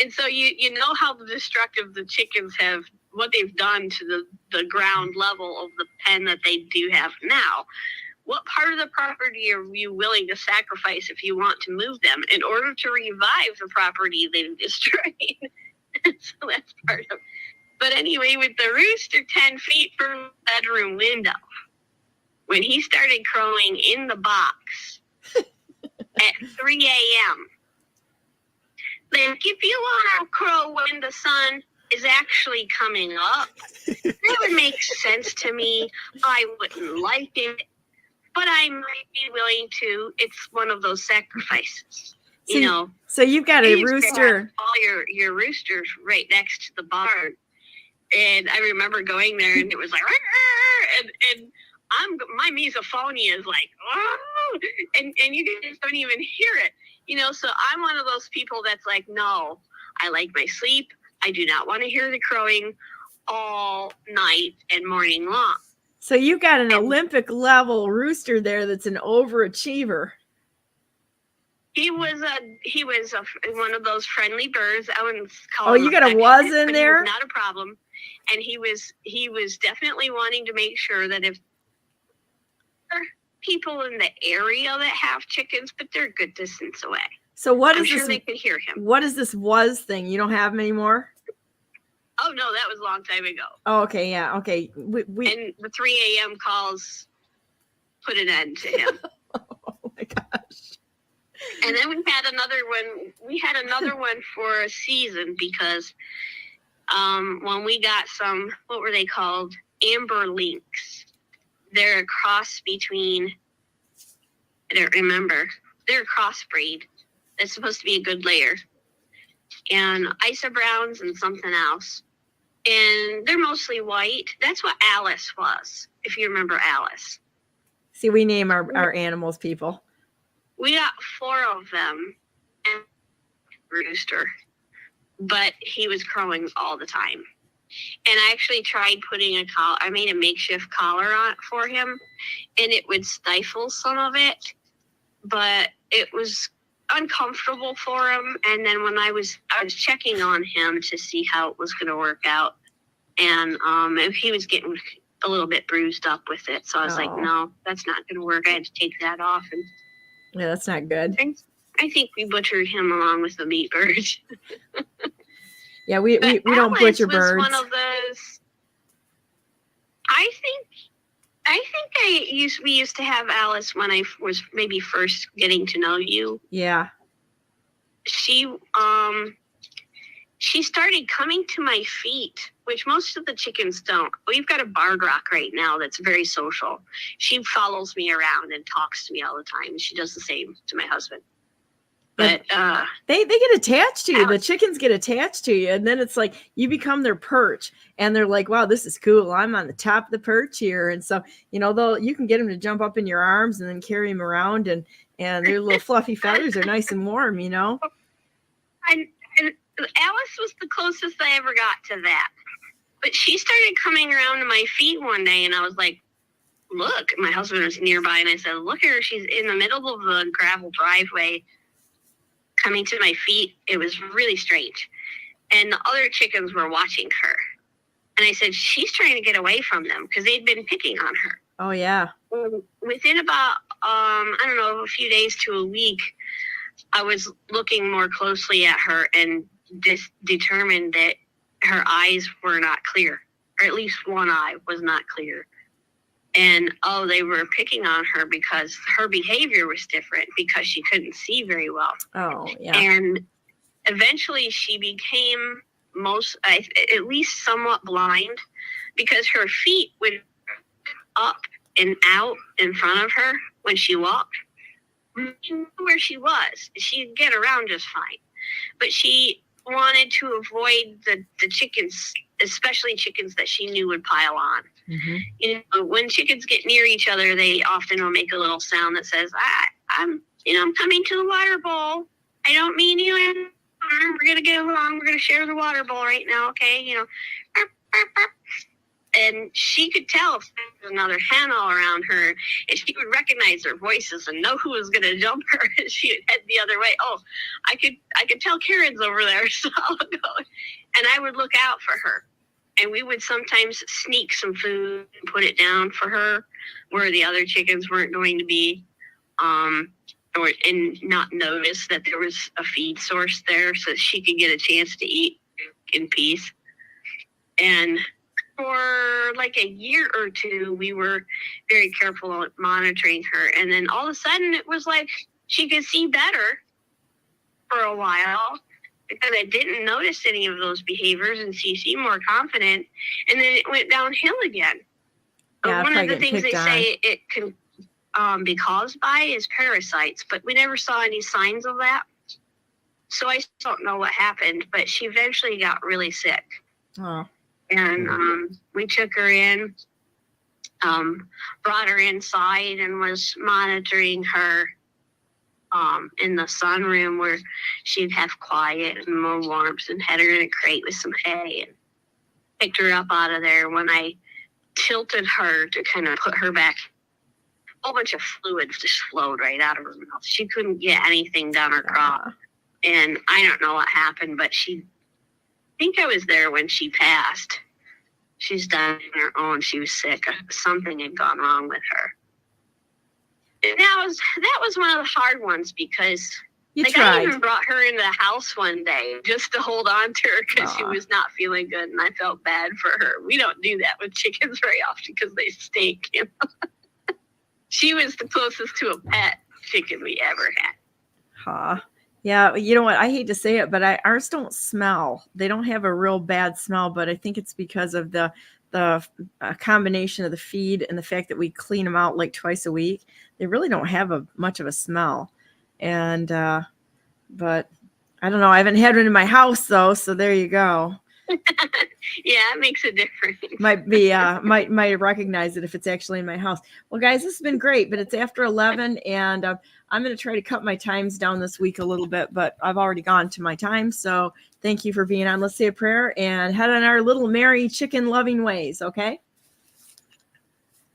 And so you know how destructive the chickens have, what they've done to the ground level of the pen that they do have now. What part of the property are you willing to sacrifice if you want to move them in order to revive the property they've destroyed? So that's part of it. But anyway, with the rooster 10 feet from the bedroom window, when he started crowing in the box at 3 a.m., like, if you want to crow when the sun is actually coming up, that would make sense to me. I wouldn't like it, but I might be willing to. It's one of those sacrifices, So you've got a You used to rooster. have all your roosters right next to the barn, and I remember going there, and it was like, and my misophonia is like, oh, and you just don't even hear it, So I'm one of those people that's like, no, I like my sleep. I do not want to hear the crowing all night and morning long. So you've got an Olympic level rooster there that's an overachiever. He was one of those friendly birds. I wouldn't call him you got a was in but there? he was not a problem, and he was definitely wanting to make sure that if people in the area that have chickens, but they're a good distance away. So what I'm is sure this? they could hear him. What is this was thing? You don't have them anymore? Oh no, that was a long time ago. Oh, okay, yeah, okay. We And the 3 a.m. calls put an end to him. oh my gosh. And then we had another one. We had another one for a season because when we got some, what were they called? Amber lynx. They're a cross between, I don't remember. They're a crossbreed. That's supposed to be a good layer. And Isa Browns and something else. And they're mostly white. That's what Alice was, if you remember Alice. See, we name our animals people. We got 4 of them and rooster, but he was crowing all the time. And I actually tried putting a collar. I made a makeshift collar on for him, and it would stifle some of it, but it was uncomfortable for him. And then when I was checking on him to see how it was going to work out, and he was getting a little bit bruised up with it, so I was like, no, that's not going to work. I had to take that off, and Yeah, that's not good. I think we butchered him along with the meat birds. Yeah, we don't butcher birds. One of those. We used to have Alice when I was maybe first getting to know you. Yeah. She started coming to my feet, which most of the chickens don't. We've got a barred rock right now that's very social. She follows me around and talks to me all the time. She does the same to my husband. But they get attached to you. The chickens get attached to you, and then it's like you become their perch, and they're like, "Wow, this is cool. I'm on the top of the perch here." And so you can get them to jump up in your arms and then carry them around, and their little fluffy feathers are nice and warm. And Alice was the closest I ever got to that. But she started coming around to my feet one day, and I was like, "Look!" My husband was nearby, and I said, "Look at her. She's in the middle of the gravel driveway." Coming to my feet, it was really strange. And the other chickens were watching her. And I said, she's trying to get away from them because they'd been picking on her. Oh, yeah. Within about, a few days to a week, I was looking more closely at her and determined that her eyes were not clear, or at least one eye was not clear. And, they were picking on her because her behavior was different because she couldn't see very well. Oh, yeah. And eventually she became at least somewhat blind, because her feet would up and out in front of her when she walked. She knew where she was. She'd get around just fine. But she wanted to avoid the chickens, especially chickens that she knew would pile on. Mm-hmm. You know, when chickens get near each other, they often will make a little sound that says, I'm coming to the water bowl. I don't mean you in harm. We're going to get along. We're going to share the water bowl right now. Okay. You know, burp, burp, burp. And she could tell if there was another hen all around her, and she would recognize their voices and know who was going to jump her. And she would head the other way. Oh, I could tell Karen's over there, so I'll go. And I would look out for her. And we would sometimes sneak some food and put it down for her where the other chickens weren't going to be, and not notice that there was a feed source there so she could get a chance to eat in peace. And for like a year or two, we were very careful at monitoring her. And then all of a sudden it was like she could see better for a while, because I didn't notice any of those behaviors, and she seemed more confident. And then it went downhill again. Yeah, one of the things they say it can be caused by is parasites, but we never saw any signs of that. So I don't know what happened, but she eventually got really sick. Oh. And we took her in, brought her inside, and was monitoring her in the sunroom where she'd have quiet and more warmth, and had her in a crate with some hay, and picked her up out of there. When I tilted her to kind of put her back, a whole bunch of fluid just flowed right out of her mouth. She couldn't get anything down her crop. And I don't know what happened, but I think I was there when she passed. She's done on her own. She was sick. Something had gone wrong with her. And that was one of the hard ones, because I even brought her into the house one day just to hold on to her, because she was not feeling good, and I felt bad for her. We don't do that with chickens very often because they stink. You know? She was the closest to a pet chicken we ever had. Huh. Yeah, you know what? I hate to say it, but ours don't smell. They don't have a real bad smell, but I think it's because of the combination of the feed and the fact that we clean them out like twice a week. They really don't have much of a smell. And but I don't know. I haven't had one in my house though, so there you go. Yeah, it makes a difference. Might be might recognize it if it's actually in my house. Well, guys, this has been great, but it's after 11, and I'm going to try to cut my times down this week a little bit, but I've already gone to my time. So thank you for being on. Let's say a prayer and head on our little merry chicken loving ways. Okay.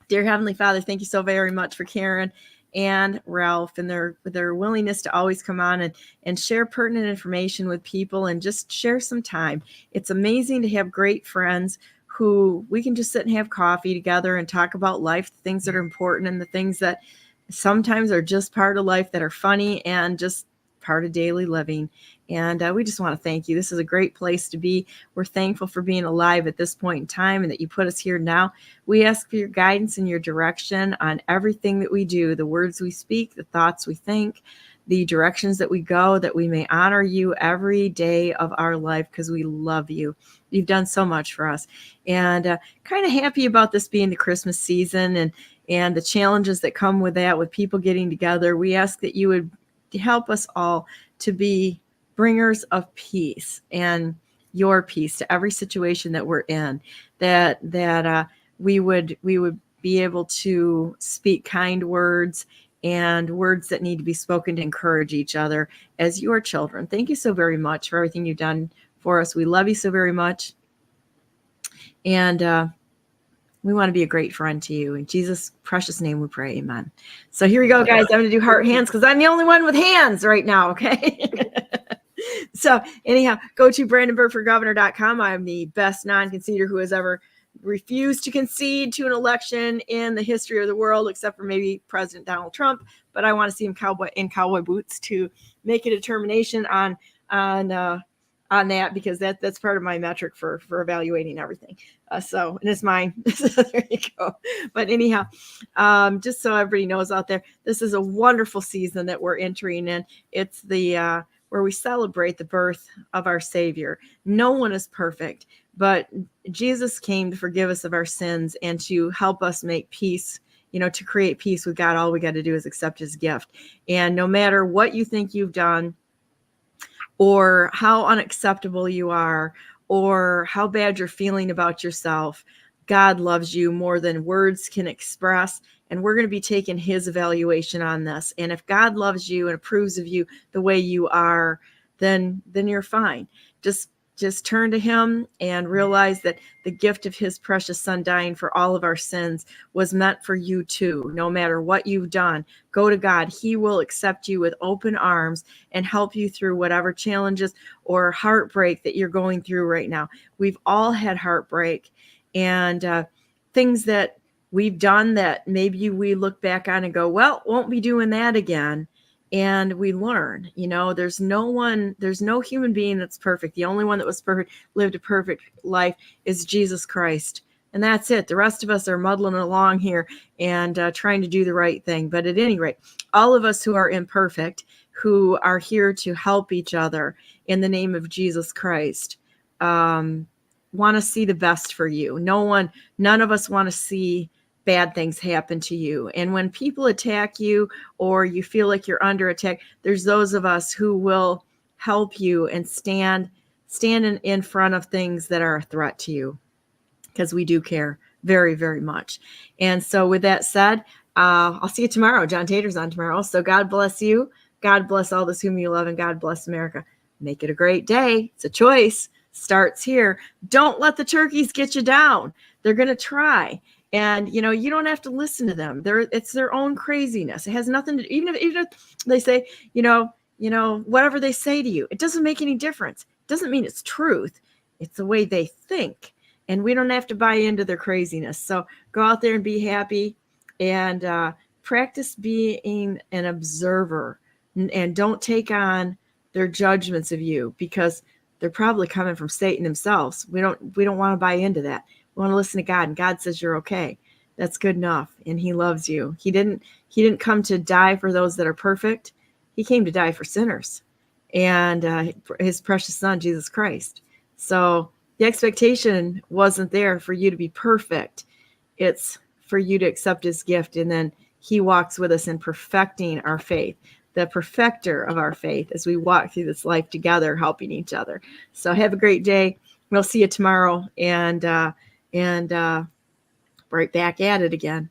Dear Heavenly Father, thank you so very much for Karen and Ralph and their willingness to always come on and share pertinent information with people and just share some time. It's amazing to have great friends who we can just sit and have coffee together and talk about life, the things that are important and the things that sometimes are just part of life, that are funny and just part of daily living. And we just want to thank you. This is a great place to be. We're thankful for being alive at this point in time and that you put us here now. We ask for your guidance and your direction on everything that we do, the words we speak, the thoughts we think, the directions that we go, that we may honor you every day of our life, because we love you. You've done so much for us. And kind of happy about this being the Christmas season and the challenges that come with that, with people getting together. We ask that you would help us all to be bringers of peace and your peace to every situation that we're in, that we would be able to speak kind words and words that need to be spoken to encourage each other as your children. Thank you so very much for everything you've done for us. We love you so very much. And we want to be a great friend to you. In Jesus' precious name we pray, amen. So here we go, guys. I'm going to do heart hands because I'm the only one with hands right now, okay? So anyhow, go to BrandenburgForGovernor.com. I'm the best non-conceder who has ever refused to concede to an election in the history of the world, except for maybe President Donald Trump. But I want to see him in cowboy boots to make a determination on that, because that's part of my metric for evaluating everything. And it's mine. So there you go. But anyhow, just so everybody knows out there, this is a wonderful season that we're entering in. It's where we celebrate the birth of our Savior. No one is perfect, but Jesus came to forgive us of our sins and to help us make peace, to create peace with God. All we got to do is accept his gift. And no matter what you think you've done, or how unacceptable you are, or how bad you're feeling about yourself, God loves you more than words can express. And we're going to be taking his evaluation on this. And if God loves you and approves of you the way you are, then you're fine. Just turn to him and realize that the gift of his precious son dying for all of our sins was meant for you too. No matter what you've done, go to God. He will accept you with open arms and help you through whatever challenges or heartbreak that you're going through right now. We've all had heartbreak and things that we've done that maybe we look back on and go, well, won't be doing that again. And we learn, there's no human being that's perfect. The only one that was perfect, lived a perfect life, is Jesus Christ. And that's it. The rest of us are muddling along here and trying to do the right thing. But at any rate, all of us who are imperfect, who are here to help each other in the name of Jesus Christ, want to see the best for you. None of us want to see bad things happen to you. And when people attack you or you feel like you're under attack, there's those of us who will help you and stand in front of things that are a threat to you, because we do care very, very much. And so with that said, I'll see you tomorrow. John Tater's on tomorrow. So God bless you. God bless all those whom you love, and God bless America. Make it a great day. It's a choice. Starts here. Don't let the turkeys get you down. They're going to try. And, you don't have to listen to them. It's their own craziness. It has nothing to, even if they say, whatever they say to you, it doesn't make any difference. It doesn't mean it's truth. It's the way they think. And we don't have to buy into their craziness. So go out there and be happy and practice being an observer, and don't take on their judgments of you, because they're probably coming from Satan themselves. We don't want to buy into that. We want to listen to God, and God says you're okay. That's good enough. And he loves you. He didn't come to die for those that are perfect. He came to die for sinners, and his precious son, Jesus Christ. So the expectation wasn't there for you to be perfect. It's for you to accept his gift. And then he walks with us in perfecting our faith, the perfecter of our faith, as we walk through this life together, helping each other. So have a great day. We'll see you tomorrow. And right back at it again.